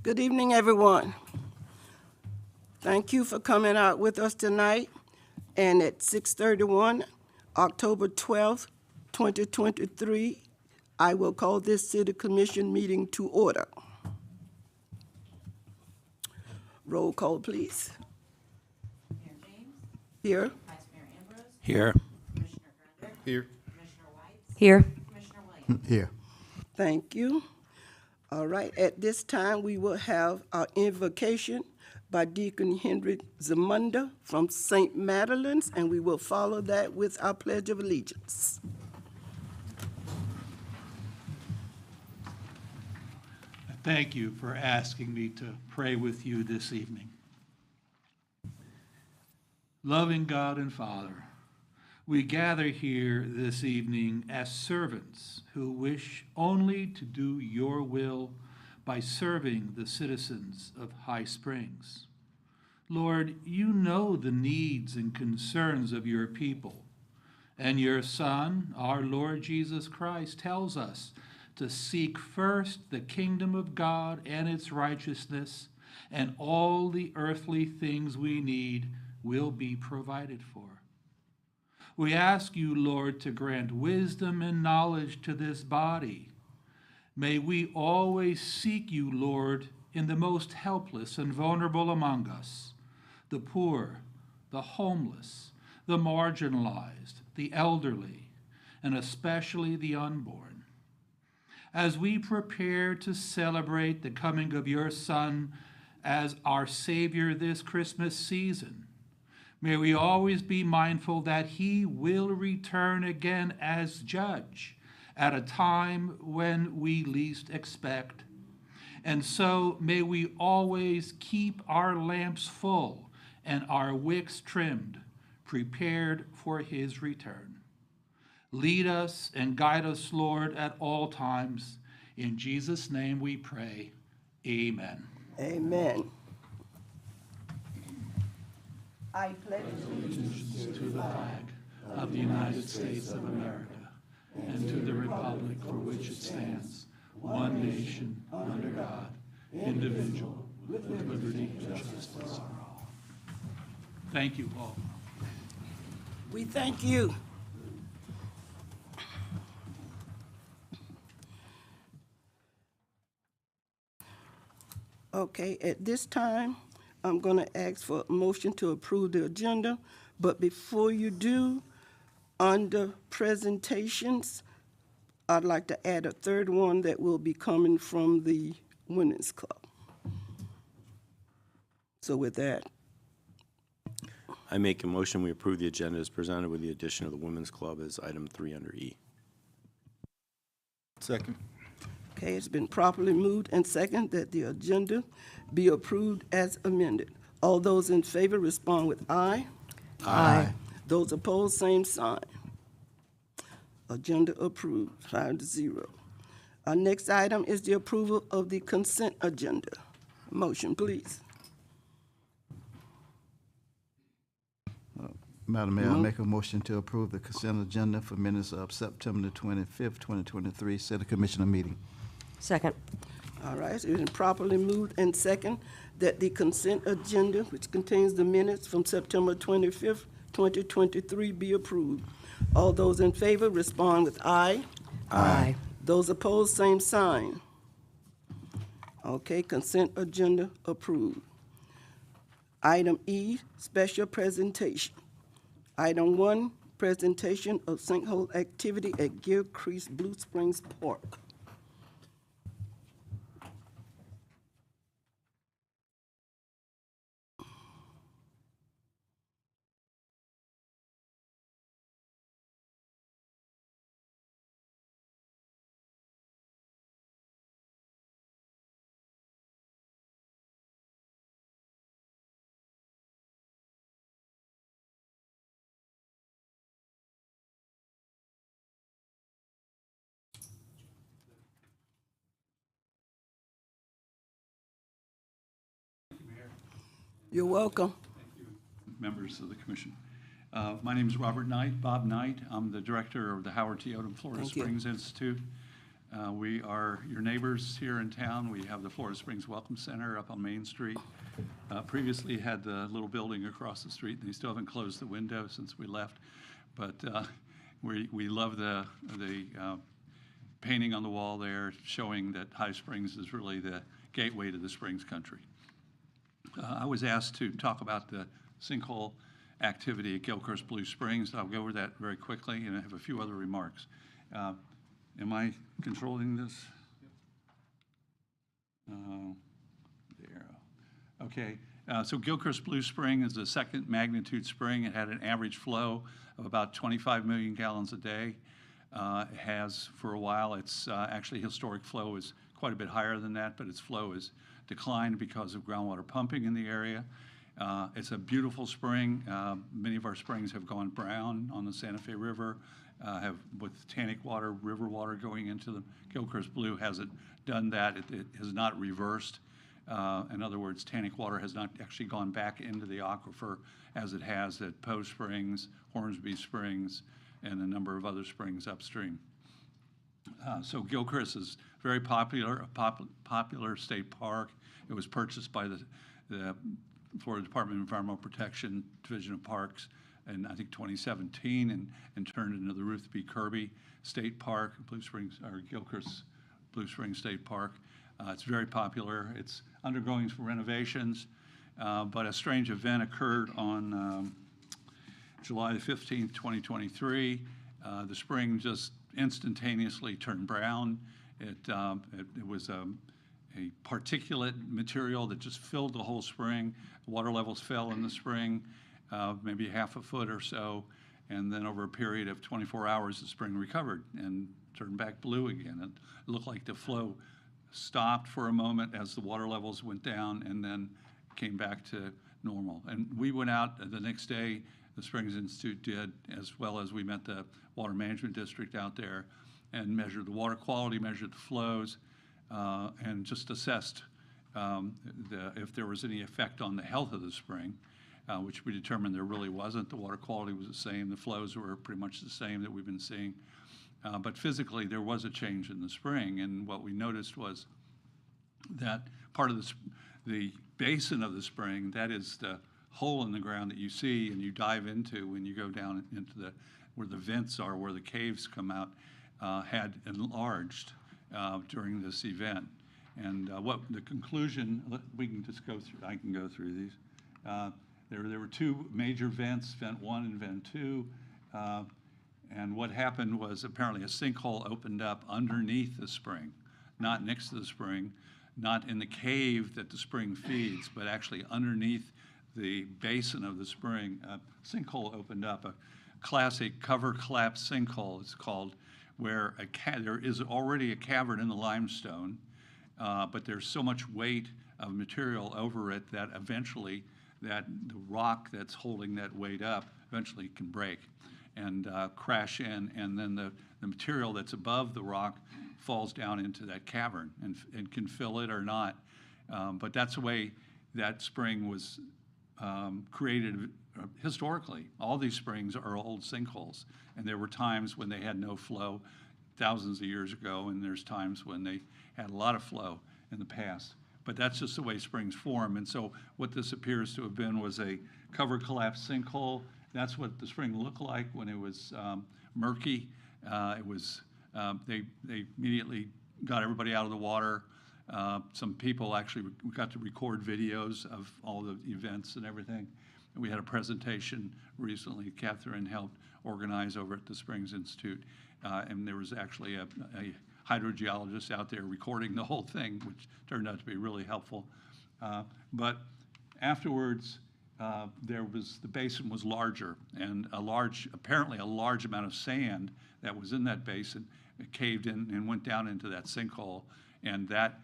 Good evening, everyone. Thank you for coming out with us tonight. And at 6:31, October 12th, 2023, I will call this City Commission meeting to order. Roll call, please. Mayor James, Here. Vice Mayor Ambrose, Here. Commissioner Gardner, Here. Commissioner White, Here. Commissioner Williams. Here. Thank you. All right, at this time, we will have our invocation by Deacon Henry Zamunda from St. Madeline's, and we will follow that with our Pledge of Allegiance. Thank you for asking me to pray with you this evening. Loving God and Father, we gather here this evening as servants who wish only to do your will by serving the citizens of High Springs. Lord, you know the needs and concerns of your people, and your Son, our Lord Jesus Christ, tells us to seek first the kingdom of God and its righteousness, and all the earthly things we need will be provided for. We ask you, Lord, to grant wisdom and knowledge to this body. May we always seek you, Lord, in the most helpless and vulnerable among us, the poor, the homeless, the marginalized, the elderly, and especially the unborn. As we prepare to celebrate the coming of your Son as our Savior this Christmas season, may we always be mindful that he will return again as judge at a time when we least expect. And so may we always keep our lamps full and our wicks trimmed, prepared for his return. Lead us and guide us, Lord, at all times. In Jesus' name we pray. Amen. Amen. I pledge allegiance To the flag of the United States of America and to the republic for which it stands, one nation, under God, indivisible, with liberty and justice for all. Thank you all. We thank you. Okay, at this time, I'm going to ask for a motion to approve the agenda. But before you do, under presentations, I'd like to add a third one that will be coming from the Women's Club. So with that, I make a motion we approve the agenda as presented with the addition of the Women's Club as item 3 under E. Second. okay, it's been properly moved and second that the agenda be approved as amended. All those in favor respond with aye. Aye. Those opposed, same sign. Agenda approved, 5-0. Our next item is the approval of the consent agenda. Motion, please. Madam Mayor, I make a motion to approve the consent agenda for minutes of September the 25th, 2023, City Commissioner meeting. Second. All right, so it's been properly moved and second that the consent agenda, which contains the minutes from September 25th, 2023, be approved. All those in favor respond with aye. Aye. Those opposed, same sign. Okay, consent agenda approved. Item E, special presentation. Item 1, presentation of sinkhole activity at Gilcrease Blue Springs Park. You're welcome. Members of the commission. My name is Robert Knight, Bob Knight. I'm the director of the Howard T. Odom Florida Thank you. Springs Institute. We are your neighbors here in town. We have the Florida Springs Welcome Center up on Main Street. Previously had the little building across the street, and they still haven't closed the window since we left. But we love the painting on the wall there, showing that High Springs is really the gateway to the Springs country. I was asked to talk about the sinkhole activity at Gilchrist Blue Springs. I'll go over that very quickly, and I have a few other remarks. Am I controlling this? There. Okay. So Gilchrist Blue Spring is the second magnitude spring. It had an average flow of about 25 million gallons a day. It has for a while. Its actually historic flow is quite a bit higher than that, but its flow has declined because of groundwater pumping in the area. It's a beautiful spring. Many of our springs have gone brown on the Santa Fe River, with tannic water, river water going into them. Gilchrist Blue hasn't done that. It has not reversed. In other words, tannic water has not actually gone back into the aquifer as it has at Poe Springs, Hornsby Springs, and a number of other springs upstream. So Gilchrist is very popular, a popular state park. It was purchased by the Florida Department of Environmental Protection Division of Parks in, I think, 2017, and turned into the Ruth B. Kirby State Park, Blue Springs, or Gilchrist Blue Springs State Park. It's very popular. It's undergoing some renovations, but a strange event occurred on July the 15th, 2023. The spring just instantaneously turned brown. It was a particulate material that just filled the whole spring. Water levels fell in the spring, maybe half a foot or so, and then over a period of 24 hours, the spring recovered and turned back blue again. It looked like the flow stopped for a moment as the water levels went down and then came back to normal. And we went out the next day, the Springs Institute did, as well as we met the Water Management District out there and measured the water quality, measured the flows, and just assessed if there was any effect on the health of the spring, which we determined there really wasn't. The water quality was the same. The flows were pretty much the same that we've been seeing. But physically, there was a change in the spring, and what we noticed was that part of the basin of the spring, that is the hole in the ground that you see and you dive into when you go down into where the vents are, where the caves come out, had enlarged during this event. And what the conclusion, we can just go through, I can go through these. There were two major vents, vent 1 and vent 2. And what happened was apparently a sinkhole opened up underneath the spring, not next to the spring, not in the cave that the spring feeds, but actually underneath the basin of the spring. A sinkhole opened up, a classic cover collapse sinkhole, it's called, where there is already a cavern in the limestone, but there's so much weight of material over it that eventually the rock that's holding that weight up eventually can break and crash in, and then the material that's above the rock falls down into that cavern and can fill it or not. But that's the way that spring was created historically. All these springs are old sinkholes, and there were times when they had no flow thousands of years ago, and there's times when they had a lot of flow in the past. But that's just the way springs form. And so what this appears to have been was a cover collapse sinkhole. That's what the spring looked like when it was murky. They immediately got everybody out of the water. Some people actually got to record videos of all the events and everything. And we had a presentation recently Catherine helped organize over at the Springs Institute. And there was actually a hydrogeologist out there recording the whole thing, which turned out to be really helpful. But afterwards, the basin was larger, and apparently a large amount of sand that was in that basin caved in and went down into that sinkhole. And that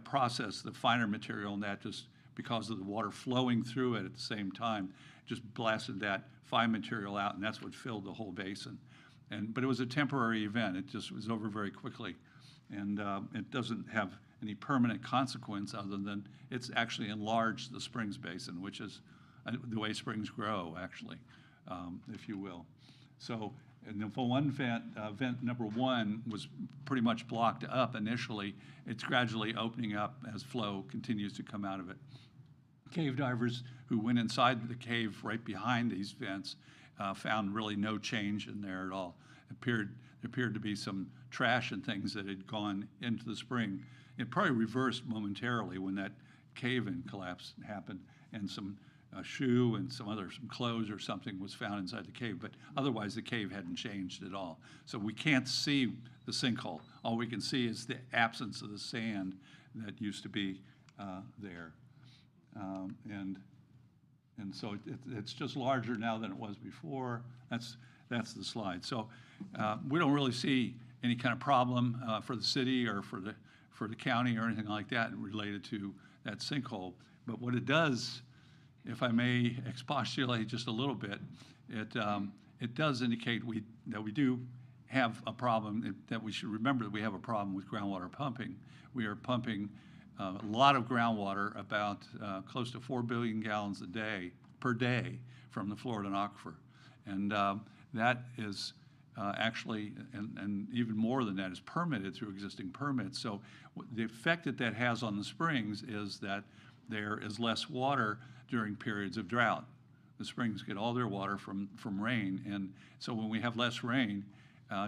process, the finer material in that, just because of the water flowing through it at the same time, just blasted that fine material out, and that's what filled the whole basin. But it was a temporary event. It just was over very quickly. And it doesn't have any permanent consequence other than it's actually enlarged the Springs Basin, which is the way springs grow, actually, if you will. So And the one vent number one was pretty much blocked up initially. It's gradually opening up as flow continues to come out of it. Cave divers who went inside the cave right behind these vents found really no change in there at all. There appeared to be some trash and things that had gone into the spring. It probably reversed momentarily when that cave-in collapse happened, and some shoe and some clothes or something was found inside the cave, but otherwise the cave hadn't changed at all. So we can't see the sinkhole. All we can see is the absence of the sand that used to be there. And so it's just larger now than it was before. That's the slide. So we don't really see any kind of problem for the city or for the county or anything like that related to that sinkhole. But what it does, if I may expostulate just a little bit, it does indicate that we do have a problem, that we should remember that we have a problem with groundwater pumping. We are pumping a lot of groundwater, about close to 4 billion gallons per day from the Florida aquifer. And that is actually, and even more than that, is permitted through existing permits. So the effect that has on the springs is that there is less water during periods of drought. The springs get all their water from rain, and so when we have less rain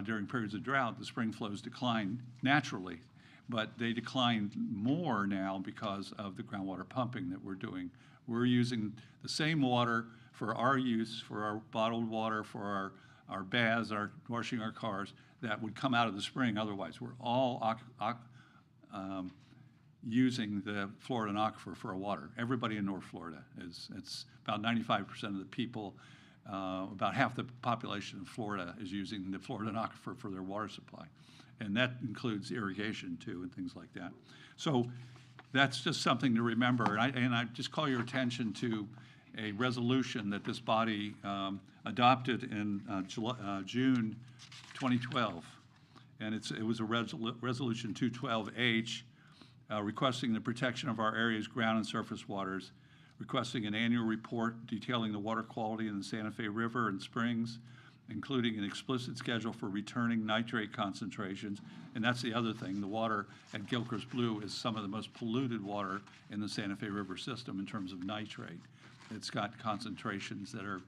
during periods of drought, the spring flows decline naturally, but they decline more now because of the groundwater pumping that we're doing. We're using the same water for our use, for our bottled water, for our baths, our washing our cars, that would come out of the spring otherwise. We're all using the Florida aquifer for our water. Everybody in North Florida it's about 95% of the people, about half the population of Florida is using the Florida aquifer for their water supply. And that includes irrigation too and things like that. So that's just something to remember. And I just call your attention to a resolution that this body adopted in June 2012. And it was a resolution 212H, requesting the protection of our area's ground and surface waters, requesting an annual report detailing the water quality in the Santa Fe River and springs, including an explicit schedule for returning nitrate concentrations. And that's the other thing. The water at Gilchrist Blue is some of the most polluted water in the Santa Fe River system in terms of nitrate. It's got concentrations that are,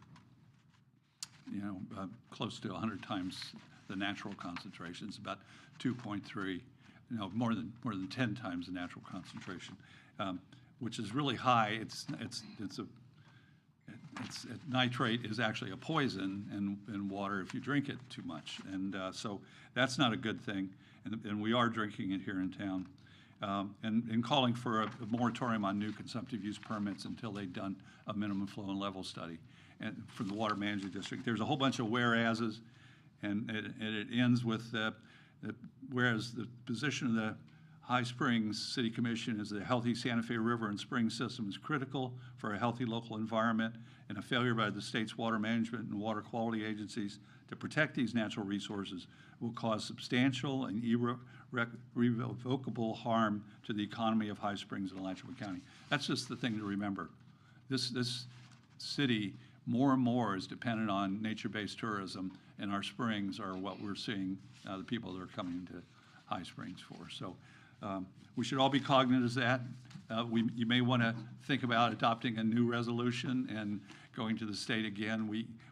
close to 100 times the natural concentrations, about 2.3, more than 10 times the natural concentration, which is really high. Nitrate is actually a poison in water if you drink it too much, and so that's not a good thing. And we are drinking it here in town, and calling for a moratorium on new consumptive use permits until they've done a minimum flow and level study. And for the Water Management District, there's a whole bunch of whereases, and it ends with whereas the position of the High Springs City Commission is the healthy Santa Fe River and spring system is critical for a healthy local environment, and a failure by the state's water management and water quality agencies to protect these natural resources will cause substantial and irrevocable harm to the economy of High Springs and Alachua County. That's just the thing to remember. This city more and more is dependent on nature-based tourism, and our springs are what we're seeing the people that are coming to High Springs for. So we should all be cognizant of that. You may want to think about adopting a new resolution and going to the state again.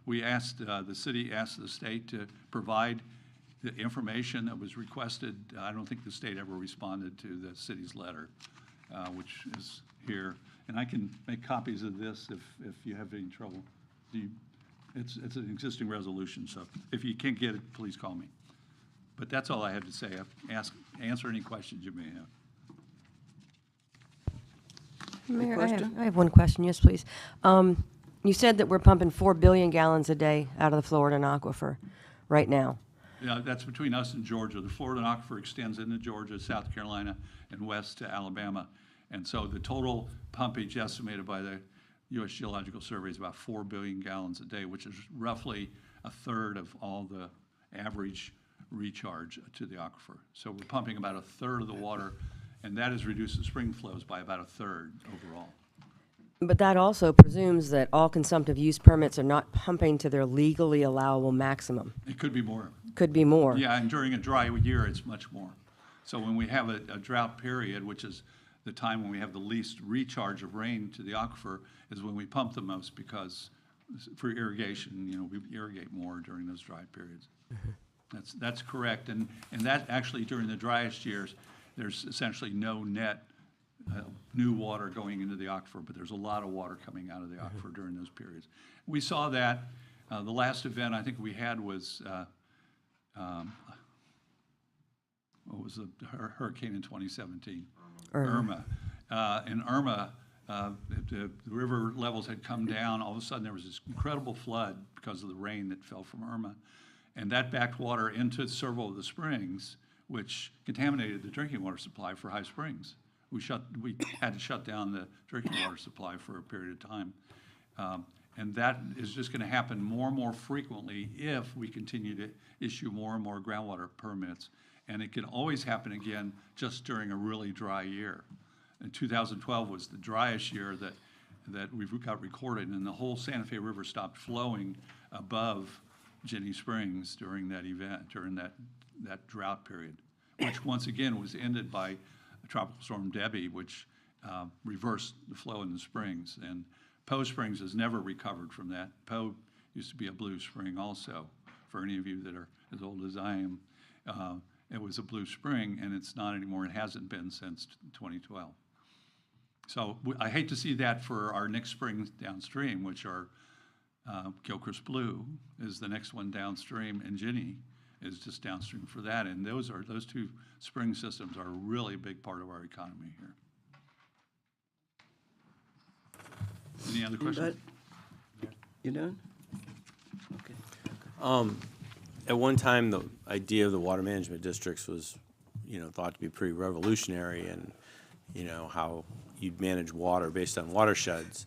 The city asked the state to provide the information that was requested. I don't think the state ever responded to the city's letter, which is here. And I can make copies of this if you have any trouble. It's an existing resolution, so if you can't get it, please call me. But that's all I have to say. Answer any questions you may have. Mayor, question? I have one question. Yes, please. You said that we're pumping 4 billion gallons a day out of the Florida aquifer right now. Yeah, that's between us and Georgia. The Florida aquifer extends into Georgia, South Carolina, and west to Alabama. And so the total pumpage estimated by the U.S. Geological Survey is about 4 billion gallons a day, which is roughly a third of all the average recharge to the aquifer. So we're pumping about a third of the water, and that has reduced the spring flows by about a third overall. But that also presumes that all consumptive use permits are not pumping to their legally allowable maximum. It could be more. Could be more. Yeah, and during a dry year, it's much more. So when we have a drought period, which is the time when we have the least recharge of rain to the aquifer, is when we pump the most, because for irrigation, we irrigate more during those dry periods. That's correct, and that actually, during the driest years, there's essentially no net new water going into the aquifer, but there's a lot of water coming out of the aquifer during those periods. We saw that. The last event I think we had was what was the hurricane in 2017? Irma. In Irma, the river levels had come down. All of a sudden, there was this incredible flood because of the rain that fell from Irma. And that backed water into several of the springs, which contaminated the drinking water supply for High Springs. We had to shut down the drinking water supply for a period of time. And that is just going to happen more and more frequently if we continue to issue more and more groundwater permits. And it can always happen again just during a really dry year. And 2012 was the driest year that we've got recorded, and the whole Santa Fe River stopped flowing above Ginnie Springs during that event, during that drought period, which once again was ended by Tropical Storm Debbie, which reversed the flow in the springs. And Poe Springs has never recovered from that. Poe used to be a blue spring also, for any of you that are as old as I am. It was a blue spring, and it's not anymore. It hasn't been since 2012. So I hate to see that for our next springs downstream, which are Gilchrist Blue is the next one downstream, and Ginnie is just downstream for that. And those two spring systems are a really big part of our economy here. Any other questions? You done? Okay. At one time, the idea of the water management districts was, thought to be pretty revolutionary, and, how you'd manage water based on watersheds.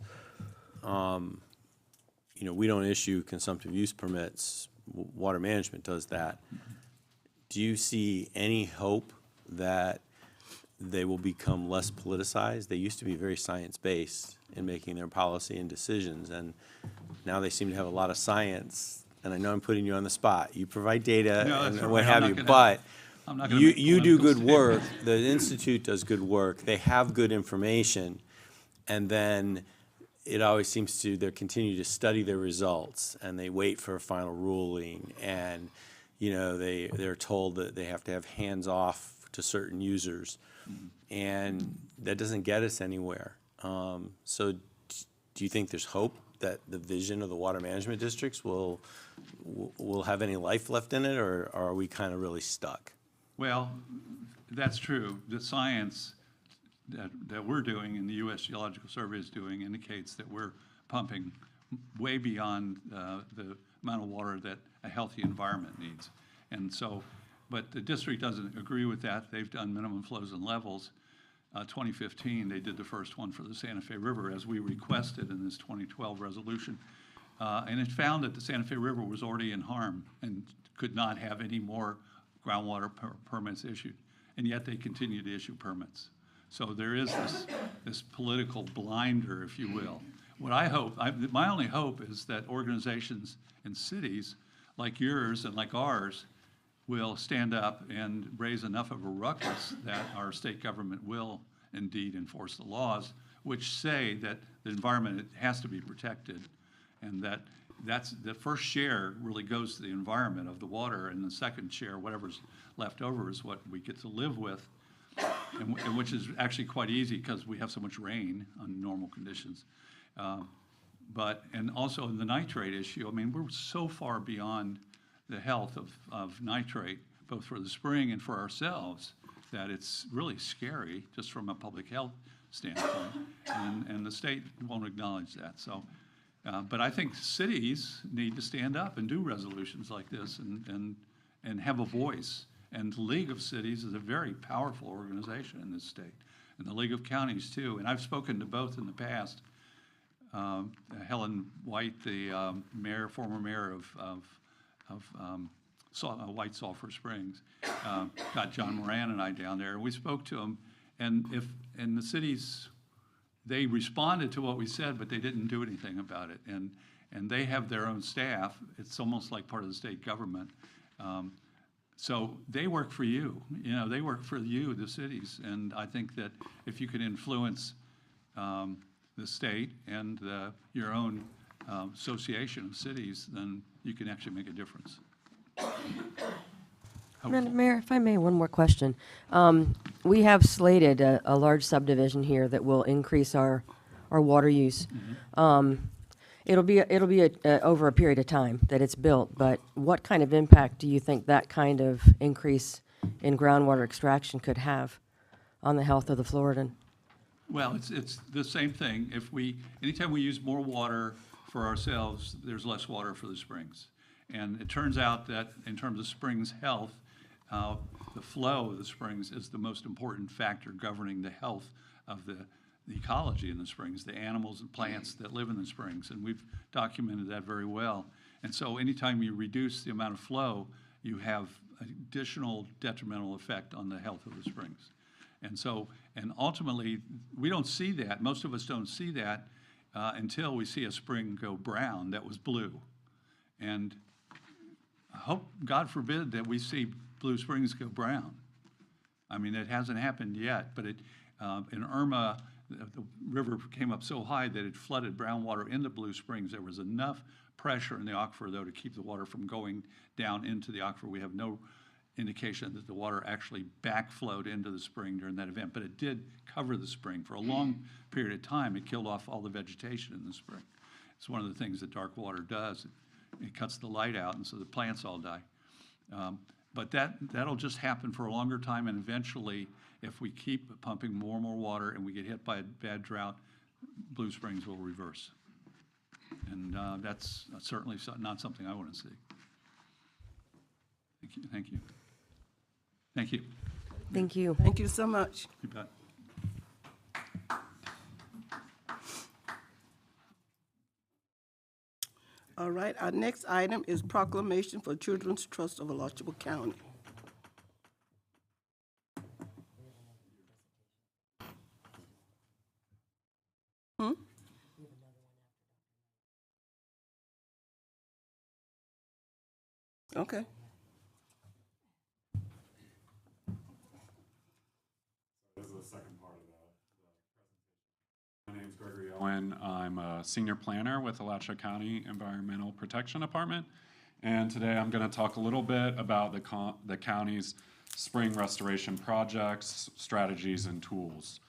We don't issue consumptive use permits. Water management does that. Do you see any hope that they will become less politicized? They used to be very science-based in making their policy and decisions, and now they seem to have a lot of science. And I know I'm putting you on the spot. You provide data and what have you, but you do good work. The Institute does good work. They have good information, and then it always seems to they continue to study their results, and they wait for a final ruling, and they're told that they have to have hands off to certain users, and that doesn't get us anywhere. So do you think there's hope that the vision of the water management districts will have any life left in it, or are we kind of really stuck? Well, that's true. The science that we're doing and the U.S. Geological Survey is doing indicates that we're pumping way beyond the amount of water that a healthy environment needs. And so, but the district doesn't agree with that. They've done minimum flows and levels. 2015, they did the first one for the Santa Fe River, as we requested in this 2012 resolution. And it found that the Santa Fe River was already in harm and could not have any more groundwater permits issued. And yet they continue to issue permits. So there is this political blinder, if you will. What I hope, my only hope is that organizations and cities like yours and like ours will stand up and raise enough of a ruckus that our state government will indeed enforce the laws, which say that the environment has to be protected, and that's the first share really goes to the environment of the water, and the second share, whatever's left over, is what we get to live with, and which is actually quite easy because we have so much rain on normal conditions. And also in the nitrate issue, I mean, we're so far beyond the health of nitrate, both for the spring and for ourselves, that it's really scary just from a public health standpoint, and the state won't acknowledge that. So, but I think cities need to stand up and do resolutions like this and have a voice. And the League of Cities is a very powerful organization in this state, and the League of Counties too. And I've spoken to both in the past. Helen White, the former mayor of White Sulphur Springs, got John Moran and I down there, and we spoke to him. And the cities they responded to what we said, but they didn't do anything about it. And they have their own staff. It's almost like part of the state government. So they work for you, they work for you, the cities. And I think that if you can influence the state and your own association of cities, then you can actually make a difference. Mayor, if I may, one more question. We have slated a large subdivision here that will increase our water use. It'll be over a period of time that it's built, but what kind of impact do you think that kind of increase in groundwater extraction could have on the health of the Floridan? Well, it's the same thing. Anytime we use more water for ourselves, there's less water for the springs. And it turns out that in terms of springs health, the flow of the springs is the most important factor governing the health of the ecology in the springs, the animals and plants that live in the springs, and we've documented that very well. And so anytime you reduce the amount of flow, you have additional detrimental effect on the health of the springs. And ultimately, we don't see that, most of us don't see that until we see a spring go brown that was blue. And I hope, God forbid, that we see blue springs go brown. I mean, it hasn't happened yet, but in Irma, the river came up so high that it flooded brown water into Blue Springs. There was enough pressure in the aquifer, though, to keep the water from going down into the aquifer. We have no indication that the water actually backflowed into the spring during that event, but it did cover the spring. For a long period of time, it killed off all the vegetation in the spring. It's one of the things that dark water does. It cuts the light out, and so the plants all die. But that'll just happen for a longer time, and eventually, if we keep pumping more and more water and we get hit by a bad drought, Blue Springs will reverse. And that's certainly not something I want to see. Thank you. Thank you. Thank you. Thank you. Thank you so much. You bet. All right, our next item is proclamation for Children's Trust of Alachua County. Okay. This is the second part of that. My name's Gregory Owen. I'm a senior planner with Alachua County Environmental Protection Department. And today I'm going to talk a little bit about the county's spring restoration projects, strategies, and tools.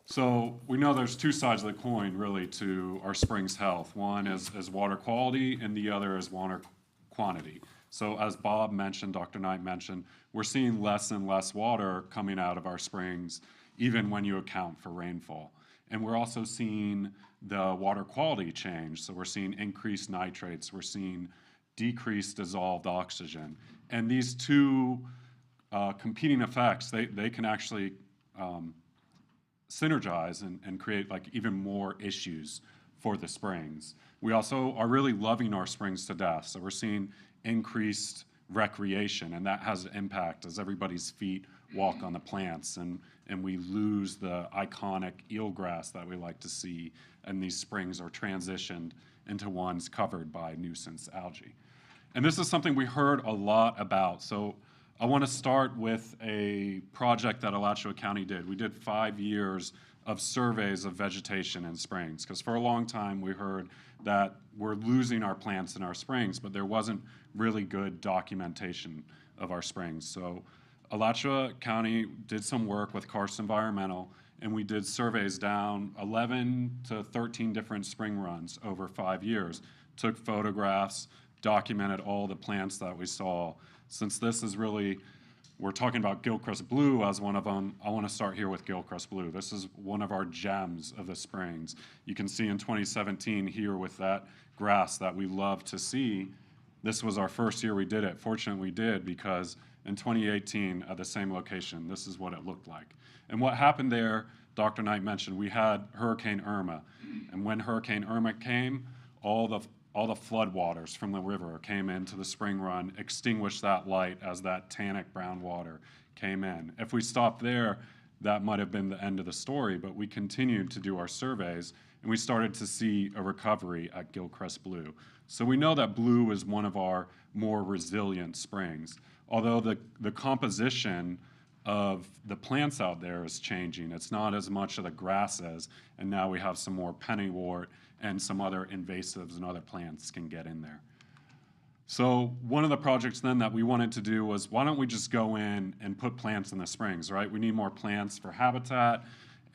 So we know there's two sides of the coin, really, to our springs health. One is water quality, and the other is water quantity. So as Bob mentioned, Dr. Knight mentioned, we're seeing less and less water coming out of our springs, even when you account for rainfall. And we're also seeing the water quality change. So we're seeing increased nitrates, we're seeing decreased dissolved oxygen. And these two competing effects, they can actually synergize and create like even more issues for the springs. We also are really loving our springs to death. So we're seeing increased recreation, and that has an impact as everybody's feet walk on the plants, and we lose the iconic eelgrass that we like to see, and these springs are transitioned into ones covered by nuisance algae. And this is something we heard a lot about. So I want to start with a project that Alachua County did. We did 5 years of surveys of vegetation in springs, because for a long time we heard that we're losing our plants in our springs, but there wasn't really good documentation of our springs. So Alachua County did some work with Carson Environmental, and we did surveys down 11 to 13 different spring runs over 5 years, took photographs, documented all the plants that we saw. Since this is really, we're talking about Gilchrist Blue as one of them, I want to start here with Gilchrist Blue. This is one of our gems of the springs. You can see in 2017 here with that grass that we love to see. This was our first year we did it. Fortunately, we did, because in 2018 at the same location, this is what it looked like. And what happened there, Dr. Knight mentioned, we had Hurricane Irma. And when Hurricane Irma came, all the floodwaters from the river came into the spring run, extinguished that light as that tannic brown water came in. If we stopped there, that might have been the end of the story, but we continued to do our surveys, and we started to see a recovery at Gilchrist Blue. So we know that Blue is one of our more resilient springs, although the composition of the plants out there is changing. It's not as much of the grasses, and now we have some more pennywort and some other invasives and other plants can get in there. So one of the projects then that we wanted to do was, why don't we just go in and put plants in the springs, right? We need more plants for habitat,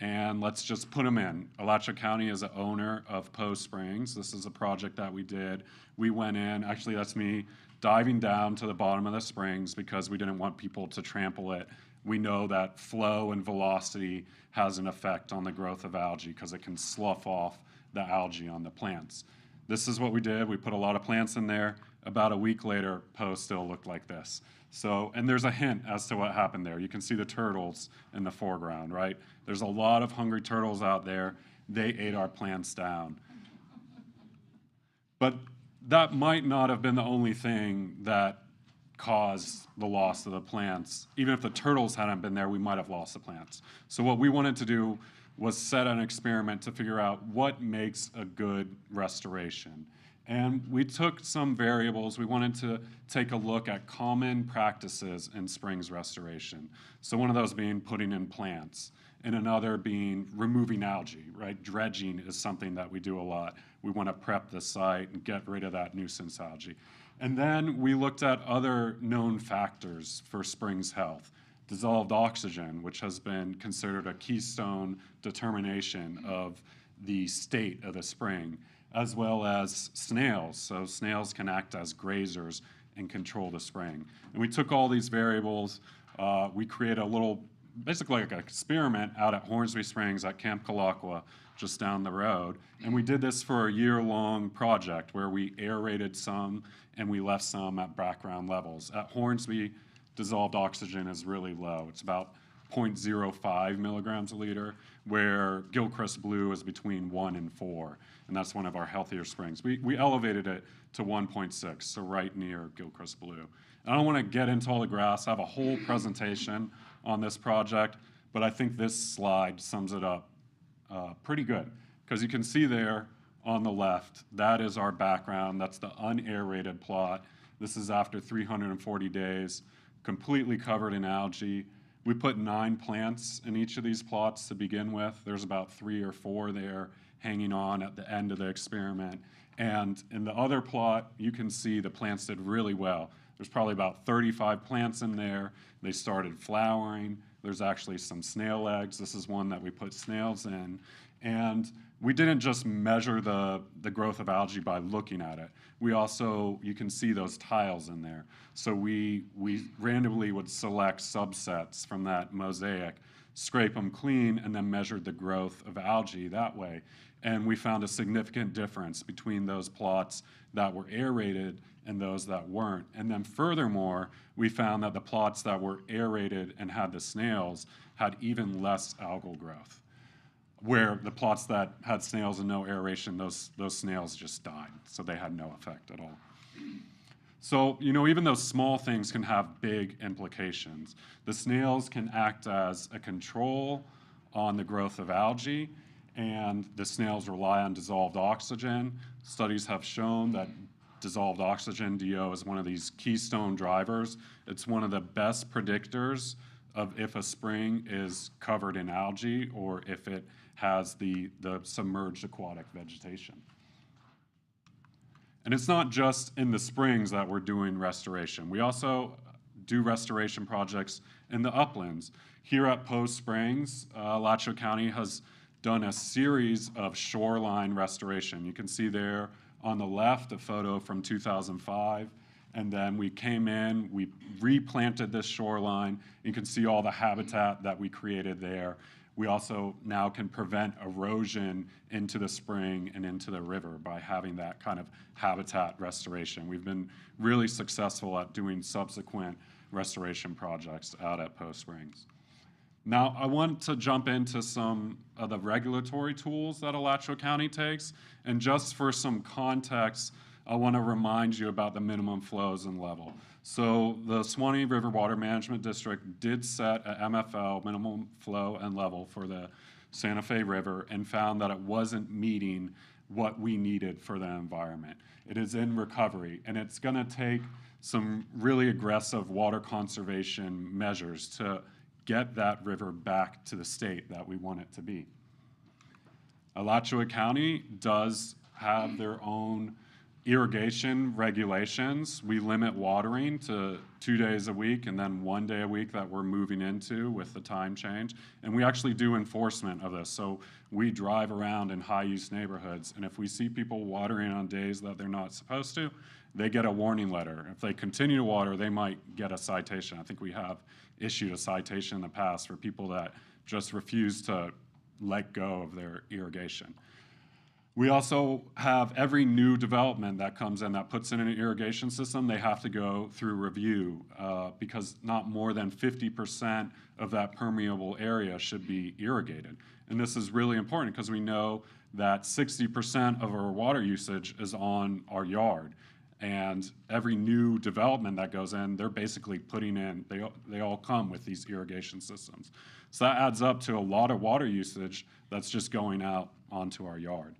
and let's just put them in. Alachua County is the owner of Poe Springs. This is a project that we did. We went in, actually that's me diving down to the bottom of the springs because we didn't want people to trample it. We know that flow and velocity has an effect on the growth of algae because it can slough off the algae on the plants. This is what we did. We put a lot of plants in there. About a week later, Poe still looked like this. So, and there's a hint as to what happened there. You can see the turtles in the foreground, right? There's a lot of hungry turtles out there. They ate our plants down. But that might not have been the only thing that caused the loss of the plants. Even if the turtles hadn't been there, we might have lost the plants. So what we wanted to do was set an experiment to figure out what makes a good restoration. And we took some variables. We wanted to take a look at common practices in springs restoration. So one of those being putting in plants, and another being removing algae, right? Dredging is something that we do a lot. We want to prep the site and get rid of that nuisance algae. And then we looked at other known factors for springs health. Dissolved oxygen, which has been considered a keystone determination of the state of the spring, as well as snails. So snails can act as grazers and control the spring. And we took all these variables, we created a little, basically like an experiment out at Hornsby Springs at Camp Kalakwa, just down the road. And we did this for a year-long project where we aerated some and we left some at background levels. At Hornsby, dissolved oxygen is really low. It's about 0.05 milligrams a liter, where Gilchrist Blue is between 1 and 4, and that's one of our healthier springs. We elevated it to 1.6, so right near Gilchrist Blue. And I don't want to get into all the grass. I have a whole presentation on this project, but I think this slide sums it up pretty good, because you can see there on the left, that is our background. That's the unaerated plot. This is after 340 days, completely covered in algae. We put 9 plants in each of these plots to begin with. There's about 3 or 4 there hanging on at the end of the experiment. And in the other plot, you can see the plants did really well. There's probably about 35 plants in there. They started flowering. There's actually some snail eggs. This is one that we put snails in. And we didn't just measure the growth of algae by looking at it. We also, you can see those tiles in there. So we randomly would select subsets from that mosaic, scrape them clean, and then measured the growth of algae that way. And we found a significant difference between those plots that were aerated and those that weren't. And then furthermore, we found that the plots that were aerated and had the snails had even less algal growth, where the plots that had snails and no aeration, those snails just died, so they had no effect at all. So, you know, even those small things can have big implications. The snails can act as a control on the growth of algae, and the snails rely on dissolved oxygen. Studies have shown that dissolved oxygen, DO, is one of these keystone drivers. It's one of the best predictors of if a spring is covered in algae or if it has the submerged aquatic vegetation. And it's not just in the springs that we're doing restoration. We also do restoration projects in the uplands. Here at Poe Springs, Alachua County has done a series of shoreline restoration. You can see there on the left a photo from 2005, and then we came in, we replanted this shoreline. You can see all the habitat that we created there. We also now can prevent erosion into the spring and into the river by having that kind of habitat restoration. We've been really successful at doing subsequent restoration projects out at Poe Springs. Now, I want to jump into some of the regulatory tools that Alachua County takes, and just for some context, I want to remind you about the minimum flows and level. So the Swanee River Water Management District did set a MFL, minimum flow and level, for the Santa Fe River and found that it wasn't meeting what we needed for the environment. It is in recovery, and it's gonna take some really aggressive water conservation measures to get that river back to the state that we want it to be. Alachua County does have their own irrigation regulations. We limit watering to 2 days a week and then 1 day a week that we're moving into with the time change. And we actually do enforcement of this. So we drive around in high-use neighborhoods, and if we see people watering on days that they're not supposed to, they get a warning letter. If they continue to water, they might get a citation. I think we have issued a citation in the past for people that just refuse to let go of their irrigation. We also have every new development that comes in that puts in an irrigation system, they have to go through review because not more than 50% of that permeable area should be irrigated. And this is really important because we know that 60% of our water usage is on our yard. And every new development that goes in, they're basically putting in, they all come with these irrigation systems. So that adds up to a lot of water usage that's just going out onto our yard.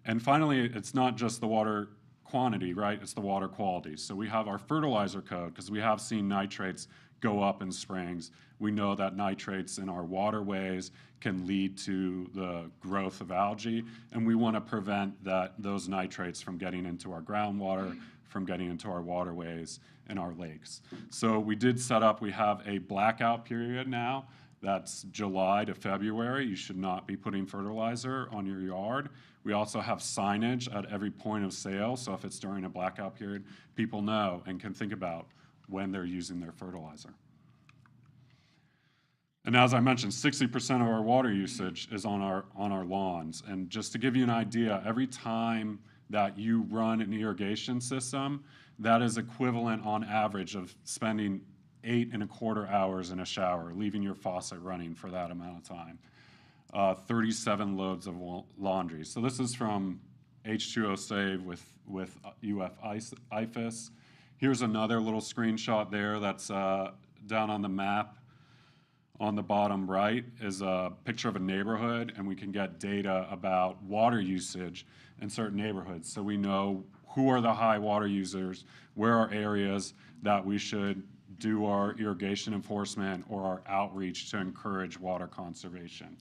And finally, it's not just the water quantity, right? It's the water quality. So we have our fertilizer code, because we have seen nitrates go up in springs. We know that nitrates in our waterways can lead to the growth of algae, and we want to prevent those nitrates from getting into our groundwater, from getting into our waterways and our lakes. So we did set up, we have a blackout period now. That's July to February. You should not be putting fertilizer on your yard. We also have signage at every point of sale, so if it's during a blackout period, people know and can think about when they're using their fertilizer. And as I mentioned, 60% of our water usage is on our lawns. And just to give you an idea, every time that you run an irrigation system, that is equivalent on average of spending 8.25 hours in a shower, leaving your faucet running for that amount of time. 37 loads of laundry. So this is from H2O Save with UF IFAS. Here's another little screenshot there that's down on the map. On the bottom right is a picture of a neighborhood, and we can get data about water usage in certain neighborhoods. So we know who are the high water users, where are areas that we should do our irrigation enforcement or our outreach to encourage water conservation.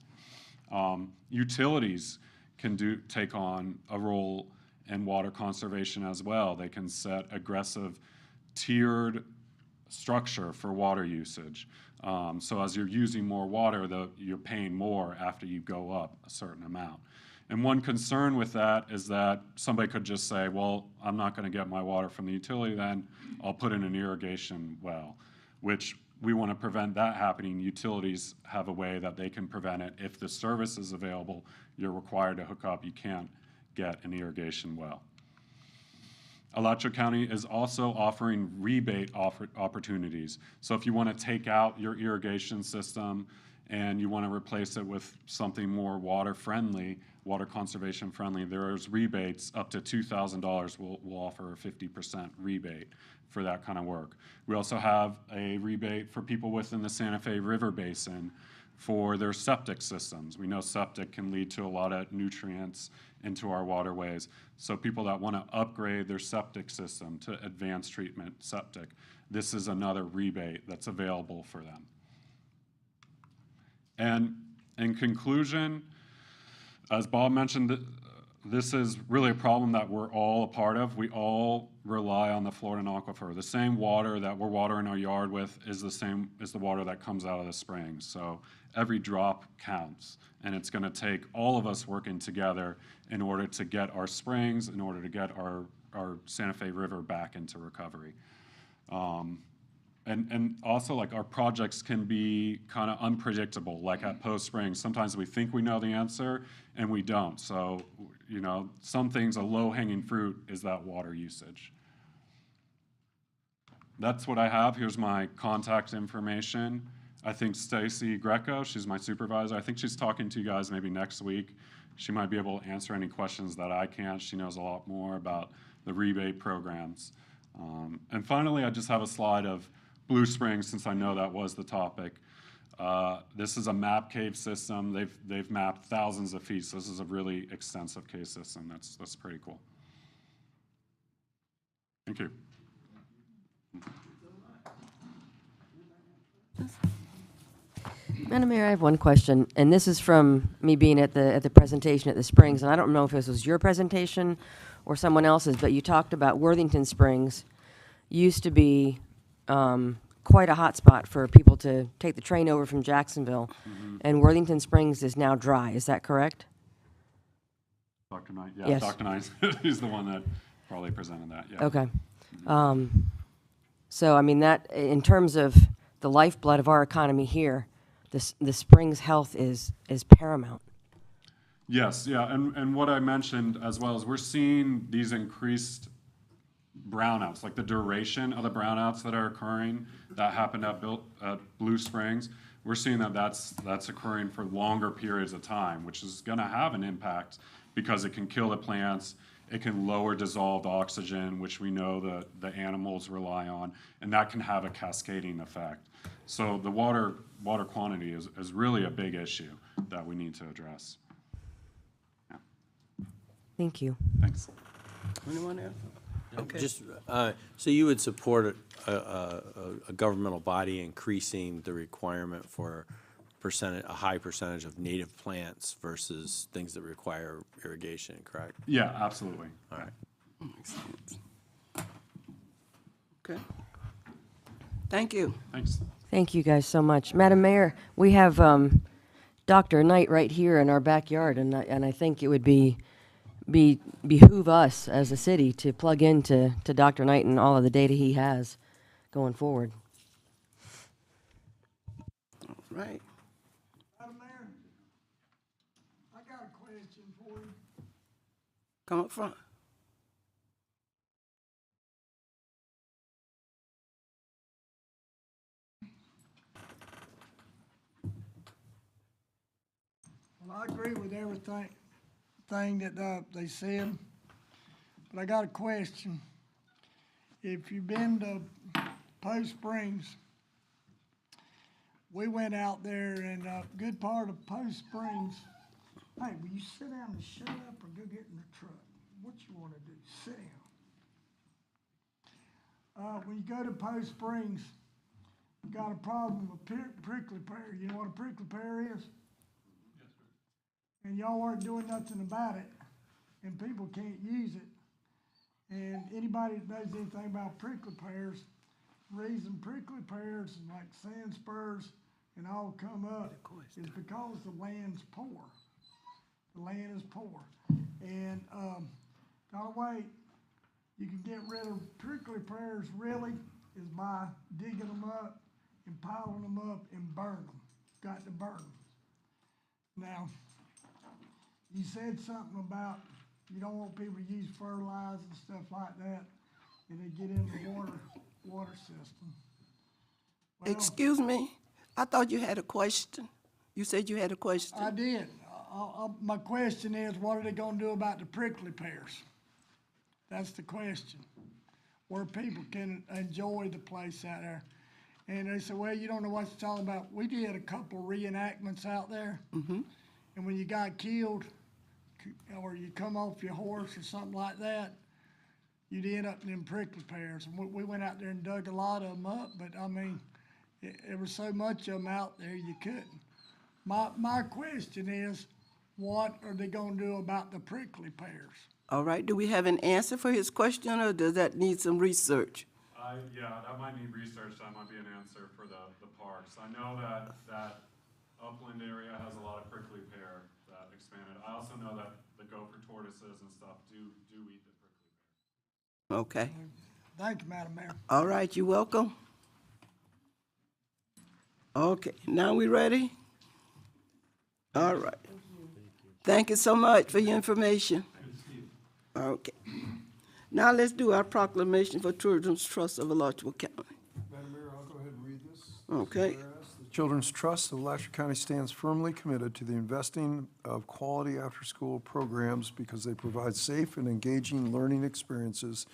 Utilities can take on a role in water conservation as well. They can set aggressive tiered structure for water usage. So as you're using more water, you're paying more after you go up a certain amount. And one concern with that is that somebody could just say, well, I'm not going to get my water from the utility then, I'll put in an irrigation well, which we want to prevent that happening. Utilities have a way that they can prevent it. If the service is available, you're required to hook up. You can't get an irrigation well. Alachua County is also offering rebate opportunities. So if you want to take out your irrigation system and you want to replace it with something more water-friendly, water conservation-friendly, there's rebates up to $2,000. We'll offer a 50% rebate for that kind of work. We also have a rebate for people within the Santa Fe River Basin for their septic systems. We know septic can lead to a lot of nutrients into our waterways. So people that want to upgrade their septic system to advanced treatment septic, this is another rebate that's available for them. And in conclusion, as Bob mentioned, this is really a problem that we're all a part of. We all rely on the Florida aquifer. The same water that we're watering our yard with is the same as the water that comes out of the springs. So every drop counts, and it's going to take all of us working together in order to get our springs, in order to get our Santa Fe River back into recovery. And also, like, our projects can be kind of unpredictable, like at Post Springs. Sometimes we think we know the answer, and we don't. So, you know, some things, a low-hanging fruit is that water usage. That's what I have. Here's my contact information. I think Stacy Greco, she's my supervisor. I think she's talking to you guys maybe next week. She might be able to answer any questions that I can't. She knows a lot more about the rebate programs. And finally, I just have a slide of Blue Springs, since I know that was the topic. This is a map cave system. They've mapped thousands of feet, so this is a really extensive cave system. That's pretty cool. Thank you. Madam Mayor, I have one question, and this is from me being at the presentation at the Springs, and I don't know if this was your presentation or someone else's, but you talked about Worthington Springs used to be quite a hot spot for people to take the train over from Jacksonville, and Worthington Springs is now dry. Is that correct? Dr. Knight? Yeah, Yes. Dr. Knight is the one that probably presented that, yeah. Okay. So, I mean, that, in terms of the lifeblood of our economy here, the Springs health is paramount. Yes, yeah, and what I mentioned as well is we're seeing these increased brownouts, like the duration of the brownouts that are occurring that happened at Blue Springs. We're seeing that's occurring for longer periods of time, which is going to have an impact because it can kill the plants, it can lower dissolved oxygen, which we know the animals rely on, and that can have a cascading effect. So the water quantity is really a big issue that we need to address. Yeah. Thank you. Thanks. Anyone else? Okay. Just, so you would support a governmental body increasing the requirement for a high percentage of native plants versus things that require irrigation, correct? Yeah, absolutely. All right. Makes sense. Okay. Thank you. Thanks. Thank you guys so much. Madam Mayor, we have Dr. Knight right here in our backyard, and I think it would behoove us as a city to plug into Dr. Knight and all of the data he has going forward. All right. Madam Mayor, I got a question for you. Come up front. Well, I agree with everything that they said, but I got a question. If you've been to Post Springs, we went out there and a good part of Post Springs, hey, will you sit down and shut up or go get in the truck? What you wanna do? Sit down. When you go to Post Springs, you got a problem with prickly pear. You know what a prickly pear is? And y'all aren't doing nothing about it, and people can't use it. And anybody that knows anything about prickly pears, the reason prickly pears and like sand spurs and all come up is because the land's poor. The land is poor. And the only way you can get rid of prickly pears really is by digging them up and piling them up and burn them. Got to burn them. Now, you said something about you don't want people to use fertilizer and stuff like that, and they get in the water system. Well, Excuse me, I thought you had a question. You said you had a question. I did. My question is, what are they gonna do about the prickly pears? That's the question. Where people can enjoy the place out there. And they said, well, you don't know what you're talking about. We did a couple reenactments out there. And when you got killed, or you come off your horse or something like that, you'd end up in them prickly pears. And we went out there and dug a lot of them up, but I mean, there was so much of them out there you couldn't. My question is, what are they gonna do about the prickly pears? All right, do we have an answer for his question, or does that need some research? Yeah, that might need research. That might be an answer for the parks. I know that upland area has a lot of prickly pear that expanded. I also know that the gopher tortoises and stuff do eat the prickly pear. Okay, Thank you, Madam Mayor. all right, you're welcome. Okay, now we ready? All right. Thank you so much for your information. Okay. Now let's do our proclamation for Children's Trust of Alachua County. Madam Mayor, I'll go ahead and read this. Okay. Whereas the Children's Trust of Alachua County stands firmly committed to the investing of quality after-school programs because they provide safe and engaging learning experiences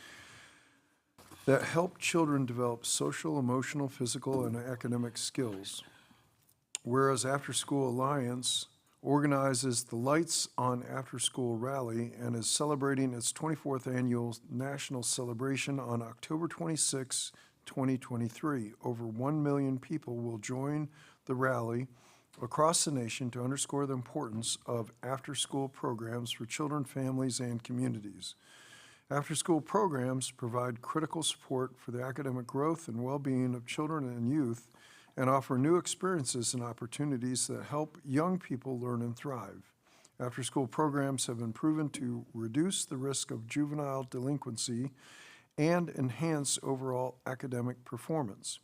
that help children develop social, emotional, physical, and academic skills. Whereas After School Alliance organizes the Lights on After School Rally and is celebrating its 24th annual national celebration on October 26, 2023. Over 1 million people will join the rally across the nation to underscore the importance of after-school programs for children, families, and communities. After-school programs provide critical support for the academic growth and well-being of children and youth and offer new experiences and opportunities that help young people learn and thrive. After-school programs have been proven to reduce the risk of juvenile delinquency and enhance overall academic performance.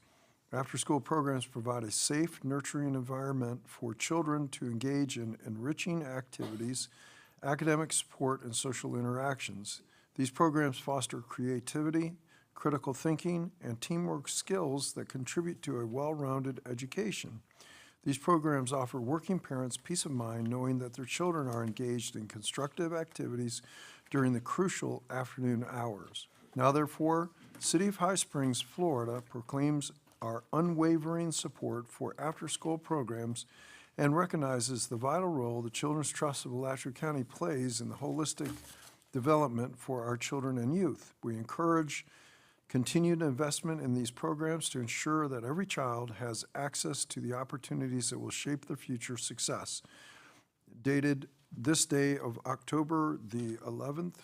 After-school programs provide a safe, nurturing environment for children to engage in enriching activities, academic support, and social interactions. These programs foster creativity, critical thinking, and teamwork skills that contribute to a well-rounded education. These programs offer working parents peace of mind knowing that their children are engaged in constructive activities during the crucial afternoon hours. Now therefore, City of High Springs, Florida proclaims our unwavering support for after-school programs and recognizes the vital role the Children's Trust of Alachua County plays in the holistic development for our children and youth. We encourage continued investment in these programs to ensure that every child has access to the opportunities that will shape their future success. Dated this day of October the 11th,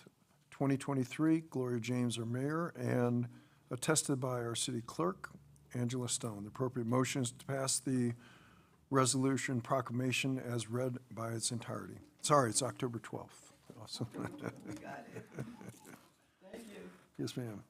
2023, Gloria James, our mayor, and attested by our city clerk, Angela Stone. The appropriate motion is to pass the resolution proclamation as read by its entirety. Sorry, it's October 12th. Awesome. We got it. Thank you. Yes, ma'am.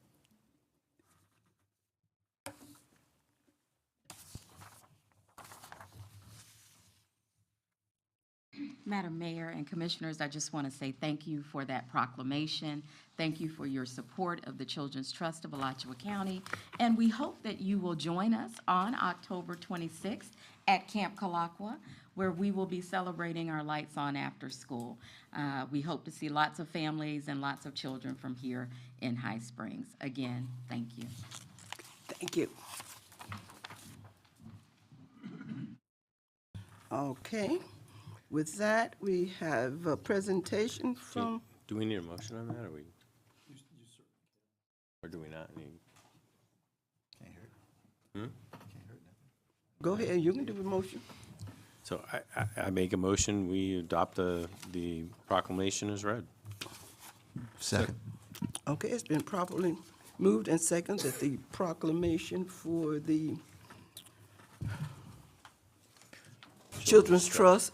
Madam Mayor and Commissioners, I just want to say thank you for that proclamation. Thank you for your support of the Children's Trust of Alachua County. And we hope that you will join us on October 26th at Camp Kalakwa, where we will be celebrating our Lights On After School. We hope to see lots of families and lots of children from here in High Springs. Again, thank you. Thank you. Okay. With that, we have a presentation from, Do we need a motion on that, or do we not need? Can't hurt. go ahead, you can do the motion. So I make a motion, we adopt the proclamation as read. Second. Okay, it's been properly moved and seconded that the proclamation for the Children's Trust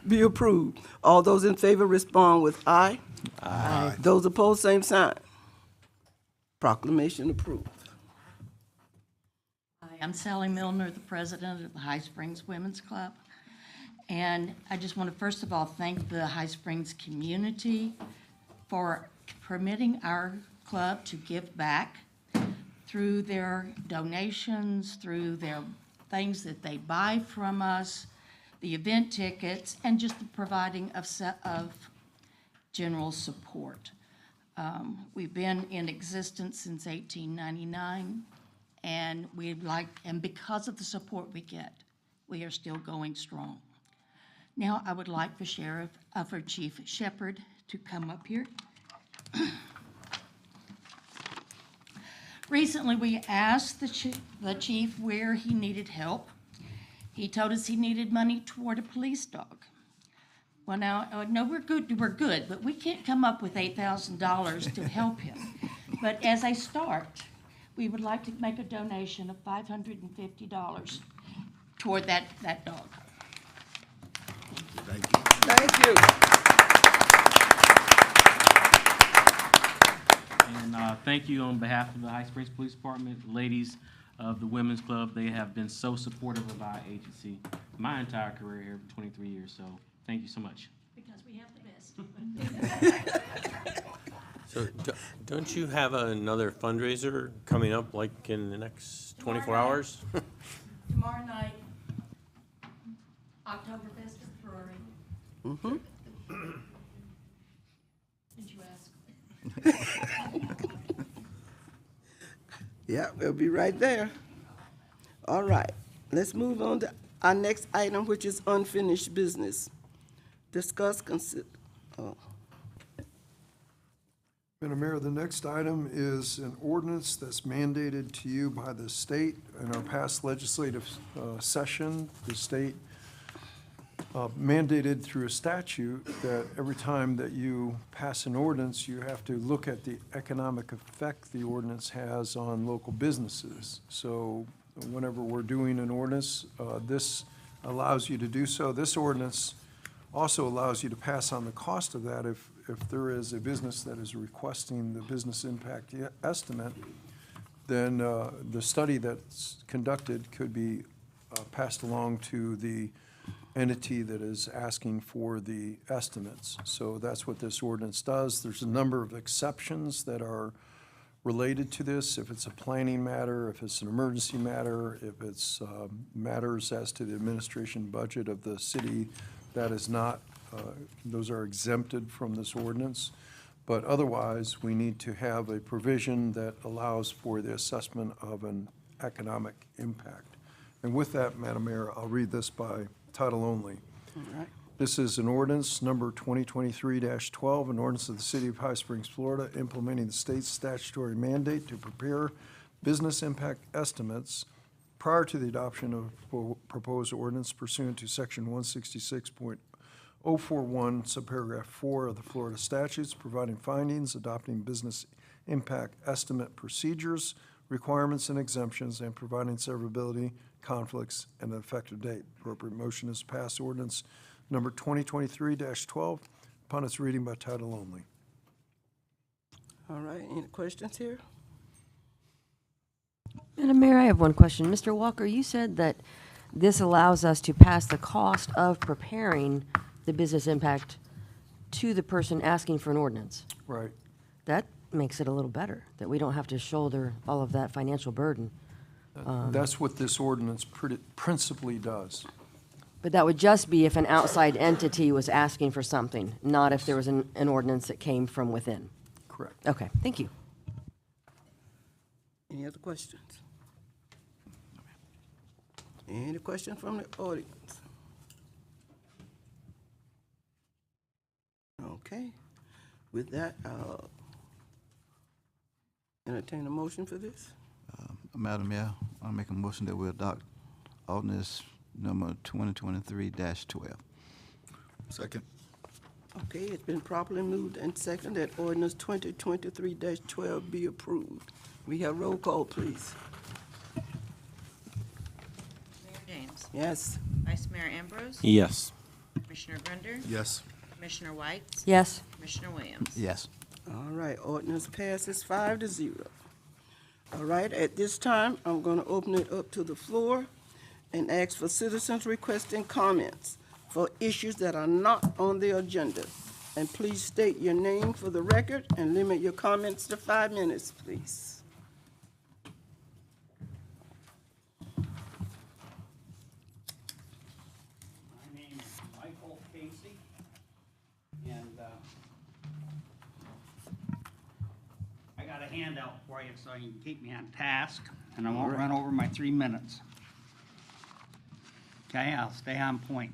be approved. All those in favor respond with aye. Aye. Those opposed, same sign. Proclamation approved. Hi, I'm Sally Milner, the president of the High Springs Women's Club. And I just want to first of all thank the High Springs community for permitting our club to give back through their donations, through their things that they buy from us, the event tickets, and just the providing of general support. We've been in existence since 1899, and and because of the support we get, we are still going strong. Now, I would like for Chief Shepard to come up here. Recently, we asked the chief where he needed help. He told us he needed money toward a police dog. Well, now, no, we're good, but we can't come up with $8,000 to help him. But as a start, we would like to make a donation of $550 toward that dog. Thank you. And thank you on behalf of the High Springs Police Department, ladies of the Women's Club. They have been so supportive of our agency my entire career here for 23 years. So thank you so much. Because we have the best. So don't you have another fundraiser coming up like in the next 24 hours? Tomorrow night, Oktoberfest at the brewery. Mm-hmm. Did you ask? Yeah, we'll be right there. All right, let's move on to our next item, which is unfinished business. Discuss, Madam Mayor, the next item is an ordinance that's mandated to you by the state. In our past legislative session, the state mandated through a statute that every time that you pass an ordinance, you have to look at the economic effect the ordinance has on local businesses. So whenever we're doing an ordinance, this allows you to do so. This ordinance also allows you to pass on the cost of that if there is a business that is requesting the business impact estimate, then the study that's conducted could be passed along to the entity that is asking for the estimates. So that's what this ordinance does. There's a number of exceptions that are related to this. If it's a planning matter, if it's an emergency matter, if it's matters as to the administration budget of the city, that is not, those are exempted from this ordinance. But otherwise, we need to have a provision that allows for the assessment of an economic impact. And with that, Madam Mayor, I'll read this by title only. All right. This is an ordinance number 2023-12, an ordinance of the City of High Springs, Florida, implementing the state's statutory mandate to prepare business impact estimates prior to the adoption of proposed ordinance pursuant to Section 166.041, subparagraph 4 of the Florida statutes, providing findings, adopting business impact estimate procedures, requirements and exemptions, and providing severability, conflicts, and an effective date. Appropriate motion is to pass ordinance number 2023-12 upon its reading by title only. All right, any questions here? Madam Mayor, I have one question. Mr. Walker, you said that this allows us to pass the cost of preparing the business impact to the person asking for an ordinance. Right. That makes it a little better, that we don't have to shoulder all of that financial burden. That's what this ordinance principally does. But that would just be if an outside entity was asking for something, not if there was an ordinance that came from within. Correct. Okay, thank you. Any other questions? Any questions from the audience? Okay, with that, I'll entertain a motion for this. Madam Mayor, I'll make a motion that we adopt ordinance number 2023-12. Second. Okay, it's been properly moved and seconded that ordinance 2023-12 be approved. We have roll call, please. Mayor James. Yes. Vice Mayor Ambrose. Yes. Commissioner Grunder. Yes. Commissioner White. Yes. Commissioner Williams. Yes. All right, ordinance passes 5-0. All right, at this time, I'm going to open it up to the floor and ask for citizens requesting comments for issues that are not on the agenda. And please state your name for the record and limit your comments to 5 minutes, please. My name is Michael Casey, and I got a handout for you so you can keep me on task, and I won't run over my 3 minutes. Okay, I'll stay on point.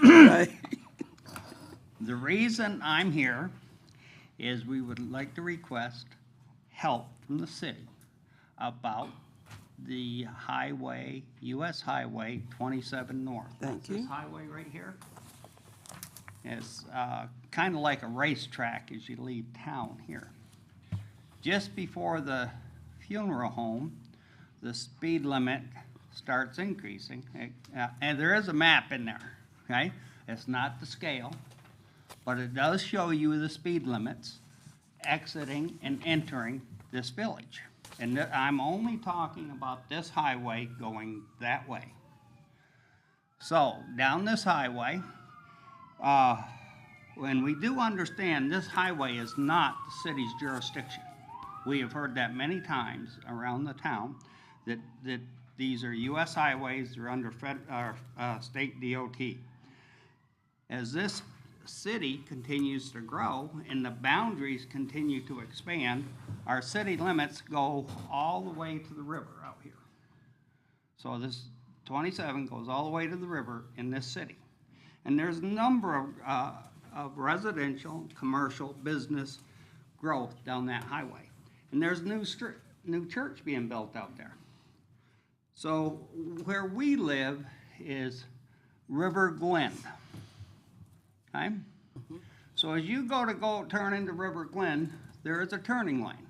Right. The reason I'm here is we would like to request help from the city about the highway, US Highway 27 North. Thank This you. highway right here is kind of like a racetrack as you leave town here. Just before the funeral home, the speed limit starts increasing. And there is a map in there, okay? It's not the scale, but it does show you the speed limits exiting and entering this village. And I'm only talking about this highway going that way. So, down this highway, when we do understand this highway is not the city's jurisdiction. We have heard that many times around the town, that these are US highways, they're under state DOT. As this city continues to grow and the boundaries continue to expand, our city limits go all the way to the river out here. So this 27 goes all the way to the river in this city. And there's a number of residential, commercial, business growth down that highway. And there's new church being built out there. So where we live is River Glen. Okay? So as you go turn into River Glen, there is a turning lane.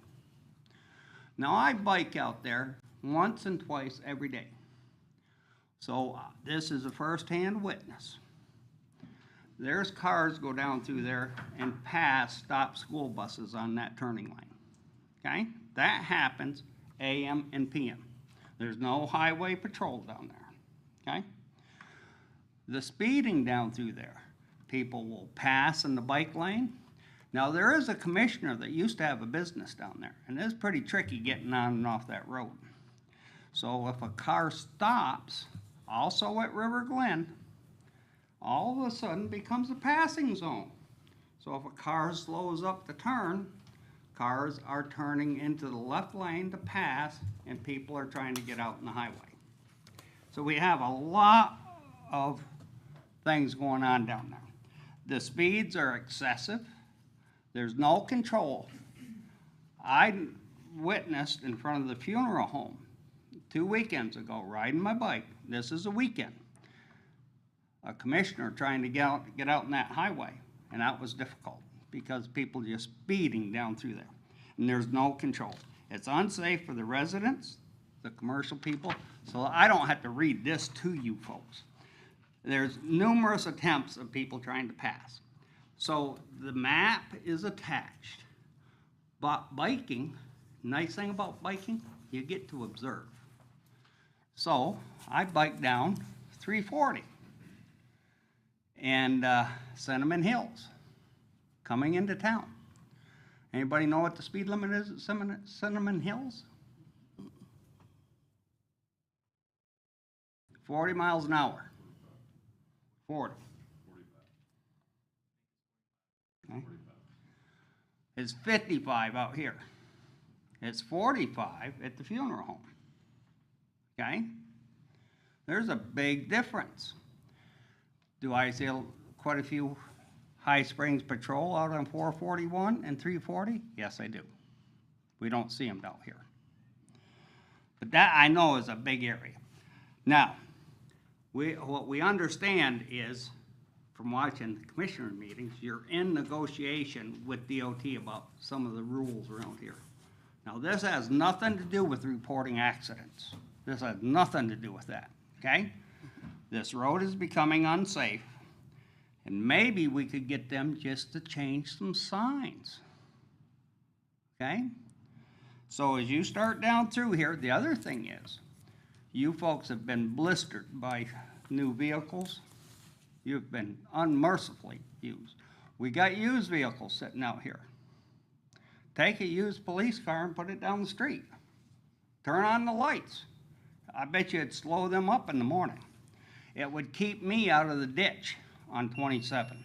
Now I bike out there once and twice every day. So this is a first-hand witness. There's cars go down through there and pass stop school buses on that turning lane. Okay? That happens AM and PM. There's no highway patrol down there. Okay? The speeding down through there, people will pass in the bike lane. Now there is a commissioner that used to have a business down there, and it's pretty tricky getting on and off that road. So if a car stops, also at River Glen, all of a sudden becomes a passing zone. So if a car slows up to turn, cars are turning into the left lane to pass, and people are trying to get out in the highway. So we have a lot of things going on down there. The speeds are excessive. There's no control. I witnessed in front of the funeral home 2 weekends ago, riding my bike. This is a weekend. A commissioner trying to get out in that highway, and that was difficult because people just speeding down through there, and there's no control. It's unsafe for the residents, the commercial people, so I don't have to read this to you folks. There's numerous attempts of people trying to pass. So the map is attached, but biking, nice thing about biking, you get to observe. So I biked down 340 and Cinnamon Hills coming into town. Anybody know what the speed limit is at Cinnamon Hills? 40 miles an hour. 40. Okay. It's 55 out here. It's 45 at the funeral home. Okay? There's a big difference. Do I see quite a few High Springs patrol out on 441 and 340? Yes, I do. We don't see them down here. But that I know is a big area. Now, what we understand is, from watching the commissioner meetings, you're in negotiation with DOT about some of the rules around here. Now, this has nothing to do with reporting accidents. This has nothing to do with that, okay? This road is becoming unsafe, and maybe we could get them just to change some signs, okay? So as you start down through here, the other thing is, you folks have been blistered by new vehicles. You've been unmercifully used. We got used vehicles sitting out here. Take a used police car and put it down the street. Turn on the lights. I bet you it'd slow them up in the morning. It would keep me out of the ditch on 27.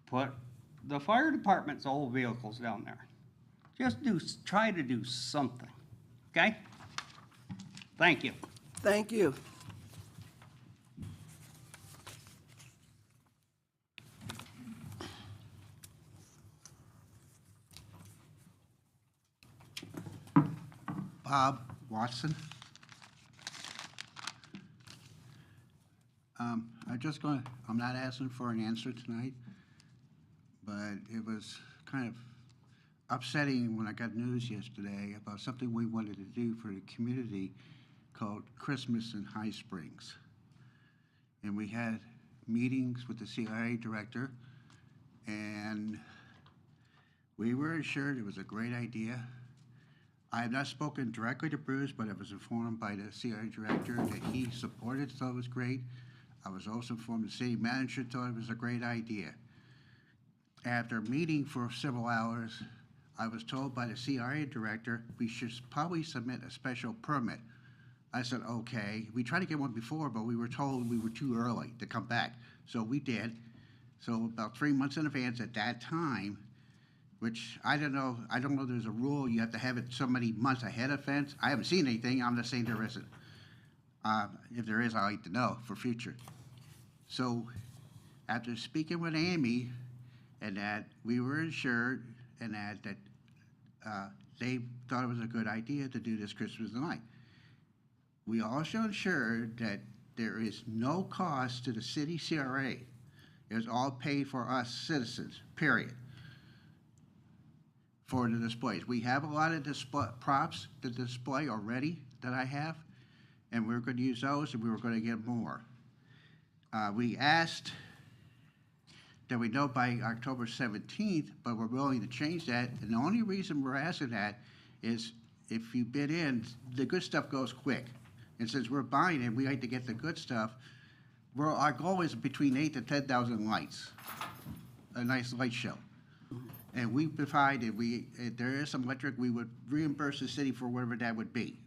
Put the fire department's old vehicles down there. Just try to do something, okay? Thank you. Thank you. Bob Watson. I'm not asking for an answer tonight, but it was kind of upsetting when I got news yesterday about something we wanted to do for the community called Christmas in High Springs. And we had meetings with the CIA director, and we were assured it was a great idea. I have not spoken directly to Bruce, but I was informed by the CIA director that he supported, thought it was great. I was also informed the city manager thought it was a great idea. After meeting for several hours, I was told by the CIA director we should probably submit a special permit. I said, okay. We tried to get one before, but we were told we were too early to come back. So we did. So about 3 months in advance at that time, which I don't know there's a rule, you have to have it so many months ahead of fence. I haven't seen anything, I'm just saying there isn't. If there is, I'd like to know for future. So after speaking with Amy, and that we were insured, and that they thought it was a good idea to do this Christmas night. We also ensured that there is no cost to the city CRA. It was all paid for us citizens, period, for the displays. We have a lot of props to display already that I have, and we're going to use those, and we were going to get more. We asked that we know by October 17th, but we're willing to change that. And the only reason we're asking that is if you bid in, the good stuff goes quick. And since we're buying it, we like to get the good stuff. Our goal is between 8,000 to 10,000 lights, a nice light show. And we provided, if there is some electric, we would reimburse the city for whatever that would be.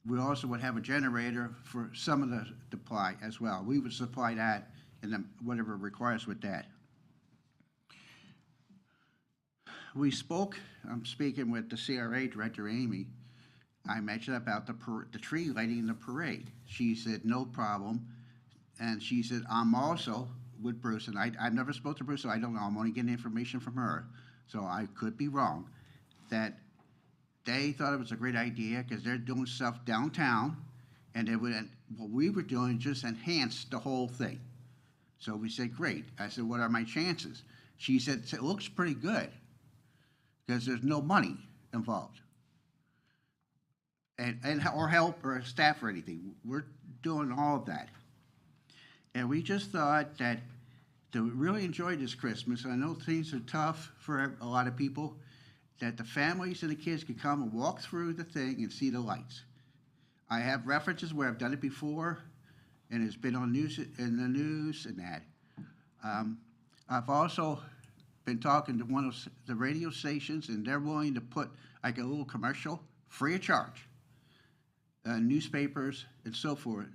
We also would have a generator for some of the supply as well. We would supply that and then whatever it requires with that. We spoke, I'm speaking with the CRA director, Amy. I mentioned about the tree lighting in the parade. She said, no problem. And she said, I'm also with Bruce, and I've never spoke to Bruce, so I don't know. I'm only getting information from her. So I could be wrong, that they thought it was a great idea because they're doing stuff downtown, and what we were doing just enhanced the whole thing. So we said, great. I said, what are my chances? She said, it looks pretty good because there's no money involved. Or help or staff or anything. We're doing all of that. And we just thought that to really enjoy this Christmas, I know things are tough for a lot of people, that the families and the kids could come and walk through the thing and see the lights. I have references where I've done it before, and it's been on in the news and that. I've also been talking to one of the radio stations, and they're willing to put like a little commercial free of charge, newspapers and so forth.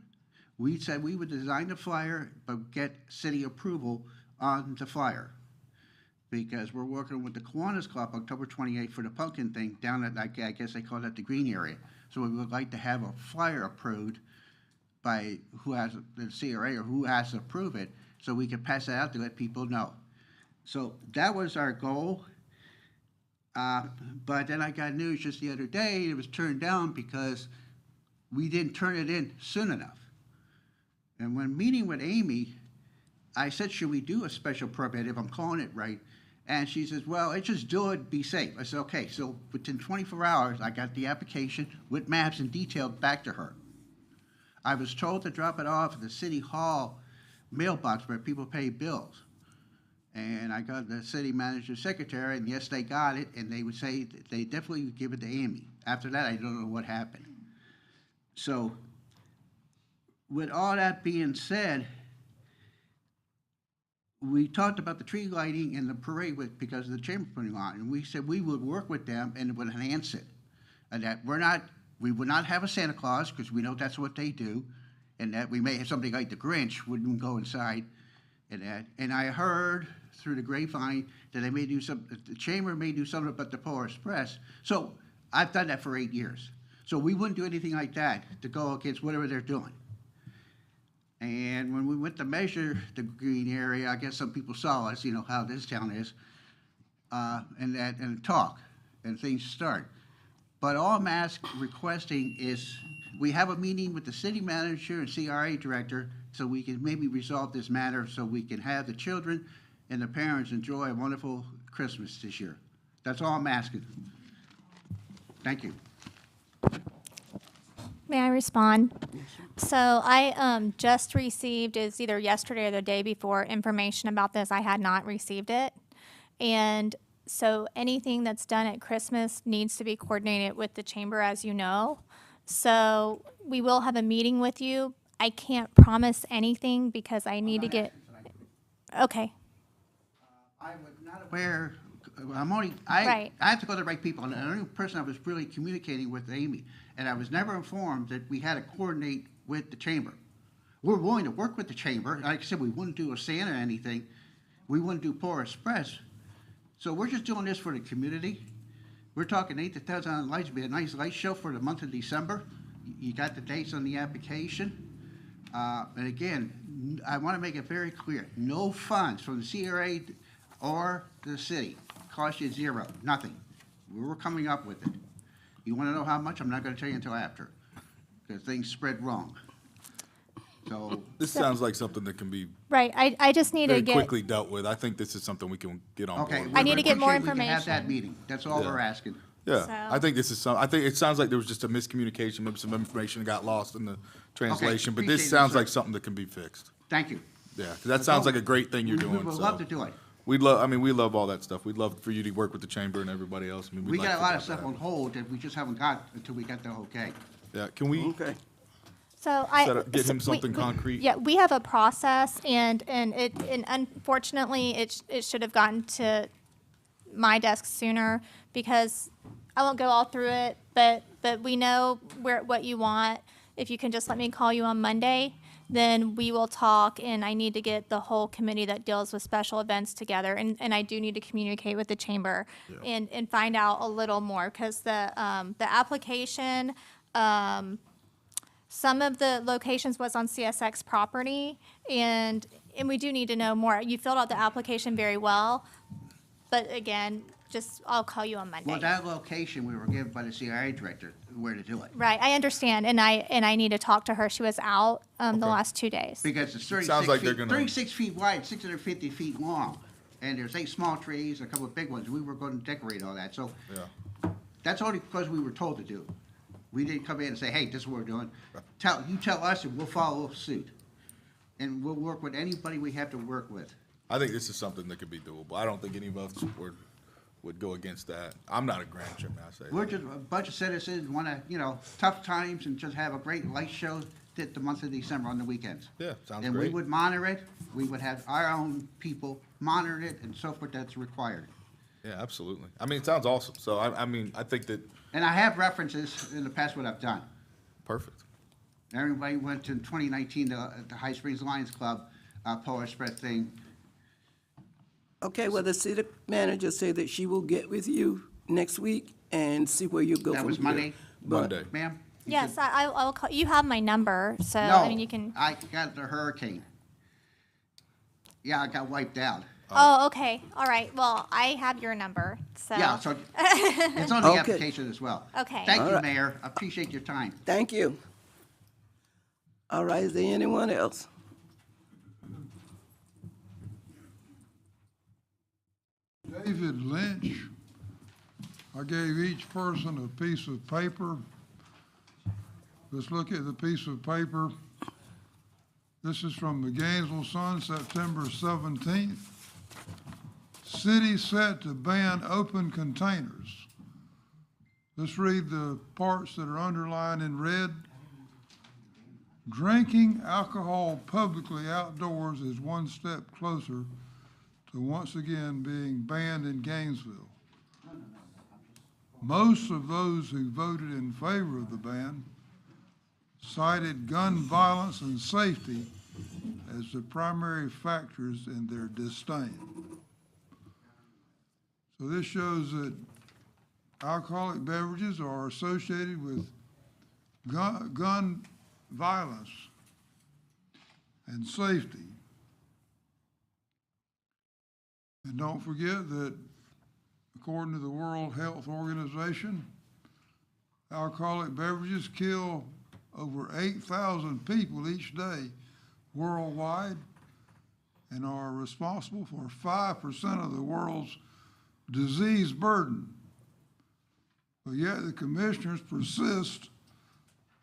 We said we would design the flyer, but get city approval on the flyer, because we're working with the Kiwanis Club October 28th for the pumpkin thing down at, I guess they call that the green area. So we would like to have a flyer approved by who has the CRA or who has to approve it, so we can pass that out to let people know. So that was our goal. But then I got news just the other day, it was turned down because we didn't turn it in soon enough. And when meeting with Amy, I said, should we do a special permit if I'm calling it right? And she says, well, let's just do it, be safe. I said, okay. So within 24 hours, I got the application with maps and detail back to her. I was told to drop it off at the City Hall mailbox where people pay bills. And I got the city manager secretary, and yes, they got it, and they would say they definitely would give it to Amy. After that, I don't know what happened. So with all that being said, we talked about the tree lighting and the parade because of the chamber putting on, and we said we would work with them and it would enhance it. And that we would not have a Santa Claus because we know that's what they do, and that we may have something like the Grinch wouldn't go inside, and that. And I heard through the grapevine that they may do the chamber may do something about the Polar Express. So I've done that for 8 years. So we wouldn't do anything like that to go against whatever they're doing. And when we went to measure the green area, I guess some people saw us, you know how this town is, and talk, and things start. But all I'm requesting is we have a meeting with the city manager and CRA director so we can maybe resolve this matter so we can have the children and the parents enjoy a wonderful Christmas this year. That's all I'm asking. Thank you. May I respond? So I just received, it's either yesterday or the day before, information about this. I had not received it. And so anything that's done at Christmas needs to be coordinated with the chamber, as you know. So we will have a meeting with you. I can't promise anything because I need to get, okay. I was not aware, Right. I have to go to the right people, and the only person I was really communicating with Amy, and I was never informed that we had to coordinate with the chamber we're willing to work with the chamber. Like I said, we wouldn't do a Santa or anything. We wouldn't do Polar Express. So we're just doing this for the community. We're talking 8 to 10,000 lights, be a nice light show for the month of December. You got the dates on the application. And again, I want to make it very clear, no funds from the CRA or the city. Cost you zero, nothing. We were coming up with it. You want to know how much? I'm not going to tell you until after, because things spread wrong. So This sounds like something that can be Right, I just need to very get, quickly dealt with. I think this is something we can get on okay, board I with. need to get more appreciate we can have that information. meeting. That's all Yeah. we're asking. Yeah, So- I think this is some, I think it sounds like there was just a miscommunication, maybe some information got lost in the translation, but appreciate this it, sounds sir. like something that can be fixed. Thank you. Yeah, 'cause that sounds like a great thing you're We doing, would so. love to do it. We'd love, I mean, we love all that stuff. We'd love for you to work with the chamber and everybody else. I mean, We we'd like got a for lot that of to stuff on happen. hold that we just haven't got until we got the okay. Yeah, can we Okay. so I. set up- get so him something we- concrete? Yeah, we have a process and unfortunately, it should have gotten to my desk sooner because I won't go all through it, but we know what you want. If you can just let me call you on Monday, then we will talk, and I need to get the whole committee that deals with special events together, and I do need to communicate with the chamber and find out a little more, because the application, some of the locations was on CSX property, and we do need to know more. You filled out the application very well, but again, I'll call you on Monday. Well, that location we were given by the CRA director where to do it. Right, I understand, and I need to talk to her. She was out the last 2 days. Because it's Sounds 36 like they're feet, gonna- 36 feet wide, 650 feet long. And there's 8 small trees, a couple of big ones. We were going to decorate all that. So Yeah. that's only because we were told to do. We didn't come in and say, hey, this is what we're doing. You tell us and we'll follow suit. And we'll work with anybody we have to work with. I think this is something that could be doable. I don't think any of us would go against that. I'm not a Grinch, I say. We're just a bunch of citizens want to, tough times and just have a great light show the month of December on the weekends. Yeah, sounds And we great. would monitor it, we would have our own people monitor it and so forth that's required. Yeah, absolutely. I mean, it sounds awesome. So I mean, I think that, And I have references in the past what I've done. perfect. Everybody went to 2019, the High Springs Lions Club Polar Express thing. Okay, well, the city manager said that she will get with you next week and see where you go That from was here. Monday? But- Monday. Ma'am? You Yes, said- I'll call, you have my number, so, I mean, you can. No, I got the hurricane. Yeah, I got wiped out. Oh, okay, all right, well, I have your number, so. Yeah, so it's on the Okay. application as well. Okay. Thank All you, right. Mayor. I appreciate your time. Thank you. All right, is there anyone else? David Lynch. I gave each person a piece of paper. Let's look at the piece of paper. This is from the Gainesville Sun, September 17th. City set to ban open containers. Let's read the parts that are underlined in red. Drinking alcohol publicly outdoors is one step closer to once again being banned in Gainesville. Most of those who voted in favor of the ban cited gun violence and safety as the primary factors in their disdain. So this shows that alcoholic beverages are associated with gun violence and safety. And don't forget that according to the World Health Organization, alcoholic beverages kill over 8,000 people each day worldwide and are responsible for 5% of the world's disease burden. But yet the commissioners persist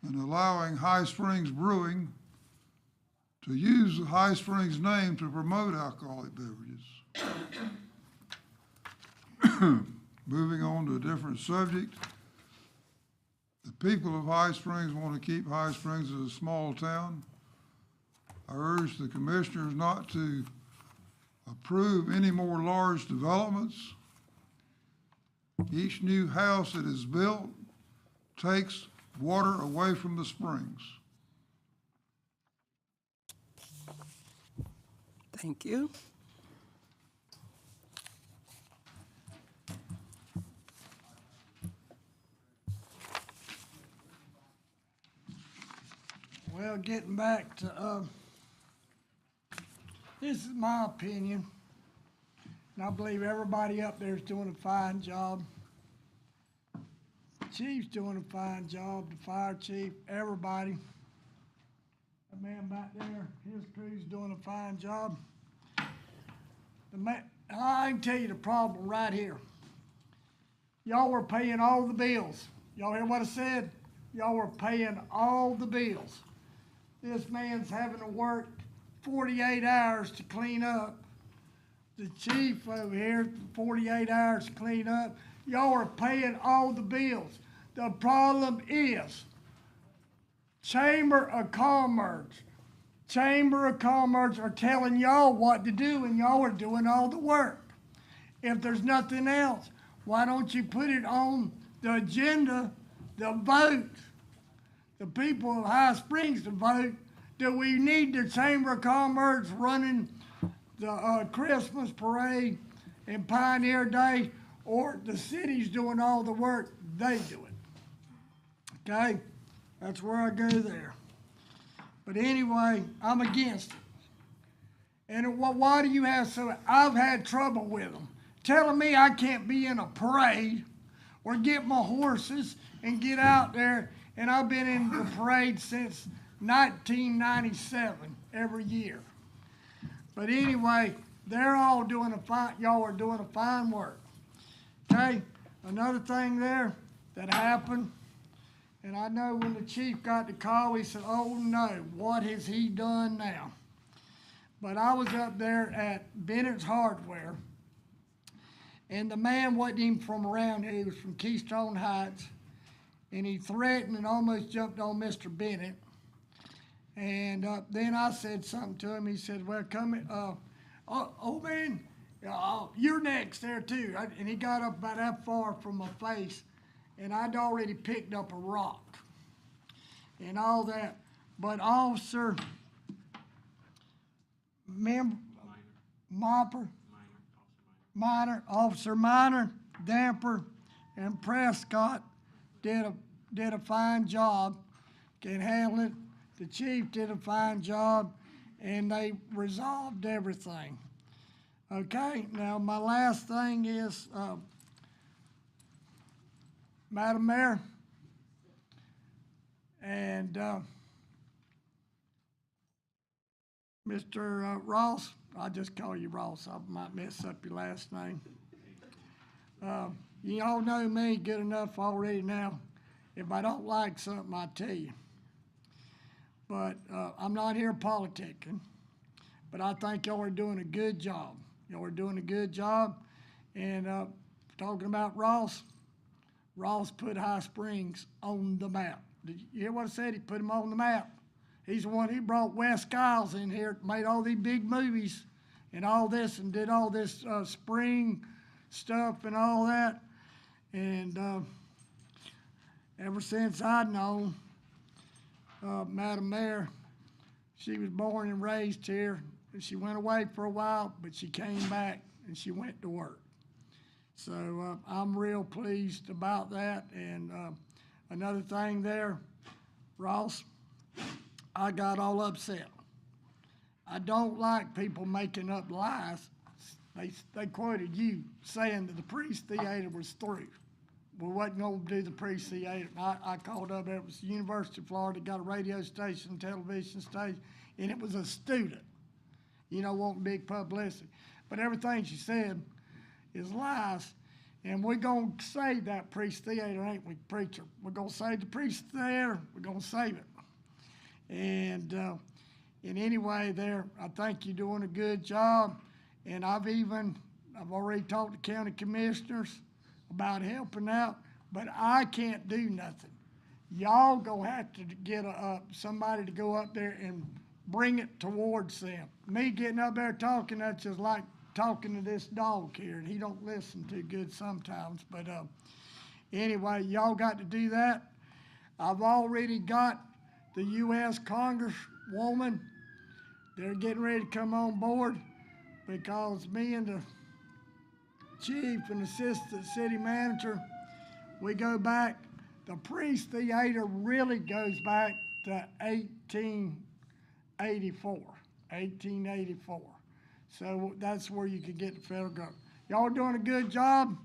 in allowing High Springs Brewing to use the High Springs name to promote alcoholic beverages. Moving on to a different subject. The people of High Springs want to keep High Springs as a small town. I urge the commissioners not to approve any more large developments. Each new house that is built takes water away from the springs. Thank you. Well, getting back to, this is my opinion, and I believe everybody up there is doing a fine job. Chief's doing a fine job, the fire chief, everybody. The man back there, his crew's doing a fine job. I can tell you the problem right here. Y'all were paying all the bills. Y'all hear what I said? Y'all were paying all the bills. This man's having to work 48 hours to clean up. The chief over here, 48 hours to clean up. Y'all are paying all the bills. The problem is Chamber of Commerce are telling y'all what to do, and y'all are doing all the work. If there's nothing else, why don't you put it on the agenda, the vote? The people of High Springs to vote. Do we need the Chamber of Commerce running the Christmas parade and Pioneer Day, or the city's doing all the work? They do it. Okay? That's where I go there. But anyway, I'm against it. And why do you have so? I've had trouble with them telling me I can't be in a parade or get my horses and get out there. And I've been in the parade since 1997 every year. But anyway, they're all doing y'all are doing a fine work. Okay? Another thing there that happened, and I know when the chief got the call, he said, oh no, what has he done now? But I was up there at Bennett's Hardware, and the man wasn't even from around here. He was from Keystone Heights, and he threatened and almost jumped on Mr. Bennett. And then I said something to him. He said, well, come in. Oh, man, you're next there, too. And he got up about that far from my face, and I'd already picked up a rock and all that. But Officer Officer Minor, Damper, and Prescott did a fine job, can handle it. The chief did a fine job, and they resolved everything. Okay, now my last thing is, Madam Mayor, and Mr. Ross, I'll just call you Ross, I might mess up your last name. You all know me good enough already now. If I don't like something, I tell you. But I'm not here politicking, but I think y'all are doing a good job. Y'all are doing a good job. And talking about Ross put High Springs on the map. Did you hear what I said? He put him on the map. He's the one who brought Wes Giles in here, made all these big movies and all this, and did all this spring stuff and all that. And ever since I'd known Madam Mayor, she was born and raised here. She went away for a while, but she came back and she went to work. So I'm real pleased about that. And another thing there, Ross, I got all upset. I don't like people making up lies. They quoted you saying that the Priest Theater was through. We wasn't going to do the Priest Theater. I called up, it was the University of Florida, got a radio station, television station, and it was a student, wanting big publicity. But everything she said is lies, and we're going to save that Priest Theater, ain't we, preacher? We're going to save the Priest Theater. We're going to save it. And anyway, there, I think you're doing a good job, and I've already talked to county commissioners about helping out, but I can't do nothing. Y'all gonna have to get somebody to go up there and bring it towards them. Me getting up there talking, that's just like talking to this dog here, and he don't listen too good sometimes. But anyway, y'all got to do that. I've already got the U.S. Congresswoman. They're getting ready to come on board. because me and the chief and assistant city manager, we go back, the Priest Theater really goes back to 1884. So that's where you can get the federal government. Y'all doing a good job,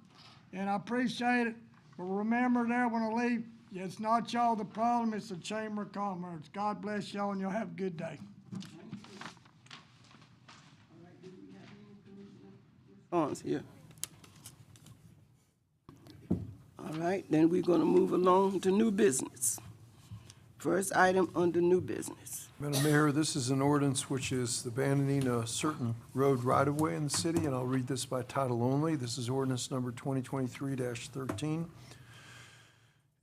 and I appreciate it. But remember there when I leave, it's not y'all the problem, it's the Chamber of Commerce. God bless y'all, and y'all have a good day. Response here. All right, then we're gonna move along to new business. First item under new business. Madam Mayor, this is an ordinance which is abandoning a certain road right-of-way in the city, and I'll read this by title only. This is ordinance number 2023-13.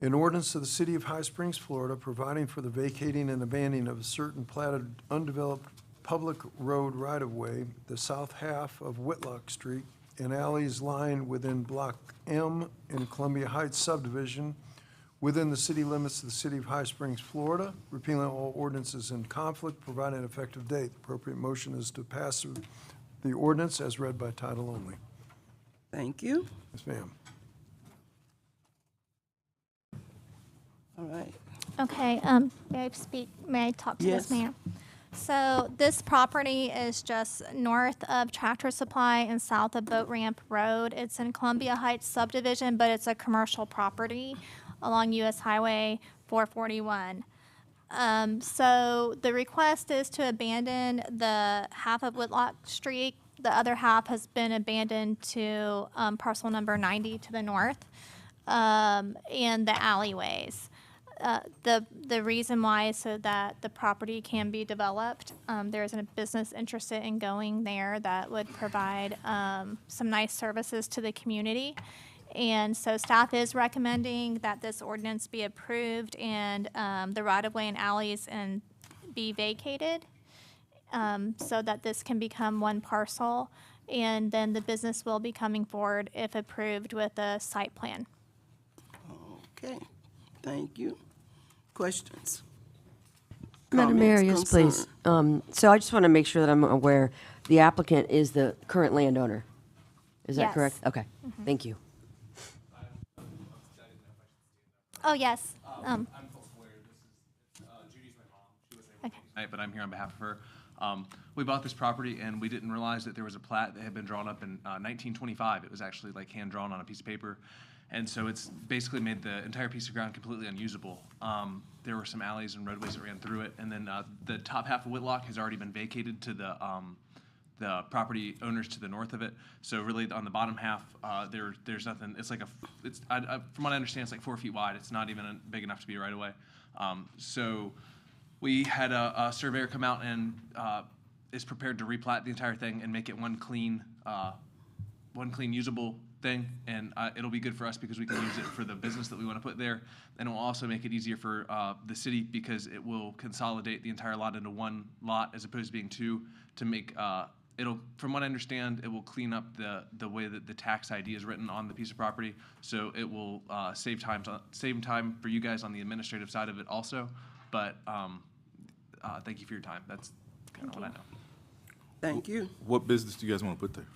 An ordinance of the City of High Springs, Florida, providing for the vacating and abandoning of a certain platted undeveloped public road right-of-way, the south half of Whitlock Street, and alleys lying within Block M in Columbia Heights subdivision, within the city limits of the City of High Springs, Florida, repealing all ordinances in conflict, providing an effective date. The appropriate motion is to pass the ordinance as read by title only. Thank you. Yes, ma'am. All right. Okay, may I speak, may I talk to Yes. this man? So this property is just north of Tractor Supply and south of Boat Ramp Road. It's in Columbia Heights subdivision, but it's a commercial property along US Highway 441. So the request is to abandon the half of Whitlock Street. The other half has been abandoned to parcel number 90 to the north, and the alleyways. The reason why is so that the property can be developed. There's a business interested in going there that would provide some nice services to the community. And so staff is recommending that this ordinance be approved and the right-of-way and alleys and be vacated so that this can become one parcel. And then the business will be coming forward if approved with a site plan. Okay, thank you. Questions? Madam Mayor, Comments, yes, please. concern? So I just want to make sure that I'm aware, the applicant is the current landowner. Is that Yes. correct? Okay, thank you. Oh, yes. I'm Cole Sawyer. This is Judy's my mom. She was able to tonight, but I'm here on behalf of her. We bought this property and we didn't realize that there was a plat that had been drawn up in 1925. It was actually like hand drawn on a piece of paper. And so it's basically made the entire piece of ground completely unusable. There were some alleys and roadways that ran through it. And then the top half of Whitlock has already been vacated to the property owners to the north of it. So really on the bottom half, there's nothing. It's like from what I understand, it's like 4 feet wide. It's not even big enough to be right away. So we had a surveyor come out and is prepared to replat the entire thing and make it one clean usable thing, and it'll be good for us because we can use it for the business that we want to put there, and it will also make it easier for the city because it will consolidate the entire lot into one lot as opposed to being two to make it'll, from what I understand, it will clean up the way that the tax ID is written on the piece of property, so it will save time for you guys on the administrative side of it also, but thank you for your time. That's kind of what I know. Thank you. What business do you guys want to put there?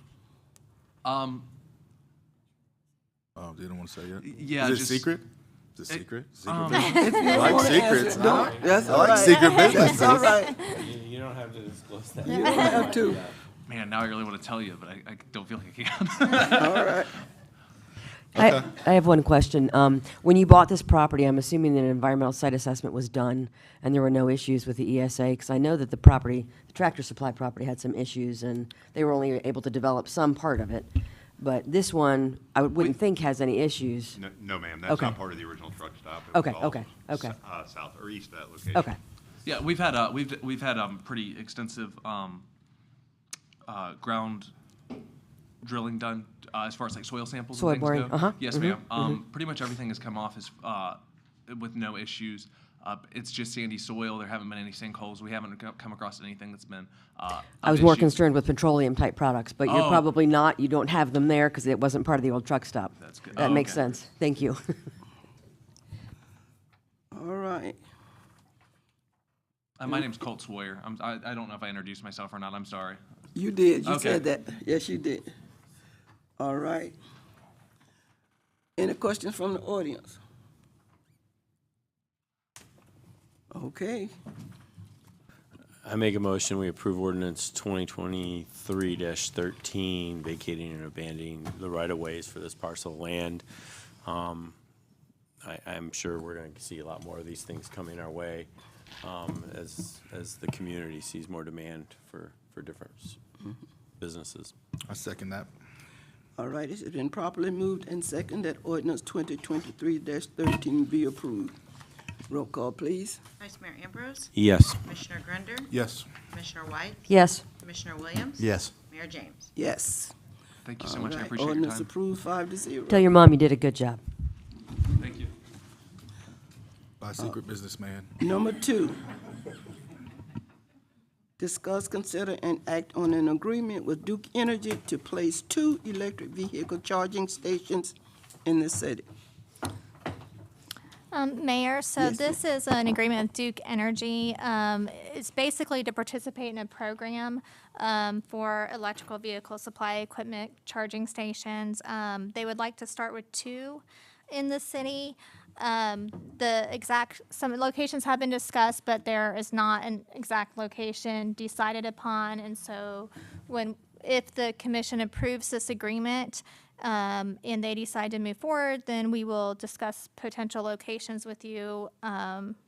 Oh, they don't want to say yet? Yeah, Is it just- secret? Is it secret? Secret If business? you I like wanna secrets. answer, don't. That's I all like right. secret businesses. That's all right. You don't have to disclose that. You don't have to. Man, now I really want to tell you, but I don't feel like I can. All right. I have one question. When you bought this property, I'm assuming that an environmental site assessment was done and there were no issues with the ESA, because I know that the Tractor Supply property had some issues and they were only able to develop some part of it. But this one, I wouldn't think has any issues. No, ma'am, that's Okay. not part of the original truck stop. It was Okay, all okay, okay. South or east of that location. Okay. Yeah, we've had pretty extensive ground drilling done as far as like soil samples Soil and things boring, go. uh-huh, Yes, mhm, ma'am. Pretty much everything has come off as with no issues. It's just sandy soil. There haven't been any sinkholes. We haven't come across anything that's been. I was more concerned with petroleum-type products, but you're Oh. probably not. You don't have them there because it wasn't part of the old truck stop. That's good. That Oh, makes okay. sense. Thank you. All right. My name's Colt Sawyer. I don't know if I introduced myself or not. I'm sorry. You did, you Okay. said that. Yes, you did. All right. Any questions from the audience? Okay, I make a motion, we approve ordinance 2023-13, vacating and abandoning the right-of-ways for this parcel of land. I'm sure we're going to see a lot more of these things coming our way as the community sees more demand for different businesses. I second that. all right, it has been properly moved and seconded that ordinance 2023-13 be approved. Roll call, please. Vice Mayor Ambrose. Yes. Commissioner Grunder. Yes. Commissioner White. Yes. Commissioner Williams. Yes. Mayor James. Yes. Thank you so All much. I right, appreciate your ordinance time. approved 5-0. Tell your mom you did a good job. Thank you. By secret businessman. Number 2, discuss, consider, and act on an agreement with Duke Energy to place 2 electric vehicle charging stations in the city. Mayor, so Yes, this is an agreement with Duke Energy. It's basically to participate in a program for electrical vehicle supply equipment charging stations. They would like to start with 2 in the city. Some locations have been discussed, but there is not an exact location decided upon. And so if the commission approves this agreement, and they decide to move forward, then we will discuss potential locations with you,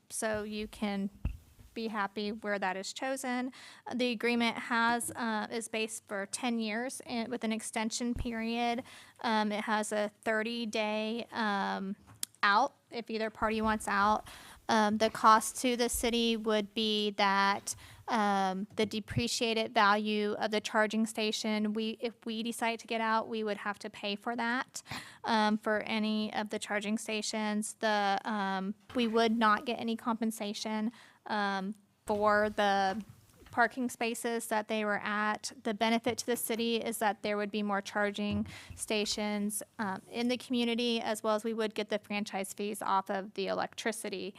so you can be happy where that is chosen. The agreement is based for 10 years and with an extension period. It has a 30-day out if either party wants out. The cost to the city would be that the depreciated value of the charging station, if we decide to get out, we would have to pay for that for any of the charging stations. We would not get any compensation for the parking spaces that they were at. The benefit to the city is that there would be more charging stations in the community, as well as we would get the franchise fees off of the electricity.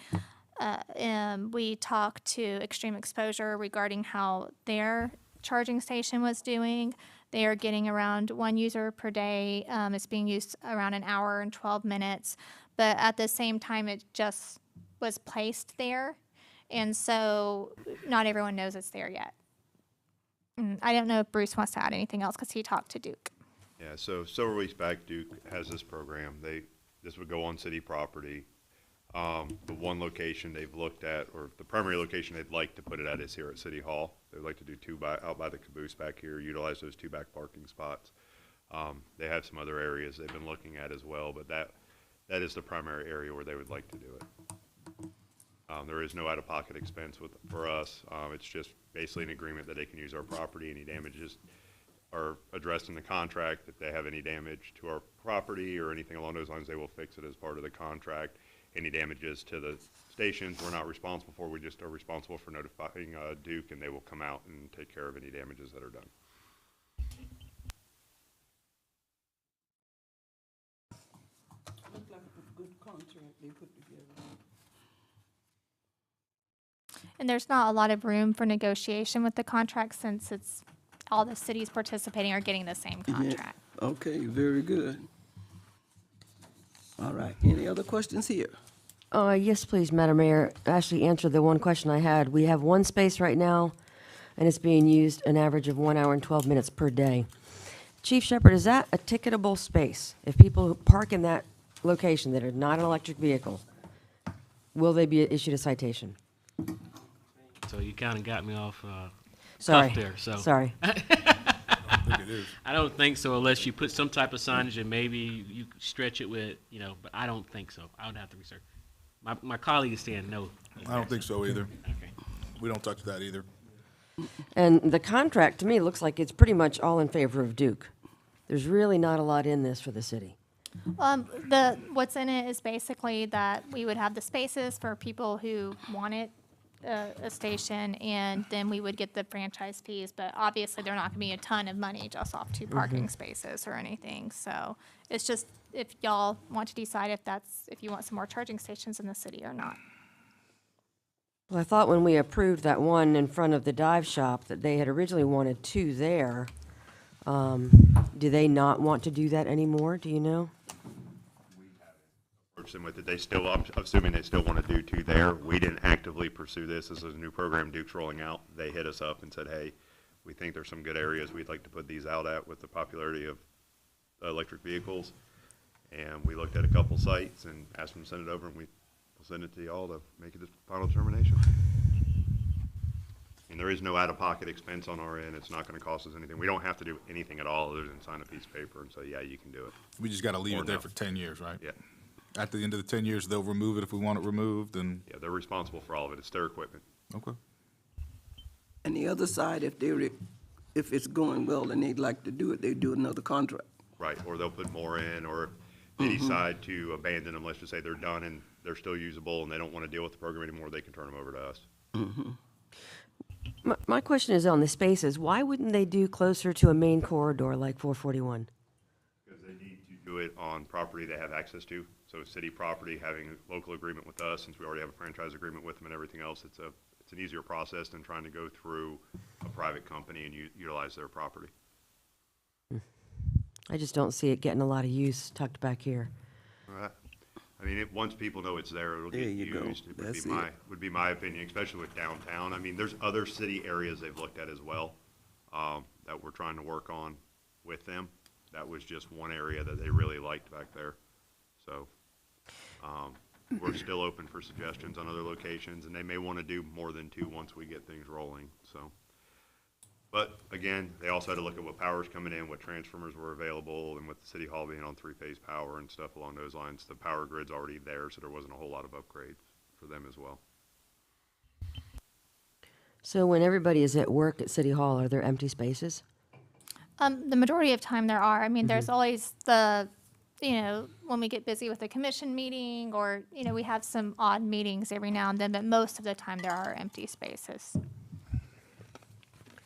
We talked to Extreme Exposure regarding how their charging station was doing. They are getting around 1 user per day. It's being used around an hour and 12 minutes. But at the same time, it just was placed there. And so not everyone knows it's there yet. I don't know if Bruce wants to add anything else because he talked to Duke. Yeah, so several weeks back, Duke has this program. This would go on city property. The one location they've looked at, or the primary location they'd like to put it at, is here at City Hall. They'd like to do out by the caboose back here, utilize those 2 back parking spots. They have some other areas they've been looking at as well, but that is the primary area where they would like to do it. There is no out-of-pocket expense for us. It's just basically an agreement that they can use our property. Any damages are addressed in the contract. If they have any damage to our property or anything along those lines, they will fix it as part of the contract. Any damages to the stations, we're not responsible for. We just are responsible for notifying Duke, and they will come out and take care of any damages that are done. Looks like a good contract they put together. And there's not a lot of room for negotiation with the contract since all the cities participating are getting the same contract. Yeah. Okay, very good. All right, any other questions here? Yes, please, Madam Mayor. Ashley answered the one question I had. We have 1 space right now, and it's being used an average of 1 hour and 12 minutes per day. Chief Shepherd, is that a ticketable space? If people who park in that location that are not an electric vehicle, will they be issued a citation? So you kind of got me off Sorry. cuff there. So Sorry. I don't think so, unless you put some type of signage and maybe you stretch it with, but I don't think so. I would have to research. My colleague is saying no. I don't think so either. Okay. We don't touch that either. And the contract, to me, looks like it's pretty much all in favor of Duke. There's really not a lot in this for the city. What's in it is basically that we would have the spaces for people who wanted a station, and then we would get the franchise fees. But obviously, they're not going to be a ton of money just off 2 parking spaces or anything. So it's just if y'all want to decide if you want some more charging stations in the city or not. Well, I thought when we approved that one in front of the dive shop that they had originally wanted 2 there. Do they not want to do that anymore? Do you know? Approach them with it. They still, I'm assuming they still want to do 2 there. We didn't actively pursue this. This is a new program Duke's rolling out. They hit us up and said, hey, we think there's some good areas we'd like to put these out at with the popularity of electric vehicles. And we looked at a couple sites and asked them to send it over, and we'll send it to y'all to make it a final determination. And there is no out-of-pocket expense on our end. It's not going to cost us anything. We don't have to do anything at all other than sign a piece of paper and say, yeah, you can do it. We just got to leave Or it there no. for 10 years, right? Yeah. At the end of the 10 years, they'll remove it if we want it removed, and, Yeah, they're responsible for all of it. It's their equipment. okay. And the other side, if if it's going well and they'd like to do it, they do another contract. Right, or they'll put more in, or if they decide to abandon them, let's just say they're done and they're still usable and they don't want to deal with the program anymore, they can turn them over to us. My question is on the spaces. Why wouldn't they do closer to a main corridor like 441? Because they need to do it on property they have access to. So city property, having a local agreement with us, since we already have a franchise agreement with them and everything else, it's an easier process than trying to go through a private company and utilize their property. I just don't see it getting a lot of use tucked back here. I mean, once people know it's there, it'll There get you go. used. It That's would be my opinion, especially with downtown. I mean, there's other city areas they've looked at as well, that we're trying to work on with them. That was just one area that they really liked back there. So, we're still open for suggestions on other locations, and they may want to do more than 2 once we get things rolling, so. But again, they also had to look at what power's coming in, what transformers were available, and with the city hall being on 3-phase power and stuff along those lines, the power grid's already there, so there wasn't a whole lot of upgrades for them as well. So when everybody is at work at City Hall, are there empty spaces? The majority of time there are. I mean, there's always when we get busy with a commission meeting or, we have some odd meetings every now and then, but most of the time there are empty spaces.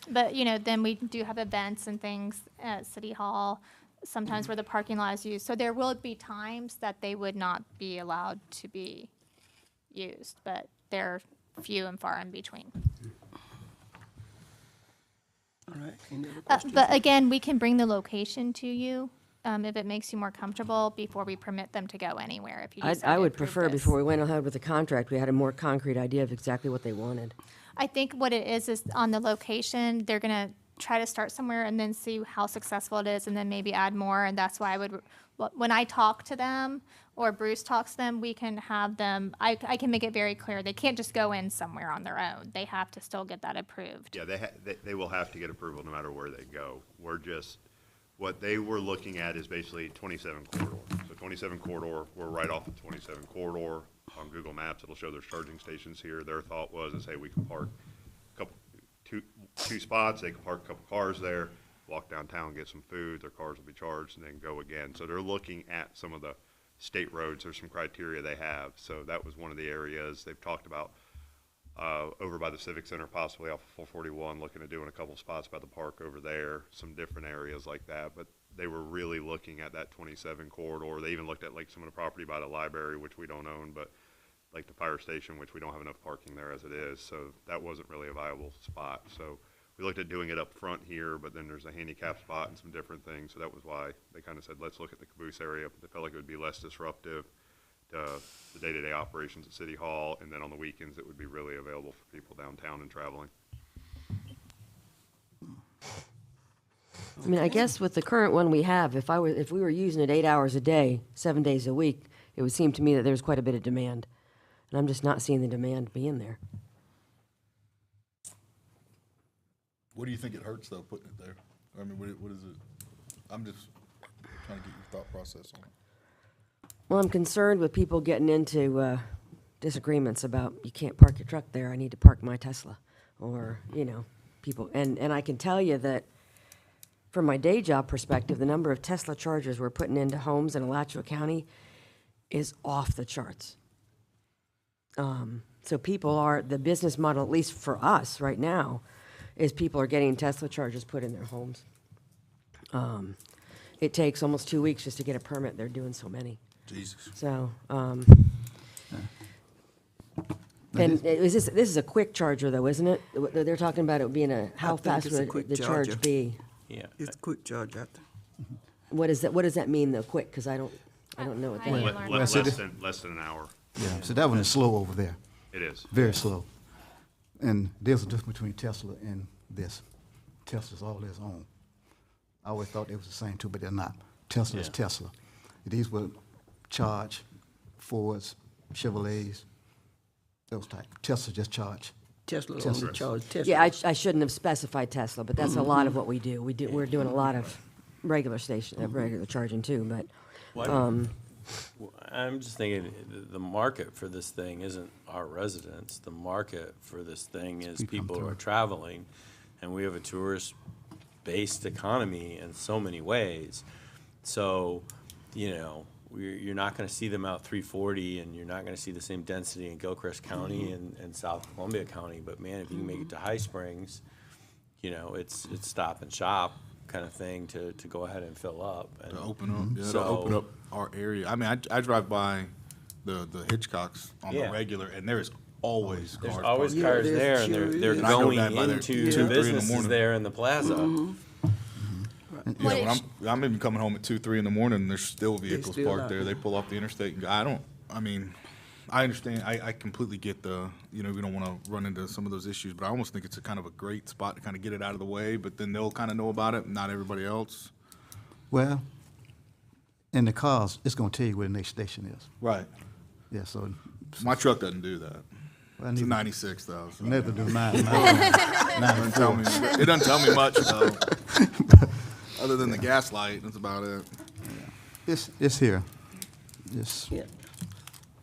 But, then we do have events and things at City Hall, sometimes where the parking lot is used. So there will be times that they would not be allowed to be used, but they're few and far in between. All right, any other questions? But again, we can bring the location to you if it makes you more comfortable before we permit them to go anywhere. If you decide I to would approve prefer this. before we went ahead with the contract, we had a more concrete idea of exactly what they wanted. I think what it is on the location, they're gonna try to start somewhere and then see how successful it is and then maybe add more. And that's why when I talk to them or Bruce talks to them, we can have them, I can make it very clear. They can't just go in somewhere on their own. They have to still get that approved. Yeah, they will have to get approval no matter where they go. What they were looking at is basically 27 corridor. So 27 corridor, we're right off of 27 corridor. On Google Maps, it'll show there's charging stations here. Their thought was, hey, we can park two spots, they can park a couple cars there, walk downtown, get some food, their cars will be charged, and then go again. So they're looking at some of the state roads. There's some criteria they have. So that was one of the areas they've talked about over by the Civic Center, possibly off of 441, looking at doing a couple spots by the park over there, some different areas like that. But they were really looking at that 27 corridor. They even looked at like some of the property by the library, which we don't own, but like the fire station, which we don't have enough parking there as it is. So that wasn't really a viable spot. So we looked at doing it up front here, but then there's a handicap spot and some different things. So that was why they kind of said, let's look at the caboose area. They felt like it would be less disruptive to the day-to-day operations at City Hall. And then on the weekends, it would be really available for people downtown and traveling. I mean, I guess with the current one we have, if we were using it 8 hours a day, 7 days a week, it would seem to me that there's quite a bit of demand. And I'm just not seeing the demand being there. What do you think it hurts, though, putting it there? I mean, what is it? I'm just trying to get your thought process on it. Well, I'm concerned with people getting into disagreements about, you can't park your truck there, I need to park my Tesla. Or, people, and I can tell you that from my day job perspective, the number of Tesla chargers we're putting into homes in Alachua County is off the charts. So the business model, at least for us right now, is people are getting Tesla chargers put in their homes. It takes almost 2 weeks just to get a permit. They're doing so many. Jesus. So, And this is a quick charger though, isn't it? They're talking about it being how I think fast it's a would quick the charge charger. be? Yeah. It's quick charge, I think. What does that mean though, quick? Because I don't know what that I is. learned Well, so Less than an hour. Yeah, so that one is slow over there, It is. very slow. And there's a difference between Tesla and this. Tesla's all its own. I always thought they was the same too, but they're not. Tesla is Yeah. Tesla. These will charge Fords, Chevrolets, those type. Tesla just charge. Tesla Tesla. only charge Tesla. Yeah, I shouldn't have specified Tesla, but that's a lot of what we do. We're doing a lot of regular charging too, but, Well, I'm just thinking, the market for this thing isn't our residents. The market for this thing is people who are traveling, and we have a tourist-based economy in so many ways. So, you know, you're not gonna see them out 340, and you're not gonna see the same density in Gilchrist County and South Columbia County, but man, if you can make it to High Springs, you know, it's stop and shop kind of thing to go ahead and fill up. And To open up, yeah, so- to open up our area. I mean, I drive by the Hitchcocks on Yeah. the regular, and there is always There's cars. always parked cars there's there, and sure they're is. And I go going back by there into 2, 3 the in the businesses morning. there in the plaza. Yeah, when I'm even coming home at 2, 3 in the morning, and there's still vehicles still parked out there. there. They pull off the interstate and go. I understand, I completely get the, you know, we don't want to run into some of those issues, but I almost think it's a kind of a great spot to kind of get it out of the way, but then they'll kind of know about it, not everybody else. Well, in the cars, it's gonna tell you where the next station is. Right. Yeah, so. My truck doesn't do that. Well, It's a neither- 96 though. So. Neither do mine. It doesn't tell me, it doesn't tell me much though. Other than the gas light, that's about it. It's here. It's, Yeah.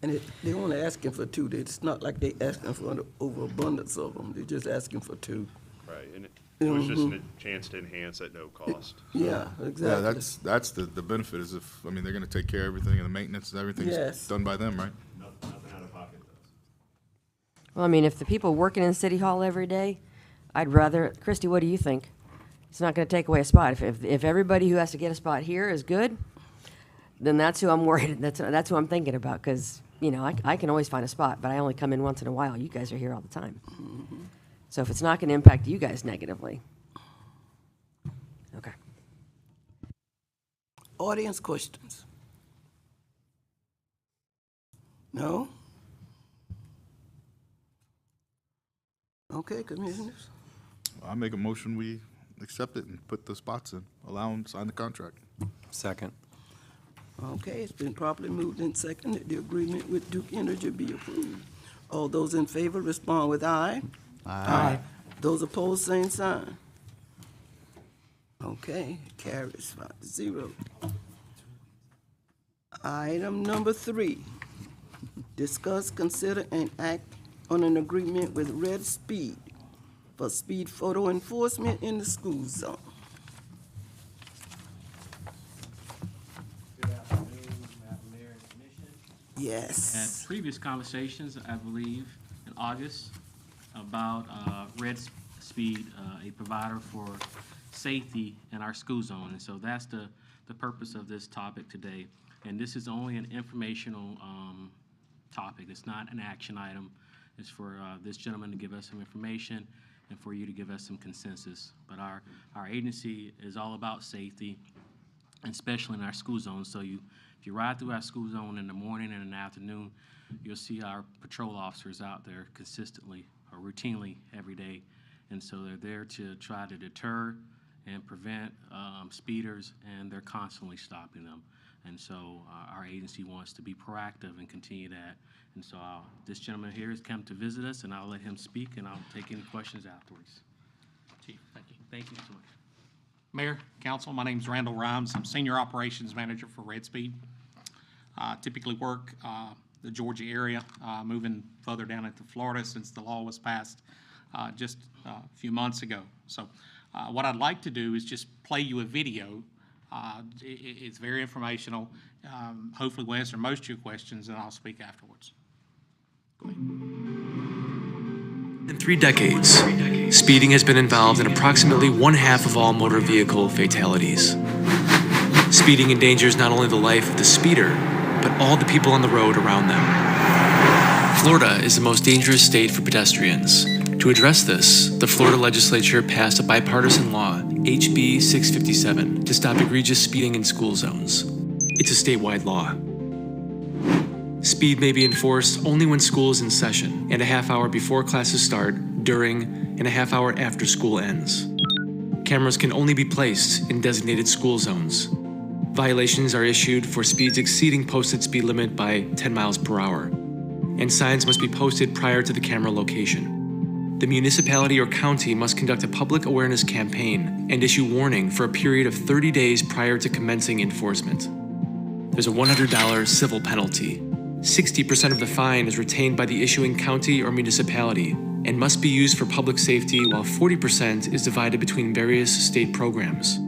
And they only asking for two. It's not like they asking for an overabundance of them. They're just asking for two. Right, and it was just a chance to enhance at no cost. Yeah, exactly. Yeah, that's the benefit is if, I mean, they're gonna take care of everything and the maintenance and everything's Yes. done by them, right? well, I mean, if the people working in City Hall every day, I'd rather, Christy, what do you think? It's not gonna take away a spot. If everybody who has to get a spot here is good, then that's who I'm worried, that's who I'm thinking about, because, you know, I can always find a spot, but I only come in once in a while. You guys are here all the time. So if it's not gonna impact you guys negatively. Okay. Audience questions? No? Okay, commissioners. I make a motion, we accept it and put the spots in, allow them to sign the contract. Second. Okay, it's been properly moved and seconded. The agreement with Duke Energy be approved. All those in favor respond with aye. Aye. Those opposed, same sign. Okay, carries 5-0. Item number 3, discuss, consider, and act on an agreement with Red Speed for speed photo enforcement in the school zone. Good afternoon, Madam Mayor and Commission. Yes. Had previous conversations, I believe, in August about Red Speed, a provider for safety in our school zone. And so that's the purpose of this topic today. And this is only an informational topic. It's not an action item. It's for this gentleman to give us some information and for you to give us some consensus. But our agency is all about safety, and especially in our school zone. So if you ride through our school zone in the morning and in the afternoon, you'll see our patrol officers out there consistently or routinely every day. And so they're there to try to deter and prevent speeders, and they're constantly stopping them. And so our agency wants to be proactive and continue that. And so this gentleman here has come to visit us, and I'll let him speak, and I'll take any questions afterwards. Chief, thank you. Thank you so much. Mayor, council, my name's Randall Rhymes. I'm Senior Operations Manager for Red Speed. Typically work the Georgia area, moving further down into Florida since the law was passed just a few months ago. So what I'd like to do is just play you a video. It's very informational. Hopefully we'll answer most of your questions, and I'll speak afterwards. In 3 decades, speeding has been involved in approximately 1/2 of all motor vehicle fatalities. Speeding endangers not only the life of the speeder, but all the people on the road around them. Florida is the most dangerous state for pedestrians. To address this, the Florida legislature passed a bipartisan law, HB 657, to stop egregious speeding in school zones. It's a statewide law. Speed may be enforced only when school is in session and a half hour before classes start, during, and a half hour after school ends. Cameras can only be placed in designated school zones. Violations are issued for speeds exceeding posted speed limit by 10 miles per hour, and signs must be posted prior to the camera location. The municipality or county must conduct a public awareness campaign and issue warning for a period of 30 days prior to commencing enforcement. There's a $100 civil penalty. 60% of the fine is retained by the issuing county or municipality and must be used for public safety, while 40% is divided between various state programs.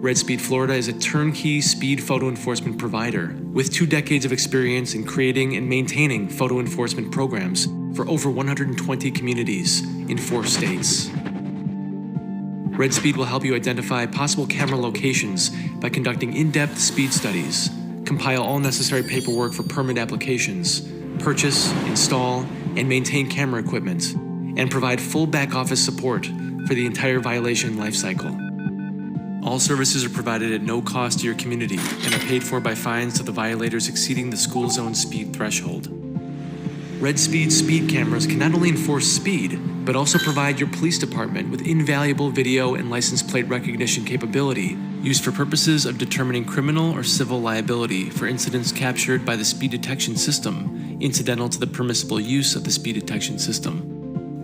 Red Speed Florida is a turnkey speed photo enforcement provider with 2 decades of experience in creating and maintaining photo enforcement programs for over 120 communities in 4 states. Red Speed will help you identify possible camera locations by conducting in-depth speed studies, compile all necessary paperwork for permit applications, purchase, install, and maintain camera equipment, and provide full back-office support for the entire violation lifecycle. All services are provided at no cost to your community and are paid for by fines to the violators exceeding the school zone speed threshold. Red Speed speed cameras can not only enforce speed, but also provide your police department with invaluable video and license plate recognition capability used for purposes of determining criminal or civil liability for incidents captured by the speed detection system, incidental to the permissible use of the speed detection system.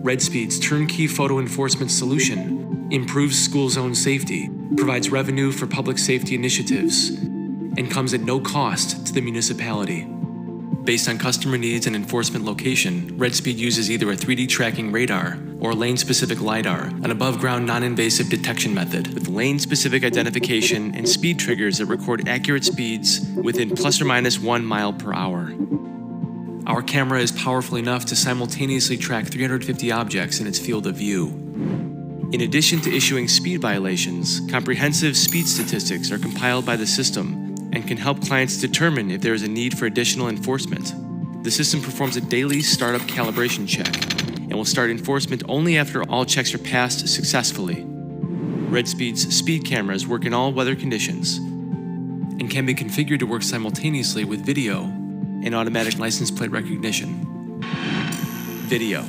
Red Speed's turnkey photo enforcement solution improves school zone safety, provides revenue for public safety initiatives, and comes at no cost to the municipality. Based on customer needs and enforcement location, Red Speed uses either a 3D tracking radar or lane-specific LiDAR, an above-ground non-invasive detection method with lane-specific identification and speed triggers that record accurate speeds within plus or minus 1 mile per hour. Our camera is powerful enough to simultaneously track 350 objects in its field of view. In addition to issuing speed violations, comprehensive speed statistics are compiled by the system and can help clients determine if there is a need for additional enforcement. The system performs a daily startup calibration check and will start enforcement only after all checks are passed successfully. Red Speed's speed cameras work in all weather conditions and can be configured to work simultaneously with video and automatic license plate recognition. Video.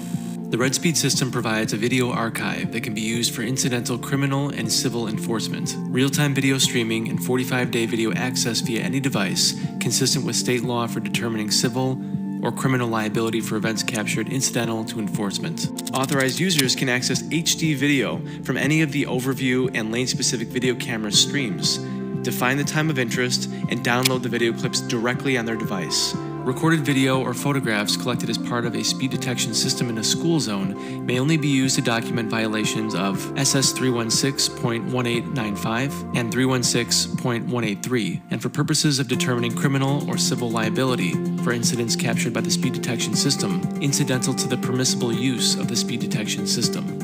The Red Speed system provides a video archive that can be used for incidental criminal and civil enforcement, real-time video streaming, and 45-day video access via any device consistent with state law for determining civil or criminal liability for events captured incidental to enforcement. Authorized users can access HD video from any of the overview and lane-specific video camera streams, define the time of interest, and download the video clips directly on their device. Recorded video or photographs collected as part of a speed detection system in a school zone may only be used to document violations of SS 316.1895 and 316.183, and for purposes of determining criminal or civil liability for incidents captured by the speed detection system, incidental to the permissible use of the speed detection system.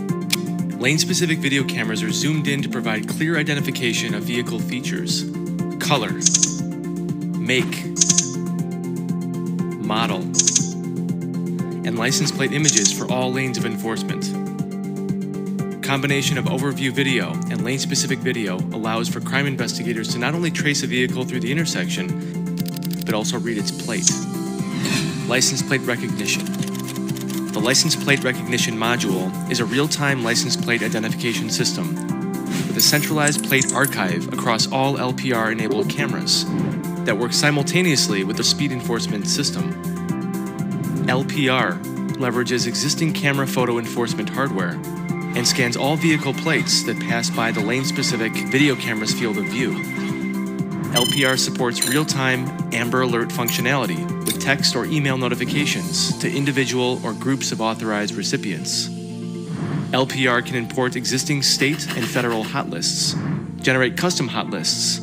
Lane-specific video cameras are zoomed in to provide clear identification of vehicle features, color, make, model, and license plate images for all lanes of enforcement. Combination of overview video and lane-specific video allows for crime investigators to not only trace a vehicle through the intersection, but also read its plate. License plate recognition. The license plate recognition module is a real-time license plate identification system with a centralized plate archive across all LPR-enabled cameras that works simultaneously with the speed enforcement system. LPR leverages existing camera photo enforcement hardware and scans all vehicle plates that pass by the lane-specific video camera's field of view. LPR supports real-time Amber Alert functionality with text or email notifications to individual or groups of authorized recipients. LPR can import existing state and federal hot lists, generate custom hot lists,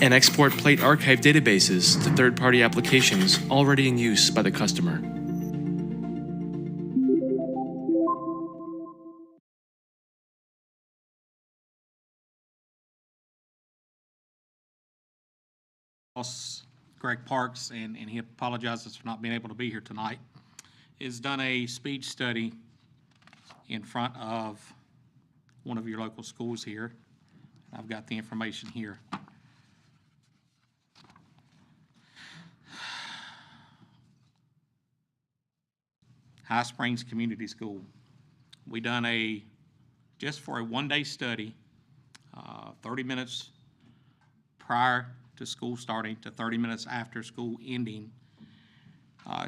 and export plate archive databases to third-party applications already in use by the customer. Greg Parks, and he apologizes for not being able to be here tonight, has done a speed study in front of one of your local schools here. I've got the information here. High Springs Community School. We done just for a one-day study, 30 minutes prior to school starting to 30 minutes after school ending.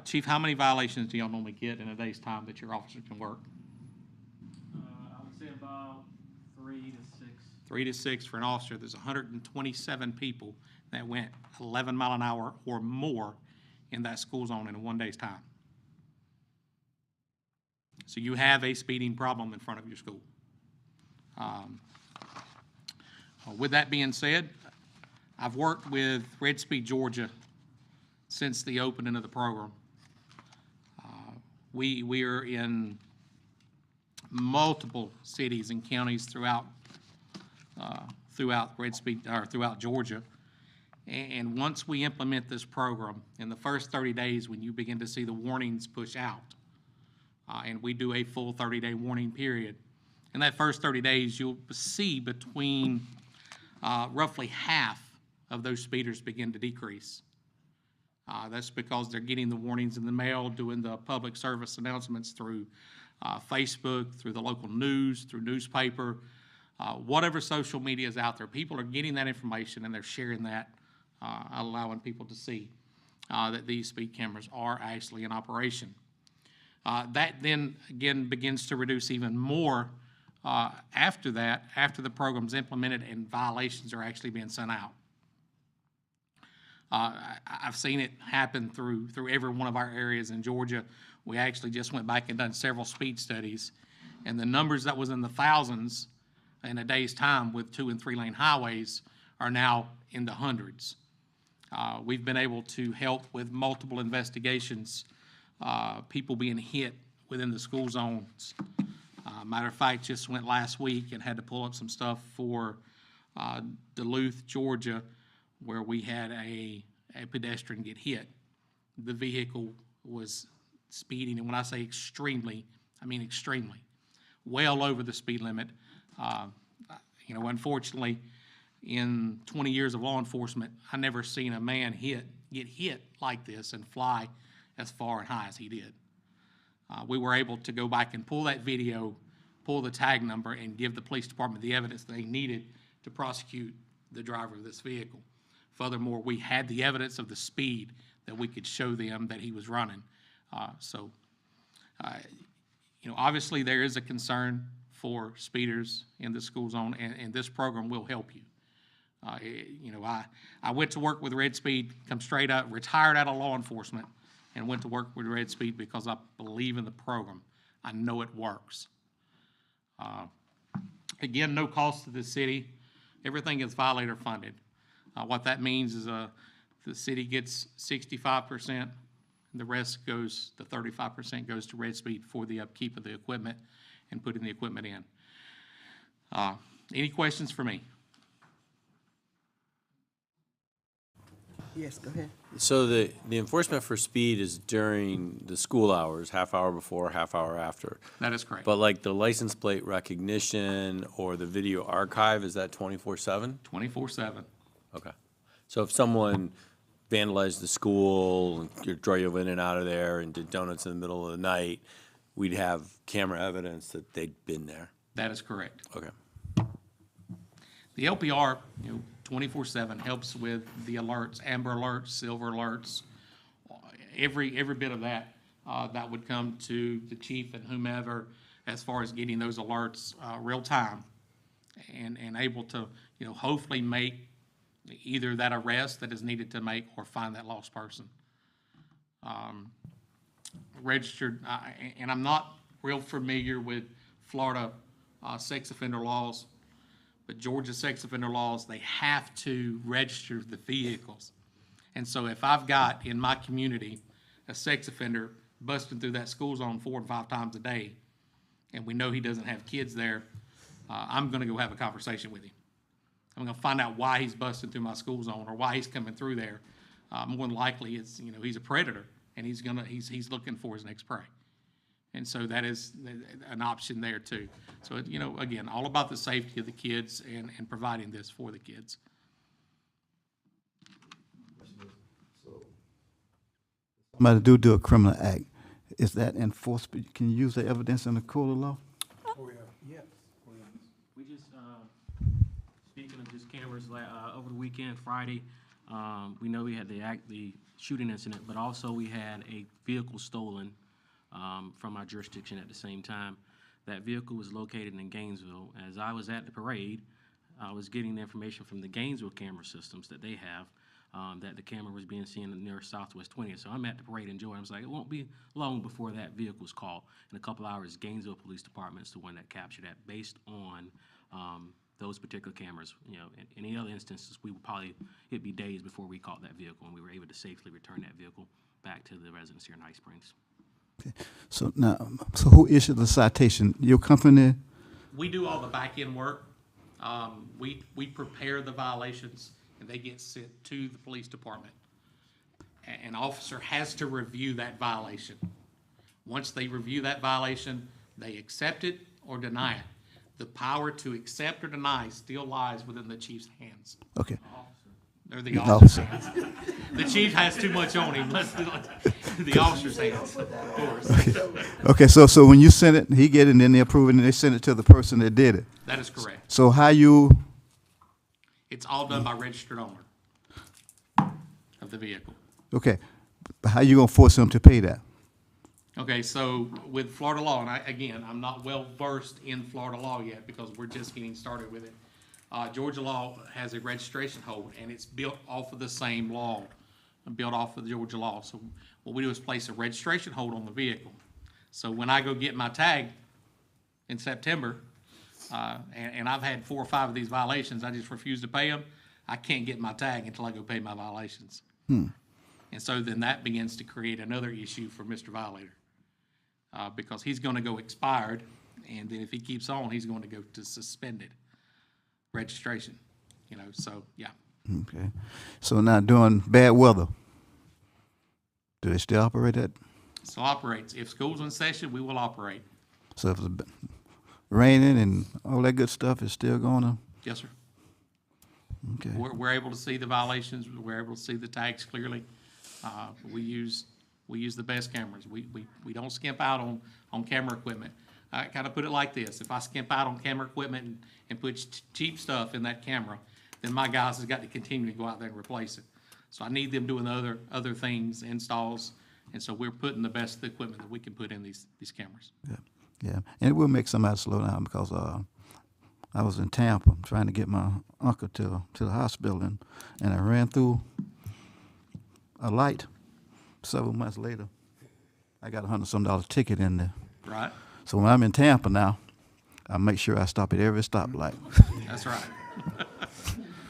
Chief, how many violations do y'all normally get in a day's time that your officers can work? I would say about 3 to 6. 3 to 6 for an officer. There's 127 people that went 11 mile an hour or more in that school zone in a one day's time. So you have a speeding problem in front of your school. With that being said, I've worked with Red Speed Georgia since the opening of the program. We are in multiple cities and counties throughout Red Speed or throughout Georgia. And once we implement this program, in the first 30 days, when you begin to see the warnings push out, and we do a full 30-day warning period, in that first 30 days, you'll see between roughly half of those speeders begin to decrease. That's because they're getting the warnings in the mail, doing the public service announcements through Facebook, through the local news, through newspaper, whatever social media is out there. People are getting that information and they're sharing that, allowing people to see that these speed cameras are actually in operation. That then, again, begins to reduce even more after that, after the program's implemented and violations are actually being sent out. I've seen it happen through every one of our areas in Georgia. We actually just went back and done several speed studies, and the numbers that was in the thousands in a day's time with 2- and 3-lane highways are now in the hundreds. We've been able to help with multiple investigations, people being hit within the school zones. Matter of fact, just went last week and had to pull up some stuff for Duluth, Georgia, where we had a pedestrian get hit. The vehicle was speeding, and when I say extremely, I mean extremely, well over the speed limit. Unfortunately, in 20 years of law enforcement, I never seen a man get hit like this and fly as far and high as he did. We were able to go back and pull that video, pull the tag number, and give the police department the evidence they needed to prosecute the driver of this vehicle. Furthermore, we had the evidence of the speed that we could show them that he was running. Obviously there is a concern for speeders in the school zone, and this program will help you. I went to work with Red Speed, come straight up, retired out of law enforcement, and went to work with Red Speed because I believe in the program. I know it works. Again, no cost to the city. Everything is violator funded. What that means is the city gets 65%, and the rest goes, the 35% goes to Red Speed for the upkeep of the equipment and putting the equipment in. Any questions for me? Yes, go ahead. So the enforcement for speed is during the school hours, half hour before, half hour after. That is correct. But like the license plate recognition or the video archive, is that 24/7? 24/7. Okay. So if someone vandalized the school, and you drove in and out of there and did donuts in the middle of the night, we'd have camera evidence that they'd been there. That is correct. Okay. The LPR, 24/7 helps with the alerts, amber alerts, silver alerts, every bit of that that would come to the chief and whomever as far as getting those alerts real time and able to, hopefully make either that arrest that is needed to make or find that lost person. Registered, and I'm not real familiar with Florida sex offender laws, but Georgia sex offender laws, they have to register the vehicles. And so if I've got in my community a sex offender busting through that school zone 4 and 5 times a day, and we know he doesn't have kids there, I'm gonna go have a conversation with him. I'm gonna find out why he's busting through my school zone or why he's coming through there. more than likely it's, he's a predator and he's looking for his next prey. And so that is an option there too. So, again, all about the safety of the kids and providing this for the kids. Somebody do a criminal act. Is that enforceable? Can you use the evidence in the court of law? Oh, yeah. We just, speaking of just cameras, over the weekend, Friday, we know we had the shooting incident, but also we had a vehicle stolen from our jurisdiction at the same time. That vehicle was located in Gainesville. As I was at the parade, I was getting the information from the Gainesville camera systems that they have, that the camera was being seen near Southwest 20th. So I'm at the parade enjoying. I was like, it won't be long before that vehicle was called. In a couple hours, Gainesville Police Department is the one that captured that based on those particular cameras. In any other instances, it'd be days before we caught that vehicle, and we were able to safely return that vehicle back to the residents here in High Springs. Okay. So who issued the citation? Your company? We do all the back-end work. We prepare the violations, and they get sent to the police department. An officer has to review that violation. Once they review that violation, they accept it or deny it. The power to accept or deny still lies within the chief's hands. Okay. Or the officer's hands. The chief has too much on him. Let's do the officer's hands, of course. Okay, so when you send it, he get it, and then they approve it, and they send it to the person that did it. That is correct. So how you? It's all done by registered owner of the vehicle. Okay, but how you gonna force them to pay that? Okay, so with Florida law, and I'm not well versed in Florida law yet because we're just getting started with it. Georgia law has a registration hold, and it's built off of the same law, built off of the Georgia law. So what we do is place a registration hold on the vehicle. So when I go get my tag in September, and I've had 4 or 5 of these violations, I just refuse to pay them. I can't get my tag until I go pay my violations. And so then that begins to create another issue for Mr. Violator, because he's going to go expired, and then if he keeps on, he's going to go to suspended registration. So yeah. Okay, so now during bad weather, do they still operate that? So operates. If school's in session, we will operate. So if it's raining and all that good stuff, is still gonna? Yes, sir. Okay. We're able to see the violations. We're able to see the tags clearly. We use the best cameras. We don't skimp out on camera equipment. I kind of put it like this: if I skimp out on camera equipment and put cheap stuff in that camera, then my guys has got to continue to go out there and replace it. So I need them doing other things, installs, and so we're putting the best equipment that we can put in these cameras. Yeah, and it will make somebody slow down because I was in Tampa trying to get my uncle to the hospital, and I ran through a light. Several months later, I got $100-some ticket in there. Right. So when I'm in Tampa now, I make sure I stop at every stoplight. That's right.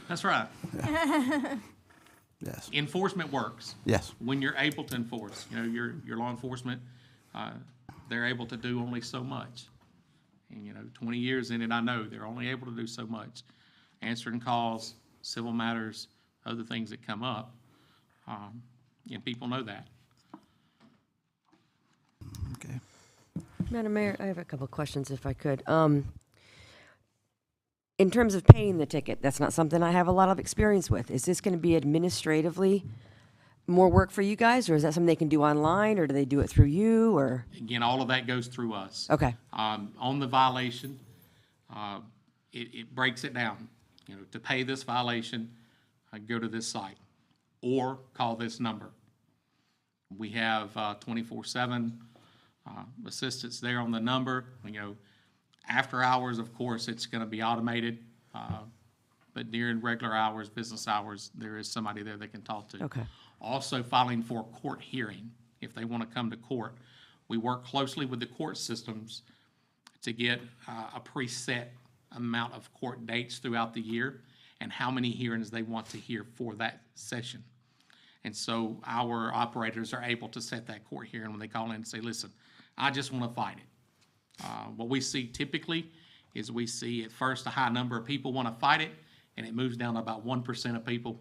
That's right. Yes. Enforcement works. Yes. When you're able to enforce, your law enforcement, they're able to do only so much. And 20 years in it, I know they're only able to do so much. Answering calls, civil matters, other things that come up, and people know that. Okay. Madam Mayor, I have a couple questions if I could. In terms of paying the ticket, that's not something I have a lot of experience with. Is this going to be administratively more work for you guys, or is that something they can do online, or do they do it through you, or? Again, all of that goes through us. Okay. On the violation, it breaks it down. To pay this violation, go to this site or call this number. We have 24/7 assistance there on the number. After hours, of course, it's going to be automated. But during regular hours, business hours, there is somebody there they can talk to. Okay. Also filing for a court hearing if they want to come to court. We work closely with the court systems to get a preset amount of court dates throughout the year and how many hearings they want to hear for that session. And so our operators are able to set that court hearing when they call in and say, listen, I just want to fight it. What we see typically is we see at first a high number of people want to fight it, and it moves down to about 1% of people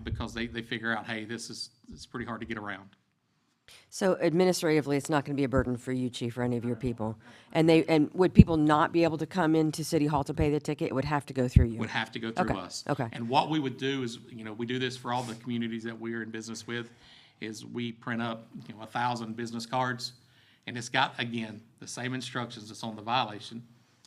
because they figure out, hey, it's pretty hard to get around. So administratively, it's not going to be a burden for you, Chief, or any of your people? And would people not be able to come into City Hall to pay the ticket? It would have to go through you? Would have to go through Okay, us. okay. And what we would do is, we do this for all the communities that we're in business with, is we print up, 1,000 business cards, and it's got, again, the same instructions that's on the violation,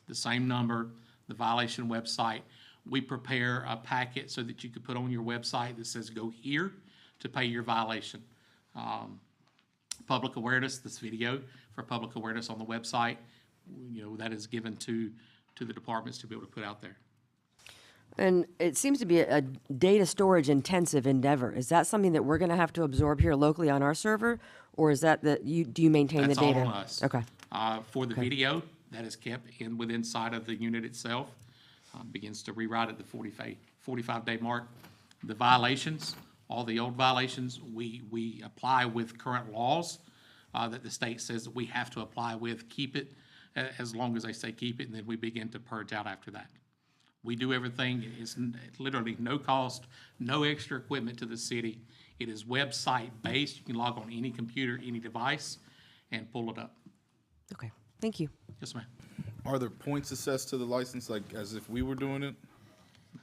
the same number, the violation website. We prepare a packet so that you could put on your website that says, go here to pay your violation. Public awareness, this video for public awareness on the website, that is given to the departments to be able to put out there. And it seems to be a data storage intensive endeavor. Is that something that we're going to have to absorb here locally on our server, or is that do you maintain That's the data? all on us. Okay. For the video, that is kept inside of the unit itself, begins to rewrite at the 45-day mark. The violations, all the old violations, we apply with current laws that the state says that we have to apply with, keep it as long as they say keep it, and then we begin to purge out after that. We do everything. It's literally no cost, no extra equipment to the city. It is website-based. You can log on any computer, any device, and pull it up. Okay, thank you. Yes, ma'am. Are there points assessed to the license, like as if we were doing it?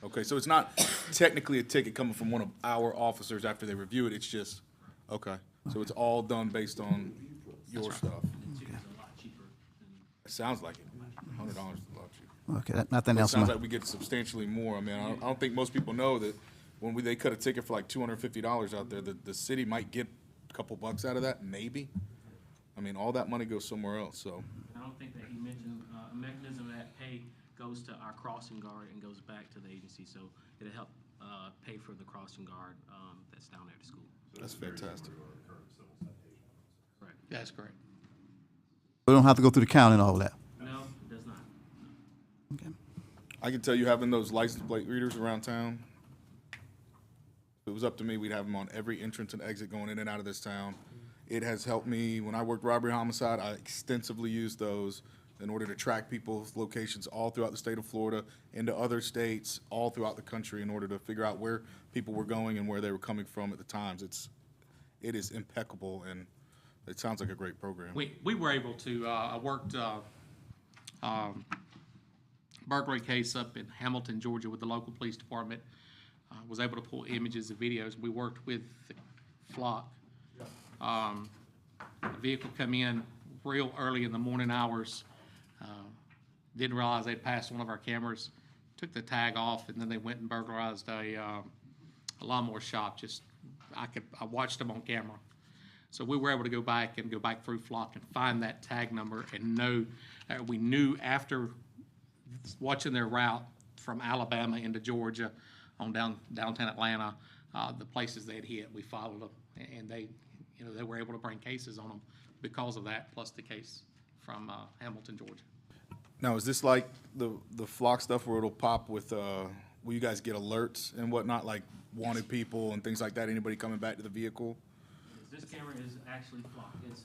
Okay, so it's not technically a ticket coming from one of our officers after they review it, it's just, okay. So it's all done based on your stuff? It sounds like it. $100 is a lot cheaper. Okay, nothing It else. sounds like we get substantially more. I mean, I don't think most people know that when they cut a ticket for like $250 out there, the city might get a couple bucks out of that, maybe. I mean, all that money goes somewhere else, so. I don't think that he mentioned a mechanism that pay goes to our crossing guard and goes back to the agency, so it'll help pay for the crossing guard that's down there at the school. That's fantastic. Correct. That's correct. We don't have to go through the county and all that. No, it does not. I can tell you, having those license plate readers around town, if it was up to me, we'd have them on every entrance and exit going in and out of this town. It has helped me, when I worked robbery homicide, I extensively used those in order to track people's locations all throughout the state of Florida, into other states, all throughout the country, in order to figure out where people were going and where they were coming from at the times. It is impeccable, and it sounds like a great program. We were able to, I worked burglary case up in Hamilton, Georgia with the local police department. Was able to pull images and videos. We worked with the flock. A vehicle come in real early in the morning hours. Didn't realize they'd passed one of our cameras. Took the tag off, and then they went and burglarized a lawnmower shop. I watched them on camera. So we were able to go back through Flock and find that tag number and know, we knew after watching their route from Alabama into Georgia on downtown Atlanta, the places they'd hit, we followed them, and they were able to bring cases on them because of that, plus the case from Hamilton, Georgia. Now, is this like the Flock stuff where it'll pop with, will you guys get alerts and whatnot, like wanted people and things like that, anybody coming back to the vehicle? This camera is actually Flock. It's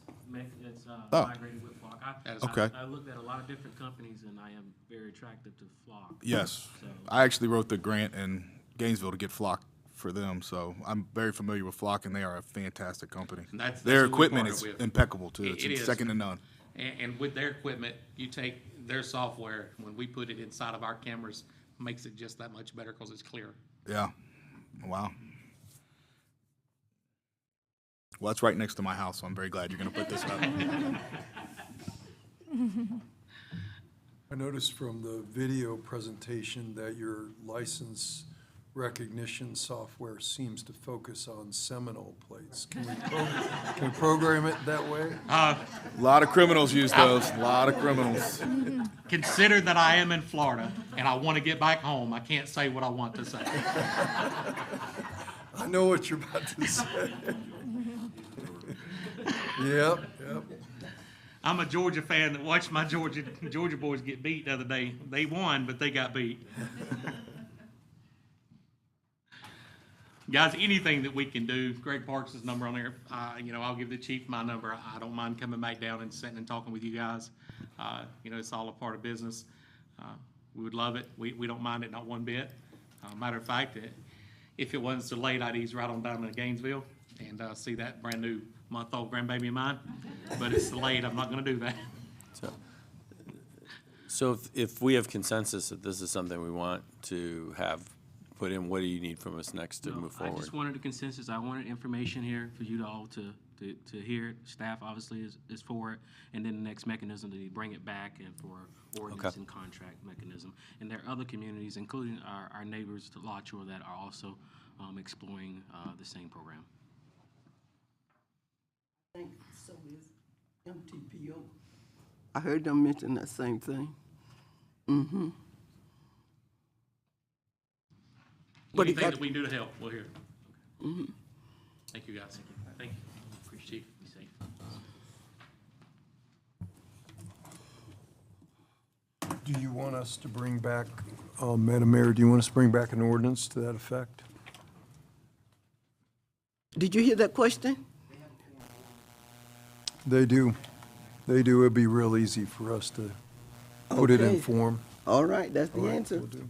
Oh. migrated with Flock. Okay. I looked at a lot of different companies, and I am very attracted to Flock. Yes. So, I actually wrote the grant in Gainesville to get Flock for them, so I'm very familiar with Flock, and they are a fantastic company. And that's Their who we equipment partner is with. impeccable, too. It It's is. second to none. And with their equipment, you take their software, when we put it inside of our cameras, makes it just that much better because it's clear. Yeah. Wow. Well, it's right next to my house, so I'm very glad you're going to put this up. I noticed from the video presentation that your license recognition software seems to focus on Seminole plates. Can we program it that way? A lot of criminals use those, a lot of criminals. Consider that I am in Florida and I want to get back home. I can't say what I want to say. I know what you're about to say. Yep. I'm a Georgia fan that watched my Georgia boys get beat the other day. They won, but they got beat. Guys, anything that we can do, Greg Parks' number on there, I'll give the chief my number. I don't mind coming back down and sitting and talking with you guys. It's all a part of business. We would love it. We don't mind it, not one bit. Matter of fact, if it wasn't so late, I'd ease right on down to Gainesville and see that brand-new month-old grandbaby of mine. But it's late, I'm not gonna do that. So if we have consensus that this is something we want to have put in, what do you need from us next to No, move I forward? just wanted a consensus. I wanted information here for you all to hear it. Staff obviously is for it. And then the next mechanism to bring it back and for ordinance Okay. and contract mechanism. And there are other communities, including our neighbors to Alachua, that are also exploring the same program. I think so is MTPO. I heard them mention that same thing. Mm-hmm. But it Anything got- that we can do to help, we're here. Mm-hmm. Thank you, guys. Thank you. Appreciate it. Be safe. Do you want us to bring back, Madam Mayor, do you want us to bring back an ordinance to that effect? Did you hear that question? They do. They do. It'd be real easy for us to put it in Okay. form. All right, that's All the right, answer. will do.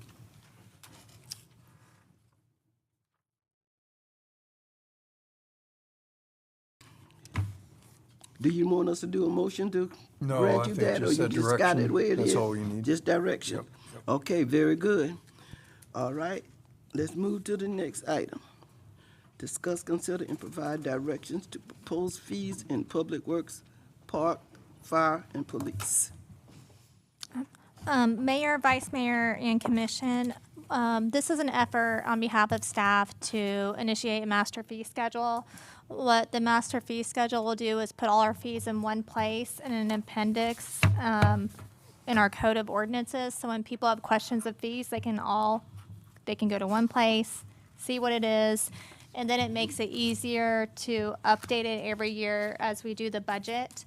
Do you want us to do a motion to No, grant I you think that, or just you that just got it direction. where it is? That's all you need. Just direction? Yep, yep. Okay, very good. All right, let's move to the next item. Discuss, consider, and provide directions to propose fees in public works, park, fire, and police. Mayor, Vice Mayor, and Commission, this is an effort on behalf of staff to initiate a master fee schedule. What the master fee schedule will do is put all our fees in one place in an appendix in our code of ordinances. So when people have questions of fees, they can go to one place, see what it is, and then it makes it easier to update it every year as we do the budget.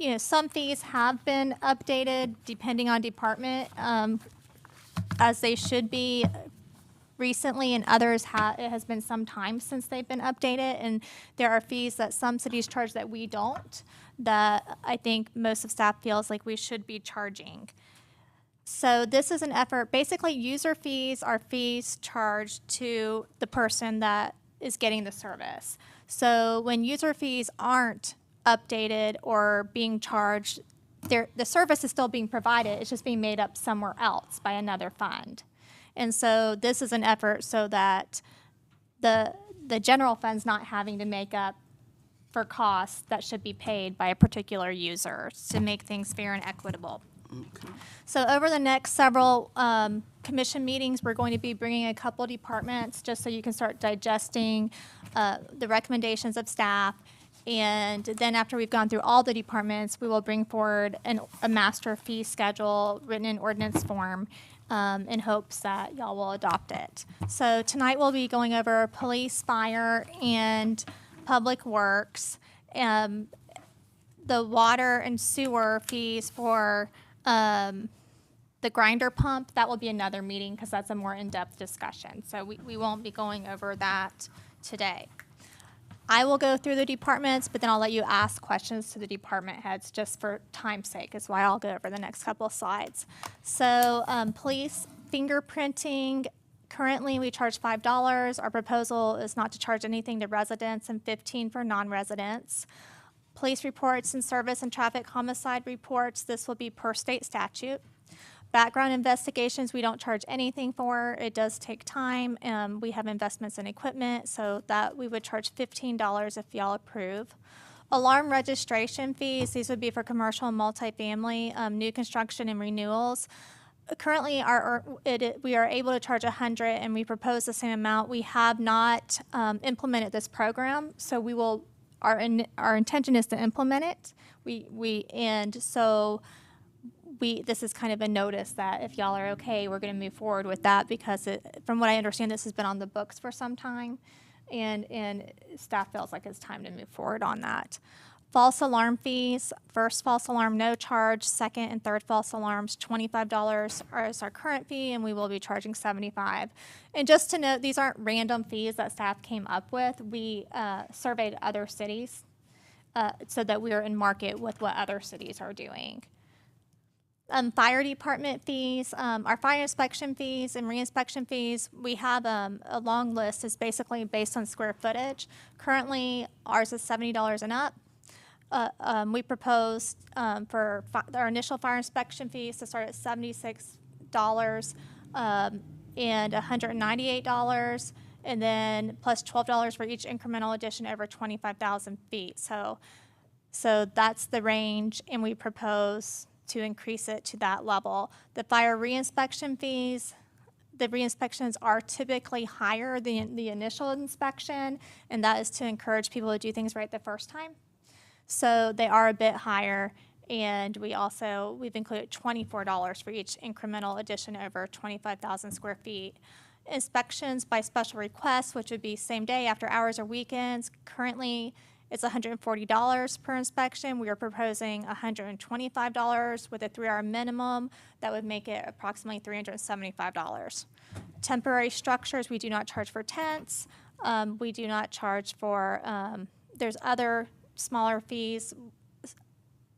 You know, some fees have been updated depending on department, as they should be recently, and others it has been some time since they've been updated. And there are fees that some cities charge that we don't, that I think most of staff feels like we should be charging. So this is an effort, basically user fees are fees charged to the person that is getting the service. So when user fees aren't updated or being charged, the service is still being provided, it's just being made up somewhere else by another fund. And so this is an effort so that the general fund's not having to make up for costs that should be paid by a particular user to make things fair and equitable. So over the next several commission meetings, we're going to be bringing a couple departments just so you can start digesting the recommendations of staff. And then after we've gone through all the departments, we will bring forward a master fee schedule written in ordinance form in hopes that y'all will adopt it. So tonight we'll be going over police, fire, and public works. The water and sewer fees for the grinder pump, that will be another meeting because that's a more in-depth discussion. So we won't be going over that today. I will go through the departments, but then I'll let you ask questions to the department heads just for time's sake, is why I'll go over the next couple of slides. So police fingerprinting, currently we charge $5. Our proposal is not to charge anything to residents and $15 for non-residents. Police reports and service and traffic homicide reports, this will be per state statute. Background investigations, we don't charge anything for. It does take time. We have investments in equipment, so that we would charge $15 if y'all approve. Alarm registration fees, these would be for commercial and multifamily, new construction and renewals. Currently, we are able to charge $100, and we propose the same amount. We have not implemented this program, so we will. Our intention is to implement it. This is kind of a notice that if y'all are okay, we're going to move forward with that because from what I understand, this has been on the books for some time, and staff feels like it's time to move forward on that. False alarm fees, first false alarm, no charge. Second and third false alarms, $25 is our current fee, and we will be charging $75. And just to note, these aren't random fees that staff came up with. We surveyed other cities so that we are in market with what other cities are doing. Fire department fees, our fire inspection fees and reinspection fees, we have a long list. It's basically based on square footage. Currently, ours is $70 and up. We proposed for our initial fire inspection fees to start at $76 and $198, and then plus $12 for each incremental addition over 25,000 feet. So that's the range, and we propose to increase it to that level. The fire reinspection fees, the re-inspections are typically higher than the initial inspection, and that is to encourage people to do things right the first time. So they are a bit higher, and we've included $24 for each incremental addition over 25,000 square feet. Inspections by special request, which would be same day, after hours, or weekends. Currently, it's $140 per inspection. We are proposing $125 with a 3-hour minimum. That would make it approximately $375. Temporary structures, we do not charge for tents. We do not charge for, there's other smaller fees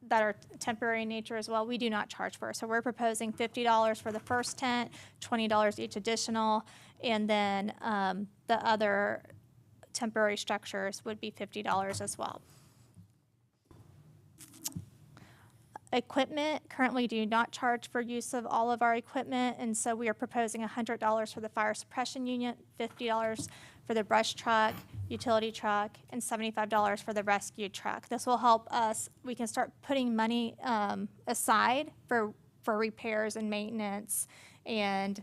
that are temporary in nature as well. We do not charge for. So we're proposing $50 for the first tent, $20 each additional, and then the other temporary structures would be $50 as well. Equipment, currently do not charge for use of all of our equipment, and so we are proposing $100 for the fire suppression unit, $50 for the brush truck, utility truck, and $75 for the rescue truck. This will help us, we can start putting money aside for repairs and maintenance, and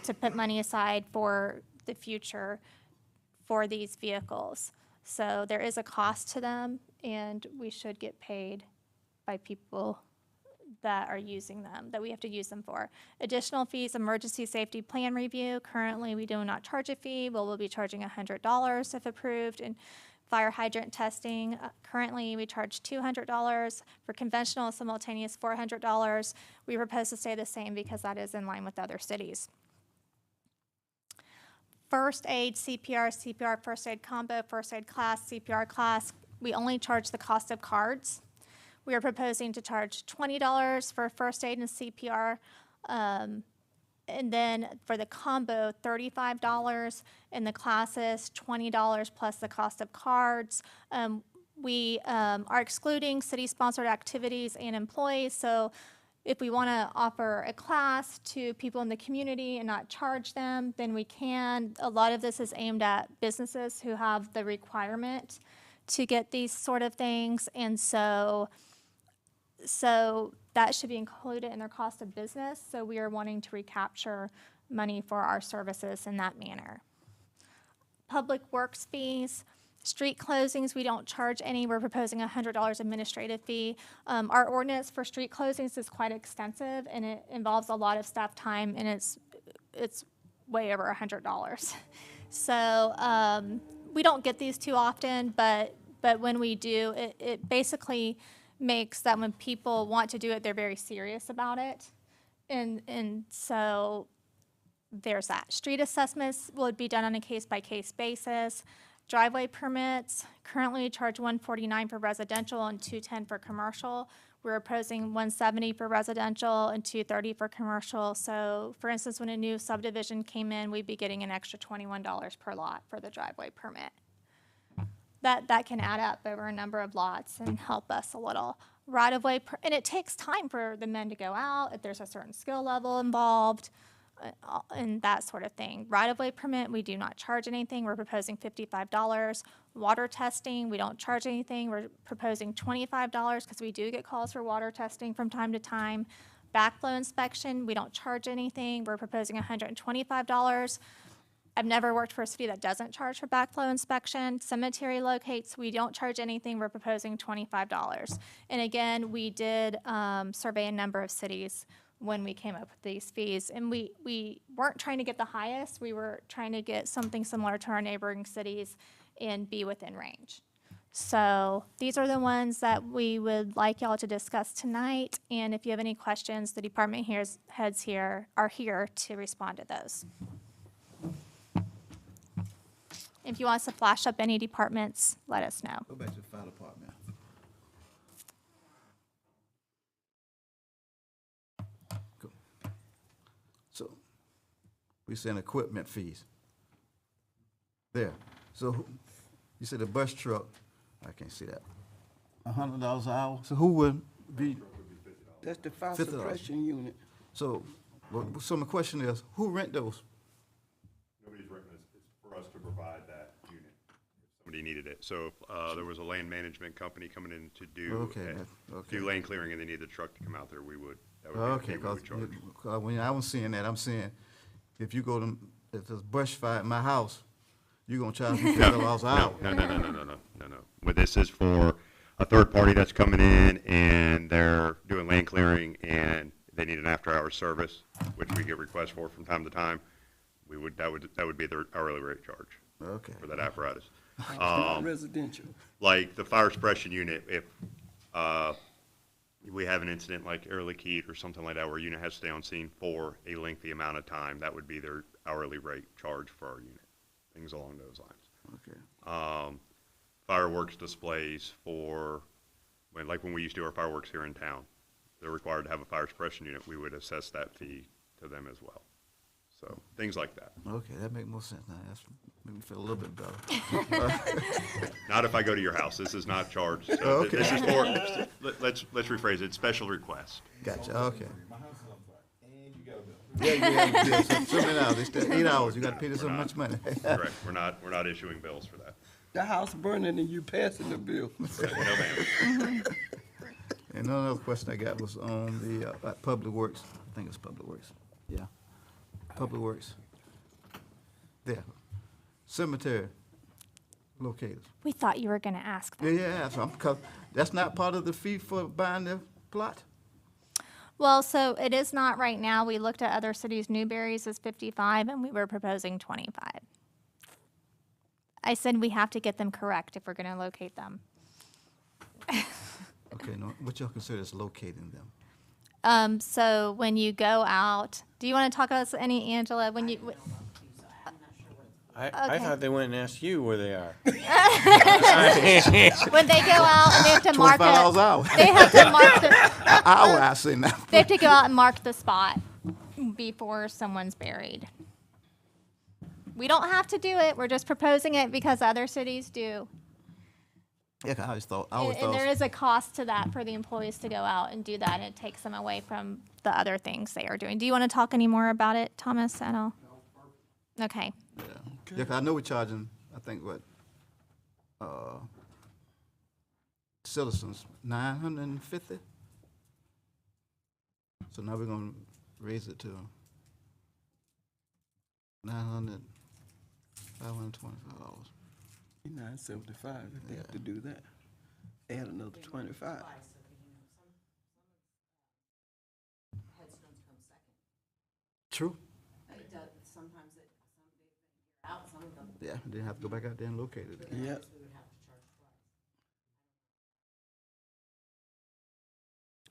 to put money aside for the future for these vehicles. So there is a cost to them, and we should get paid by people that are using them, that we have to use them for. Additional fees, emergency safety plan review. Currently, we do not charge a fee. We'll be charging $100 if approved. And fire hydrant testing, currently we charge $200. For conventional and simultaneous, $400. We propose to stay the same because that is in line with other cities. First aid, CPR first aid combo, first aid class, CPR class, we only charge the cost of cards. We are proposing to charge $20 for first aid and CPR, and then for the combo, $35, and the classes, $20 plus the cost of cards. We are excluding city-sponsored activities and employees, so if we want to offer a class to people in the community and not charge them, then we can. A lot of this is aimed at businesses who have the requirement to get these sort of things, and so that should be included in their cost of business. So we are wanting to recapture money for our services in that manner. Public works fees. Street closings, we don't charge any. We're proposing a $100 administrative fee. Our ordinance for street closings is quite extensive, and it involves a lot of staff time, and it's way over $100. So we don't get these too often, but when we do, it basically makes that when people want to do it, they're very serious about it. And so there's that. Street assessments would be done on a case-by-case basis. Driveway permits, currently charge $149 for residential and $210 for commercial. We're proposing $170 for residential and $230 for commercial. So for instance, when a new subdivision came in, we'd be getting an extra $21 per lot for the driveway permit. That can add up over a number of lots and help us a little. Right-of-way, and it takes time for the men to go out, if there's a certain skill level involved, and that sort of thing. Right-of-way permit, we do not charge anything. We're proposing $55. Water testing, we don't charge anything. We're proposing $25 because we do get calls for water testing from time to time. Backflow inspection, we don't charge anything. We're proposing $125. I've never worked for a city that doesn't charge for backflow inspection. Cemetery locates, we don't charge anything. We're proposing $25. And again, we did survey a number of cities when we came up with these fees. And we weren't trying to get the highest. We were trying to get something similar to our neighboring cities and be within range. So these are the ones that we would like y'all to discuss tonight. And if you have any questions, the department heads here are here to respond to those. If you want us to flash up any departments, let us know. Go back to the fire department. we saying equipment fees. There. So you said a bus truck, I can't see that. $100 an hour? So who would be, That's the fire $50. suppression unit. so, so my question is, who rent those? Nobody's renting this, it's for us to provide that unit if somebody needed it. So if there was a land management company coming in to Okay, okay. do lane clearing and they need the truck to come out there, we would, that would Okay, be the fee we would charge. because when I was seeing that, I'm saying, if you go to, if there's brush fire at my house, you gonna charge me $50 an hour? No. But this is for a third party that's coming in and they're doing lane clearing and they need an after-hours service, which we get requests for from time to time. That would be their hourly rate charge. Okay. For that apparatus. Not residential. Like the fire suppression unit, if we have an incident like Air Liquide or something like that where a unit has to stay on scene for a lengthy amount of time, that would be their hourly rate charge for our unit, things along those lines. Okay. Fireworks displays for, when we used to do our fireworks here in town, they're required to have a fire suppression unit, we would assess that fee to them as well. So, things like that. Okay, that makes more sense now. That's make me feel a little bit better. Not if I go to your house, this is not charged. So Oh, okay. This is for, let's rephrase it, special request. Gotcha, okay. Yeah, so many hours, it's 8 hours, you gotta pay this so much money. Correct, we're not issuing bills for that. The house burning and you passing the bill. No, ma'am. And another question I got was on the, Public Works, I think it's Public Works, yeah. Public Works. There, cemetery locators. We thought you were going to ask that. Yeah, so cause that's not part of the fee for buying the plot? Well, so it is not right now. We looked at other cities. Newberry's is 55, and we were proposing 25. I said we have to get them correct if we're going to locate them. Okay, no, what y'all consider as locating them? So when you go out, do you want to talk about any, Angela? When you, I Okay. thought they went and asked you where they are. when they go out and they have to mark $25 an hour. they have to mark the, Hour, I say now. they have to go out and mark the spot before someone's buried. We don't have to do it. We're just proposing it because other cities do. Yeah, 'cause I always thought, And there is a cost to that for the employees to go out and do that, and it takes them away from the other things they are doing. Do you want to talk any more about it, Thomas, at all? Okay. Yeah, 'cause I know we're charging, I think, what, citizens, 950? So now we're gonna raise it to 525. $975 if they have to do that. Add another 25. True. It does, sometimes it, some out, some of them. Yeah, then have to go back out there and locate it. Yeah.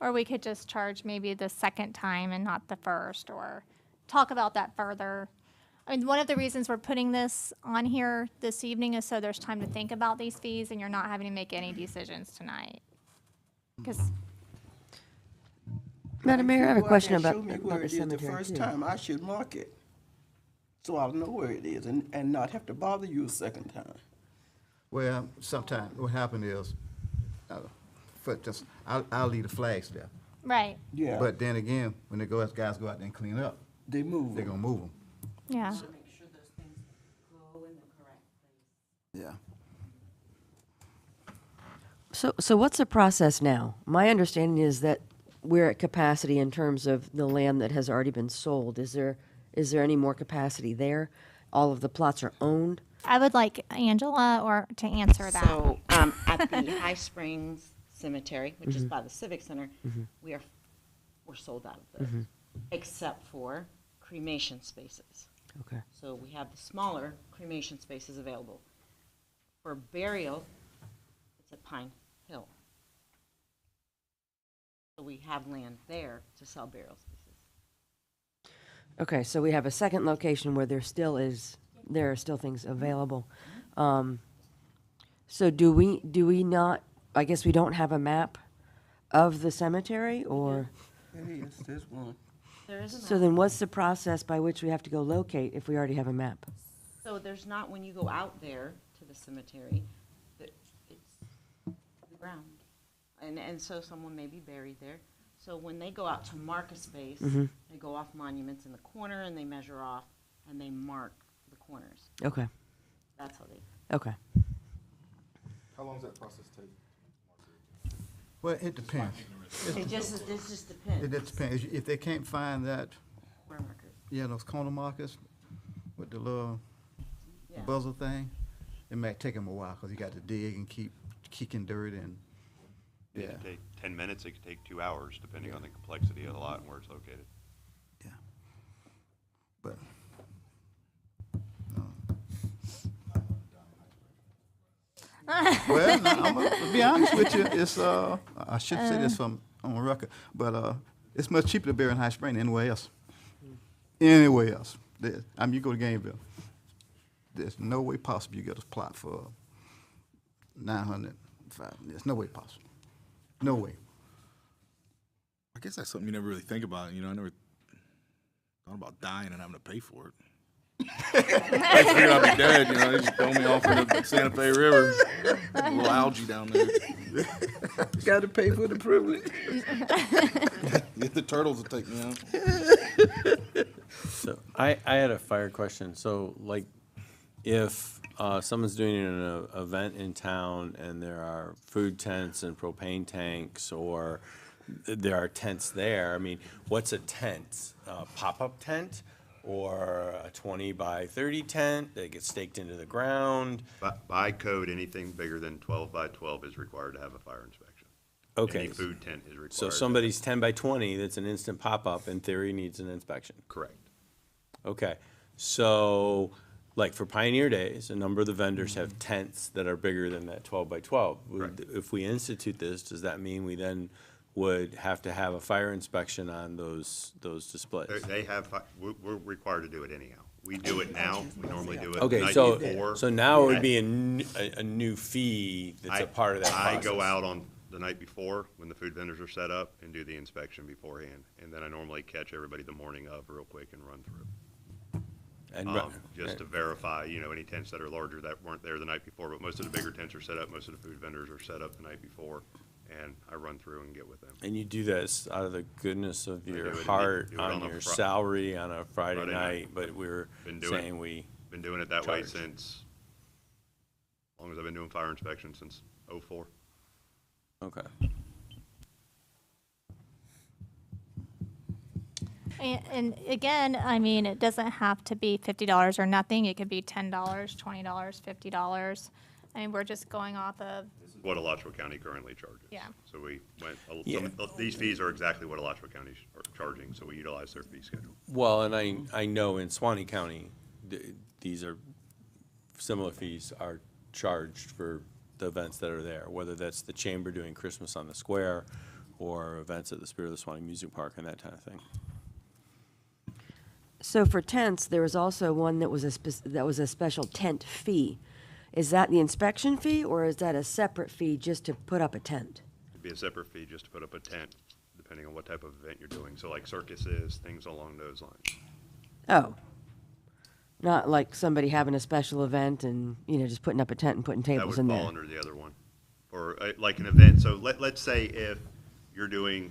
Or we could just charge maybe the second time and not the first, or talk about that further. I mean, one of the reasons we're putting this on here this evening is so there's time to think about these fees and you're not having to make any decisions tonight. Because Madam Mayor, I have a Go out question there and about show me about where the it is cemetery, the first too. time, I should mark it. So I'll know where it is and not have to bother you a second time. Well, sometimes what happened is, I'll leave the flags there. right, Yeah. But then again, when they go, as guys go out there and clean up, They move. they're gonna move them. yeah. Make sure those things go in the correct place. Yeah. So what's the process now? My understanding is that we're at capacity in terms of the land that has already been sold. Is there any more capacity there? All of the plots are owned? I would like Angela or to answer that. So, at the High Springs Cemetery, which is by the Civic Center, we're sold out of those, except for cremation spaces. Okay. So we have the smaller cremation spaces available. For burial, it's at Pine Hill. So we have land there to sell burial spaces. Okay, so we have a second location where there are still things available. So do we not, I guess we don't have a map of the cemetery, or? It is, there's one. There is a So map. then what's the process by which we have to go locate if we already have a map? So there's not, when you go out there to the cemetery, it's the ground. And so someone may be buried there. So when they go out to mark a space, they go off monuments in the corner and they measure off and they mark the corners. Okay, That's how they. okay. How long does that process take? Well, it depends. It just depends. It depends. If they can't find that, Corner markers. yeah, those corner markers with the little Yeah. buzzer thing, it might take them a while because you got to dig and keep kicking dirt and, It could take 10 minutes, it could take 2 hours, depending on the complexity of the lot and where it's located. but well, I'm gonna be honest with you. It's I should say this on record, but it's much cheaper to bury in High Spring than anywhere else. Anywhere else. I mean, you go to Gameville. There's no way possible you get a plot for 905. There's no way possible. No way. I guess that's something you never really think about. You know, I never thought about dying and having to pay for it. I figured I'd be dead, you know, they just throw me off in the Santa Fe River. A little algae down there. Got to pay for the privilege. The turtles will take me out. So I had a fire question. So like, if someone's doing an event in town and there are food tents and propane tanks, or there are tents there, I mean, what's a tent? A pop-up tent? Or a 20 by 30 tent that gets staked into the ground? By code, anything bigger than 12 by 12 is required to have a fire inspection. Okay. Any food tent is required. So somebody's 10 by 20 that's an instant pop-up, in theory, needs an inspection? Correct. Okay. So, like for Pioneer Days, a number of the vendors have tents that are bigger than that 12 by 12. If we institute this, does that mean we then would have to have a fire inspection on those displays? They have, we're required to do it anyhow. We do it now, we normally do it the Okay, night so, before. so now it would be a new fee that's a part of that I process. go out on the night before, when the food vendors are set up, and do the inspection beforehand. And then I normally catch everybody the morning of real quick and run through. And Just to verify, you know, any tents that are larger that weren't there the night before, but most of the bigger tents are set up, most of the food vendors are set up the night before, and I run through and get with them. And you do this out of the goodness of I your do it heart, do it on a your Fri- salary on a Friday Friday night, night. but we're Been doing- saying we, Been doing it that way charge. since, as long as I've been doing fire inspection, since '04. okay. And again, I mean, it doesn't have to be $50 or nothing. It could be $10, $20, $50. I mean, we're just going off of, What Alachua County currently charges. Yeah. So we went, Yeah. these fees are exactly what Alachua County are charging, so we utilize their fee schedule. Well, and I know in Swanee County, these are, similar fees are charged for the events that are there, whether that's the Chamber doing Christmas on the Square or events at the Spirit of the Swanee Music Park and that kind of thing. So for tents, there was also one that was a special tent fee. Is that the inspection fee, or is that a separate fee just to put up a tent? It'd be a separate fee just to put up a tent, depending on what type of event you're doing. So like circuses, things along those lines. Oh. Not like somebody having a special event and, you know, just putting up a tent and putting That tables would in fall there. under the other one. Or like an event, so let's say if you're doing,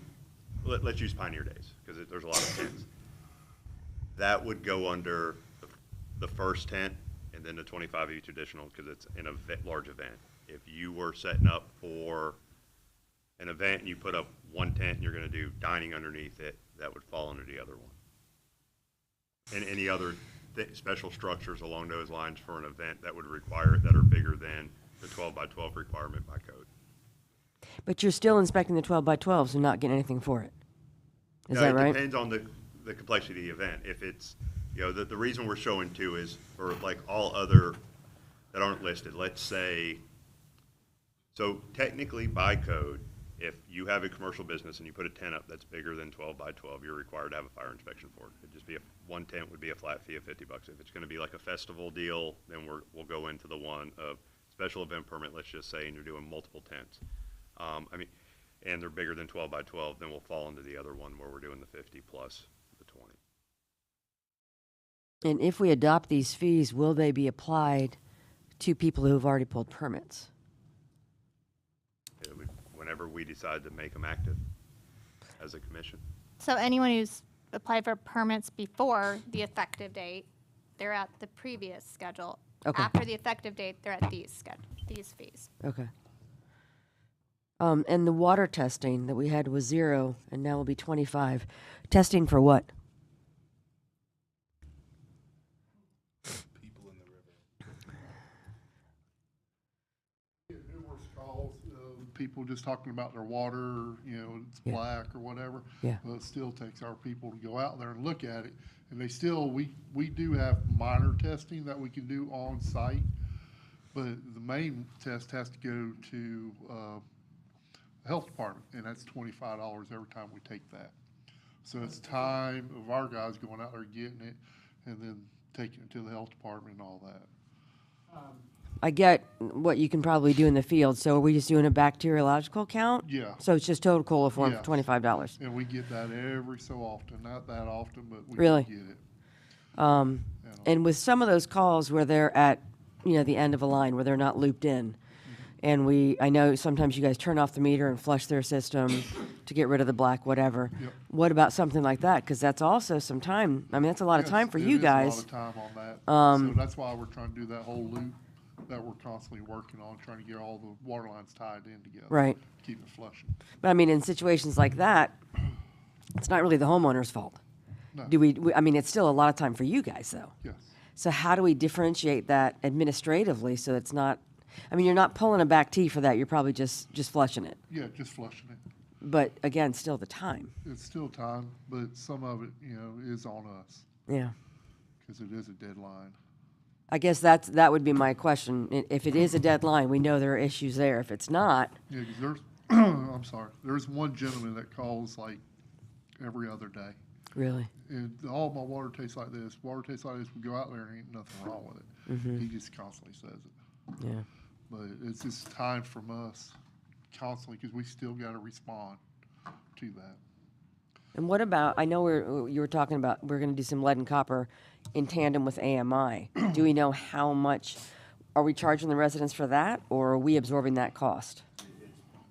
let's use Pioneer Days, because there's a lot of tents. That would go under the first tent, and then the 25 each additional, because it's an large event. If you were setting up for an event and you put up one tent and you're gonna do dining underneath it, that would fall under the other one. And any other special structures along those lines for an event that would require it, that are bigger than the 12 by 12 requirement by code. But you're still inspecting the 12 by 12s and not getting anything for it. Is No, that right? It depends on the complexity of the event. If it's, you know, the reason we're showing two is for like all other that aren't listed, let's say, so technically by code, if you have a commercial business and you put a tent up that's bigger than 12 by 12, you're required to have a fire inspection for it. It'd just be one tent would be a flat fee of $50. If it's gonna be like a festival deal, then we'll go into the one of special event permit, let's just say, and you're doing multiple tents. I mean, and they're bigger than 12 by 12, then we'll fall into the other one where we're doing the 50 plus the And if we adopt these fees, will they be applied to people who have already pulled permits? Whenever we decide to make them active as a commission. So anyone who's applied for permits before the effective date, they're at the previous schedule. Okay. After the effective date, they're at these fees. Okay. And the water testing that we had was 0, and now will be 25. Testing for what? Numerous calls of people just talking about their water, it's Yeah. black or whatever. Yeah. But it still takes our people to go out there and look at it. And we do have minor testing that we can do on site, but the main test has to go to, the health department, and that's $25 every time we take that. So it's time of our guys going out there getting it and then taking it to the health department and all that. I get what you can probably do in the field, so are we just doing a bacteriological count? Yeah. So it's just total coliform Yes. for $25? And we get that every so often, not that often, but we Really? do get it. And with some of those calls where they're at, the end of a line, where they're not looped in, and I know sometimes you guys turn off the meter and flush their system to get rid of the black, whatever. Yep. What about something like that? Because that's also some time. I mean, that's a lot of Yes, time for it you is guys. a lot of time on that. Um, So that's why we're trying to do that whole loop that we're constantly working on, trying to get all the water lines tied in together. Right. Keep it flushing. But I mean, in situations like that, it's not really the homeowner's fault. No. I mean, it's still a lot of time for you guys, though. Yes. So how do we differentiate that administratively so it's not, I mean, you're not pulling a back T for that, you're probably just flushing it. Yeah, just flushing it. But again, still the time. It's still time, but some of it, is on us. Yeah. Because it is a deadline. I guess that would be my question. If it is a deadline, we know there are issues there. If it's not, Yeah, because there's, I'm sorry, there's one gentleman that calls like every other day. really. And all my water tastes like this. Water tastes like this. We go out there and ain't nothing wrong with it. Mhm. He just constantly says it. Yeah. But it's just time from us constantly because we still got to respond to that. And what about, I know you were talking about, we're going to do some lead and copper in tandem with AMI. Do we know how much, are we charging the residents for that, or are we absorbing that cost?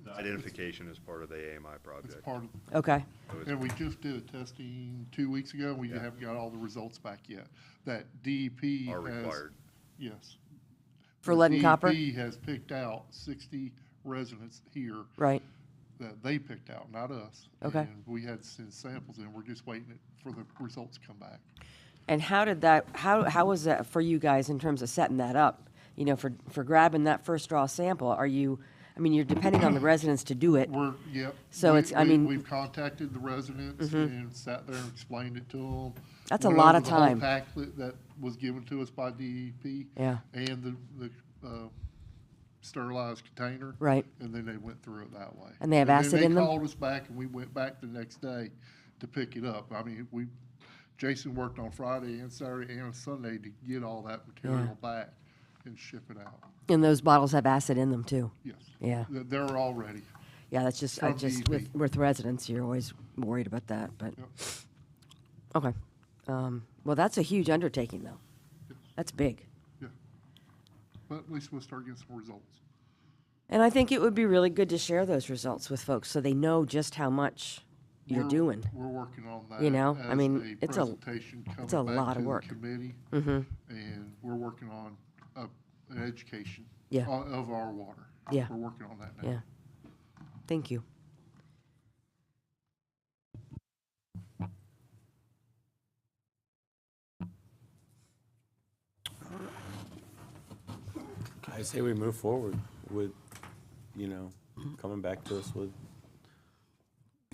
The identification is part of the AMI project. It's part of. Okay. And we just did a testing 2 weeks ago. We haven't got all the results back yet. That DEP Are has. required. Yes. For lead and copper? DEP has picked out 60 residents here. Right. That they picked out, not us. Okay. And we had to send samples in. We're just waiting for the results to come back. And how was that for you guys in terms of setting that up? For grabbing that first draw sample, you're depending on the residents to do it. Yep. So We've contacted the residents and sat there and explained it to them. That's a Went lot over of the whole time. Packet that was given to us by DEP. Yeah. And the sterilized container. Right. And then they went through it that way. And they have acid in them? They called us back and we went back the next day to pick it up. Jason worked on Friday and Saturday and Sunday to get all that material back and ship it out. And those bottles have acid in them too? Yes. Yeah. They're all ready. Yeah, that's just, From DEP. with residents, you're always worried about that, but. Okay. Well, that's a huge undertaking though. That's big. Yeah. But at least we'll start getting some results. And I think it would be really good to share those results with folks so they know just how much you're doing. We're working on that. It's a presentation it's a coming back lot to of the work. committee. Mhm. And we're working on an education Yeah. of our water. Yeah. We're working on that now. Yeah. Thank you. I say we move forward with, coming back to us with.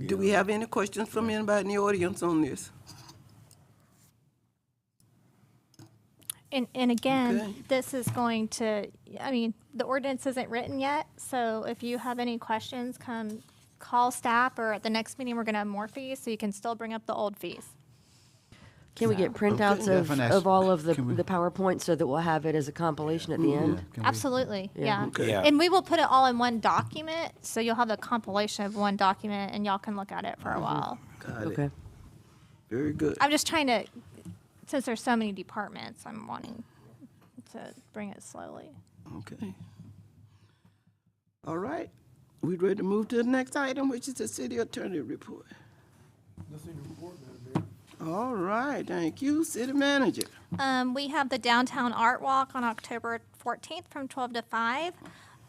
Do we have any questions from anybody in the audience on this? And again, Okay. this is going to, the ordinance isn't written yet, so if you have any questions, come call staff, or at the next meeting, we're gonna have more fees, so you can still bring up the old fees. Can we get printouts of all of the Can we- PowerPoint so that we'll have it as a compilation at the end? Absolutely, yeah. Okay. Yeah. And we will put it all in one document, so you'll have a compilation of one document, and y'all can look at it for a while. Got it. Okay. Very good. I'm just trying to since there's so many departments, I'm wanting to bring it slowly. Okay. All right. We ready to move to the next item, which is the city attorney report. Nothing to report, Madam Mayor. All right, thank you, city manager. We have the Downtown Art Walk on October 14th from 12 to 5.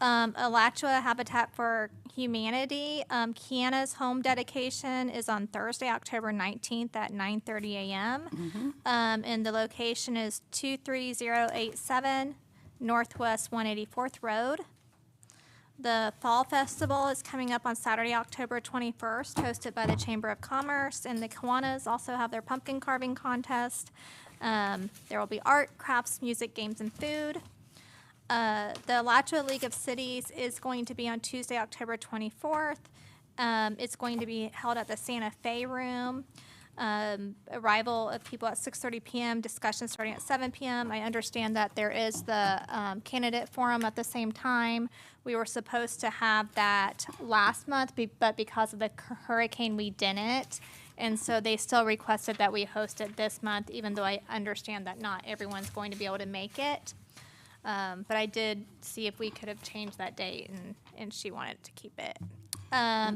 Alachua Habitat for Humanity, Kiana's home dedication is on Thursday, October 19th at 9:30 a.m. And the location is 23087 Northwest 184th Road. The Fall Festival is coming up on Saturday, October 21st, hosted by the Chamber of Commerce, and the Kiwanis also have their pumpkin carving contest. There will be art, crafts, music, games, and food. The Alachua League of Cities is going to be on Tuesday, October 24th. It's going to be held at the Santa Fe Room. Arrival of people at 6:30 p.m., discussion starting at 7 p.m. I understand that there is the candidate forum at the same time. We were supposed to have that last month, but because of the hurricane, we didn't. And so they still requested that we host it this month, even though I understand that not everyone's going to be able to make it. But I did see if we could have changed that date, and she wanted to keep it.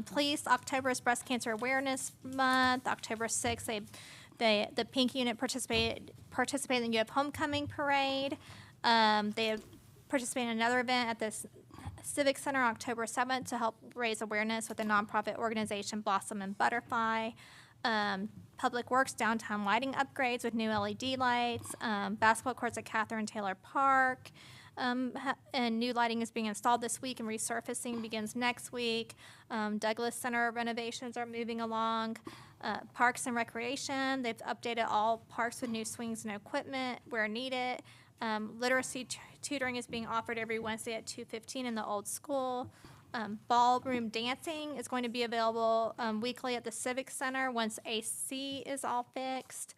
Police, October is Breast Cancer Awareness Month. October 6th, the Pink Unit participated in the UF Homecoming Parade. They participated in another event at the Civic Center October 7th to help raise awareness with the nonprofit organization Blossom and Butterfly. Public Works downtown lighting upgrades with new LED lights. Basketball courts at Catherine Taylor Park. And new lighting is being installed this week, and resurfacing begins next week. Douglas Center renovations are moving along. Parks and Recreation, they've updated all parks with new swings and equipment where needed. Literacy tutoring is being offered every Wednesday at 2:15 in the old school. Ballroom dancing is going to be available weekly at the Civic Center once AC is all fixed.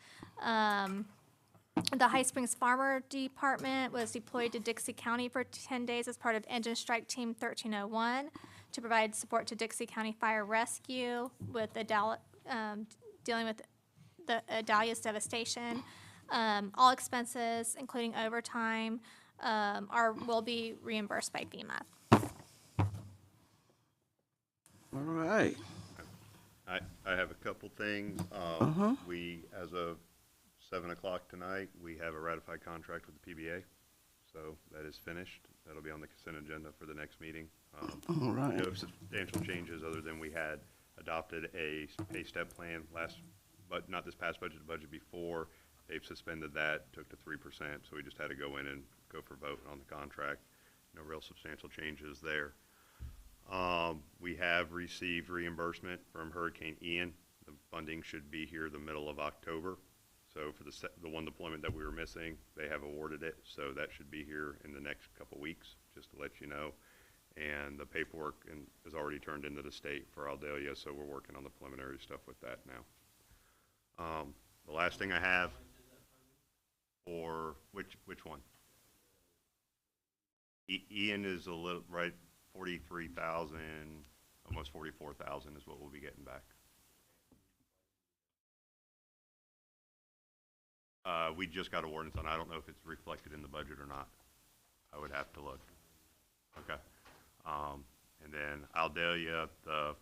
The High Springs Farmer Department was deployed to Dixie County for 10 days as part of Engine Strike Team 1301 to provide support to Dixie County Fire Rescue with dealing with the Dahlia's devastation. All expenses, including overtime, will be reimbursed by FEMA. All right. I have a couple things. We, as of 7 o'clock tonight, we have a ratified contract with the PBA, so that is finished. That'll be on the consent agenda for the next meeting. All right. No substantial changes other than we had adopted a pay step plan but not this past budget, the budget before. They've suspended that, took to 3%, so we just had to go in and go for vote on the contract. No real substantial changes there. We have received reimbursement from Hurricane Ian. The funding should be here the middle of October. So for the one deployment that we were missing, they have awarded it. So that should be here in the next couple weeks, just to let you know. And the paperwork is already turned into the state for Aldelia, so we're working on the preliminary stuff with that now. The last thing I have, or which one? Ian is a little, right, 43,000, almost 44,000 is what we'll be getting back. We just got ordinance on. I don't know if it's reflected in the budget or not. I would have to look. Okay. And then Aldelia, the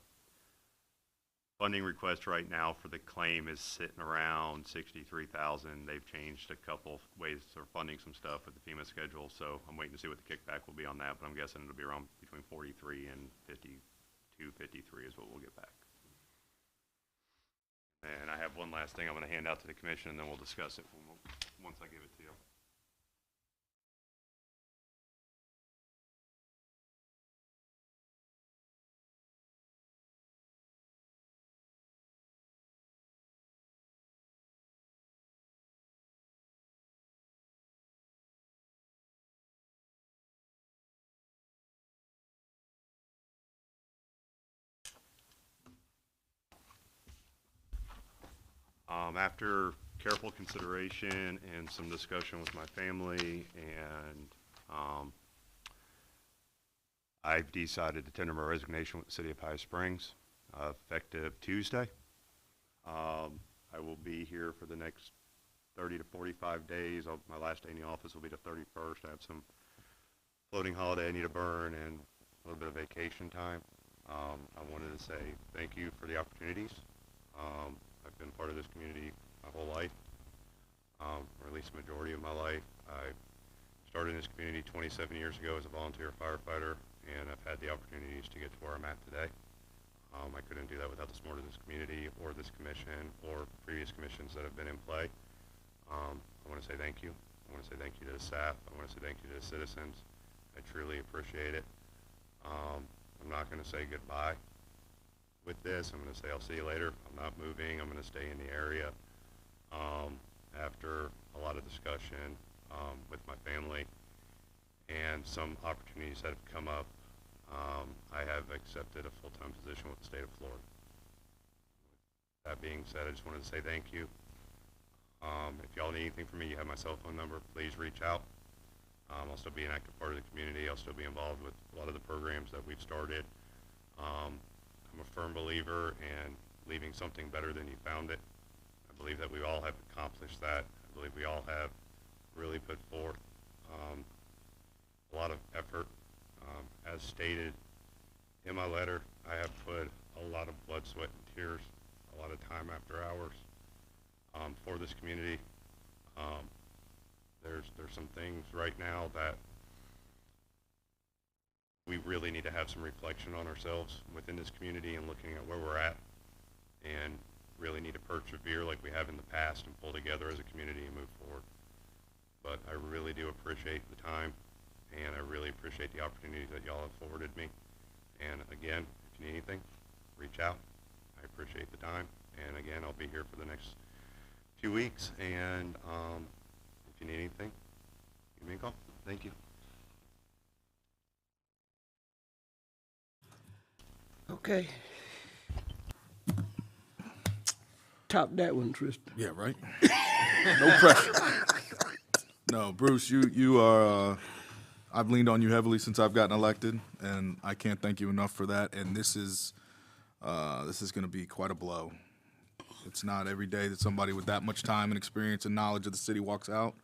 funding request right now for the claim is sitting around 63,000. They've changed a couple ways of funding some stuff with the FEMA schedule, so I'm waiting to see what the kickback will be on that, but I'm guessing it'll be around between 43 and 52, 53 is what we'll get back. And I have one last thing I'm going to hand out to the commission, and then we'll discuss it once I give it to you. After careful consideration and some discussion with my family, and I've decided to tender my resignation with the City of High Springs, effective Tuesday. I will be here for the next 30 to 45 days. My last day in the office will be the 31st. I have some floating holiday I need to burn and a little bit of vacation time. I wanted to say thank you for the opportunities. I've been part of this community my whole life, or at least the majority of my life. I started in this community 27 years ago as a volunteer firefighter, and I've had the opportunities to get to where I'm at today. I couldn't do that without the support of this community or this commission or previous commissions that have been in play. I want to say thank you. I want to say thank you to the staff. I want to say thank you to the citizens. I truly appreciate it. I'm not going to say goodbye with this. I'm going to say I'll see you later. I'm not moving. I'm going to stay in the area. After a lot of discussion with my family and some opportunities that have come up, I have accepted a full-time position with the state of Florida. That being said, I just wanted to say thank you. If y'all need anything from me, you have my cell phone number. Please reach out. I'll still be an active part of the community. I'll still be involved with a lot of the programs that we've started. I'm a firm believer in leaving something better than you found it. I believe that we all have accomplished that. I believe we all have really put forth a lot of effort. As stated in my letter, I have put a lot of blood, sweat, and tears, a lot of time after hours for this community. There's some things right now that we really need to have some reflection on ourselves within this community and looking at where we're at, and really need to persevere like we have in the past and pull together as a community and move forward. But I really do appreciate the time, and I really appreciate the opportunities that y'all have forwarded me. And again, if you need anything, reach out. I appreciate the time. And again, I'll be here for the next 2 weeks. And if you need anything, give me a call. Thank you. Okay. Top that one, Tristan. Yeah, right? No pressure. No, Bruce, you are, I've leaned on you heavily since I've gotten elected, and I can't thank you enough for that. And this is going to be quite a blow. It's not every day that somebody with that much time and experience and knowledge of the city walks out.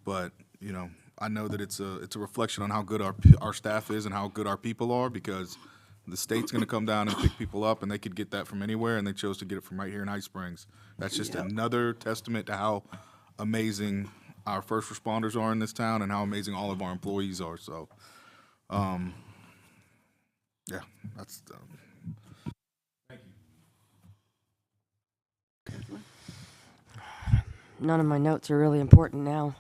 But, you know, I know that it's a reflection on how good our staff is and how good our people are, because the state's going to come down and pick people up, and they could get that from anywhere, and they chose to get it from right here in High Springs. That's just another testament to how amazing our first responders are in this town and how amazing all of our employees are. So, yeah, that's. Thank you. None of my notes are really important now.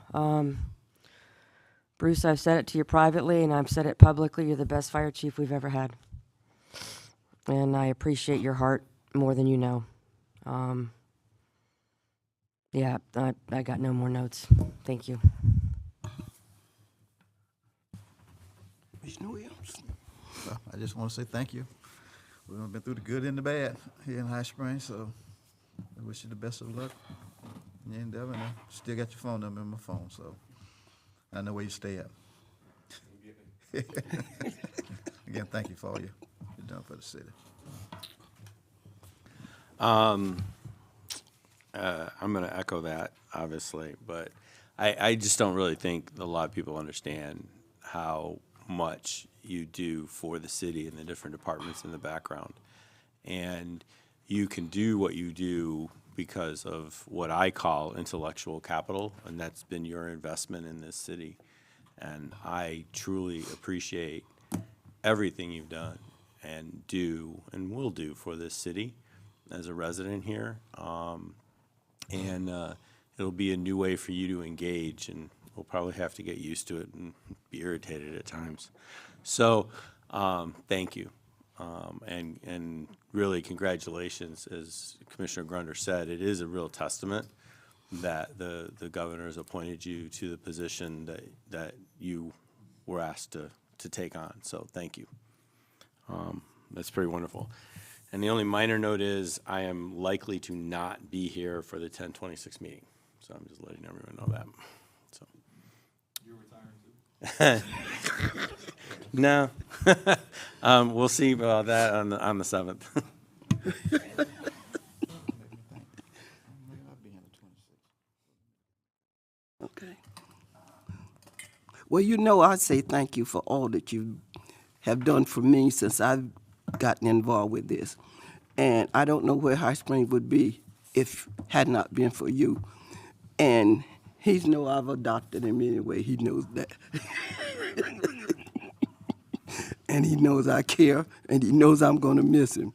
Bruce, I've said it to you privately, and I've said it publicly. You're the best fire chief we've ever had. And I appreciate your heart more than you know. Yeah, I got no more notes. Thank you. Commissioner Williams. Well, I just want to say thank you. We've been through the good and the bad here in High Springs, so I wish you the best of luck in your endeavor. And I still got your phone number in my phone, so I know where you stay at. Again, thank you for all you've done for the city. I'm going to echo that, obviously, but I just don't really think a lot of people understand how much you do for the city and the different departments in the background. And you can do what you do because of what I call intellectual capital, and that's been your investment in this city. And I truly appreciate everything you've done and do and will do for this city as a resident here. And it'll be a new way for you to engage, and we'll probably have to get used to it and be irritated at times. So thank you. And really congratulations, as Commissioner Grunder said. It is a real testament that the governor has appointed you to the position that you were asked to take on. So thank you. That's pretty wonderful. And the only minor note is I am likely to not be here for the 10/26 meeting. So I'm just letting everyone know that. So. You're retiring too? No. We'll see about that on the 7th. Well, you know, I say thank you for all that you have done for me since I've gotten involved with this. And I don't know where High Springs would be if had not been for you. And he's know I've adopted him anyway. He knows that. And he knows I care, and he knows I'm going to miss him.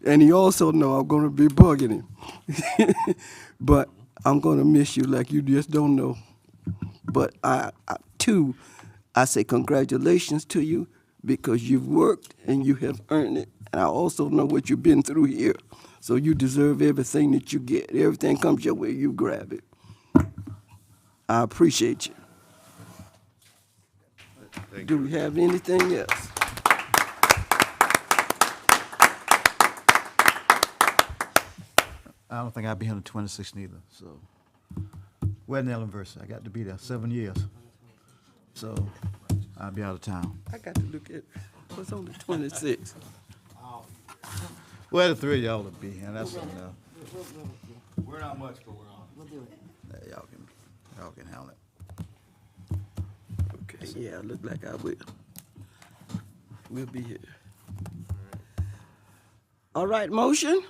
And he also know I'm going to be bugging him. But I'm going to miss you like you just don't know. But I say congratulations to you because you've worked and you have earned it. And I also know what you've been through here. So you deserve everything that you get. Everything comes your way, you grab it. I appreciate you. Do we have anything else? I don't think I'll be here on the 26th neither, so. Wedding anniversary, I got to be there 7 years. So I'll be out of town. I got to look at what's on the 26th. Well, the three of y'all will be here, that's enough. We're not much, but we're on. We'll do it. Y'all can handle it. Okay, yeah, look like I will. We'll be here. All right, motion?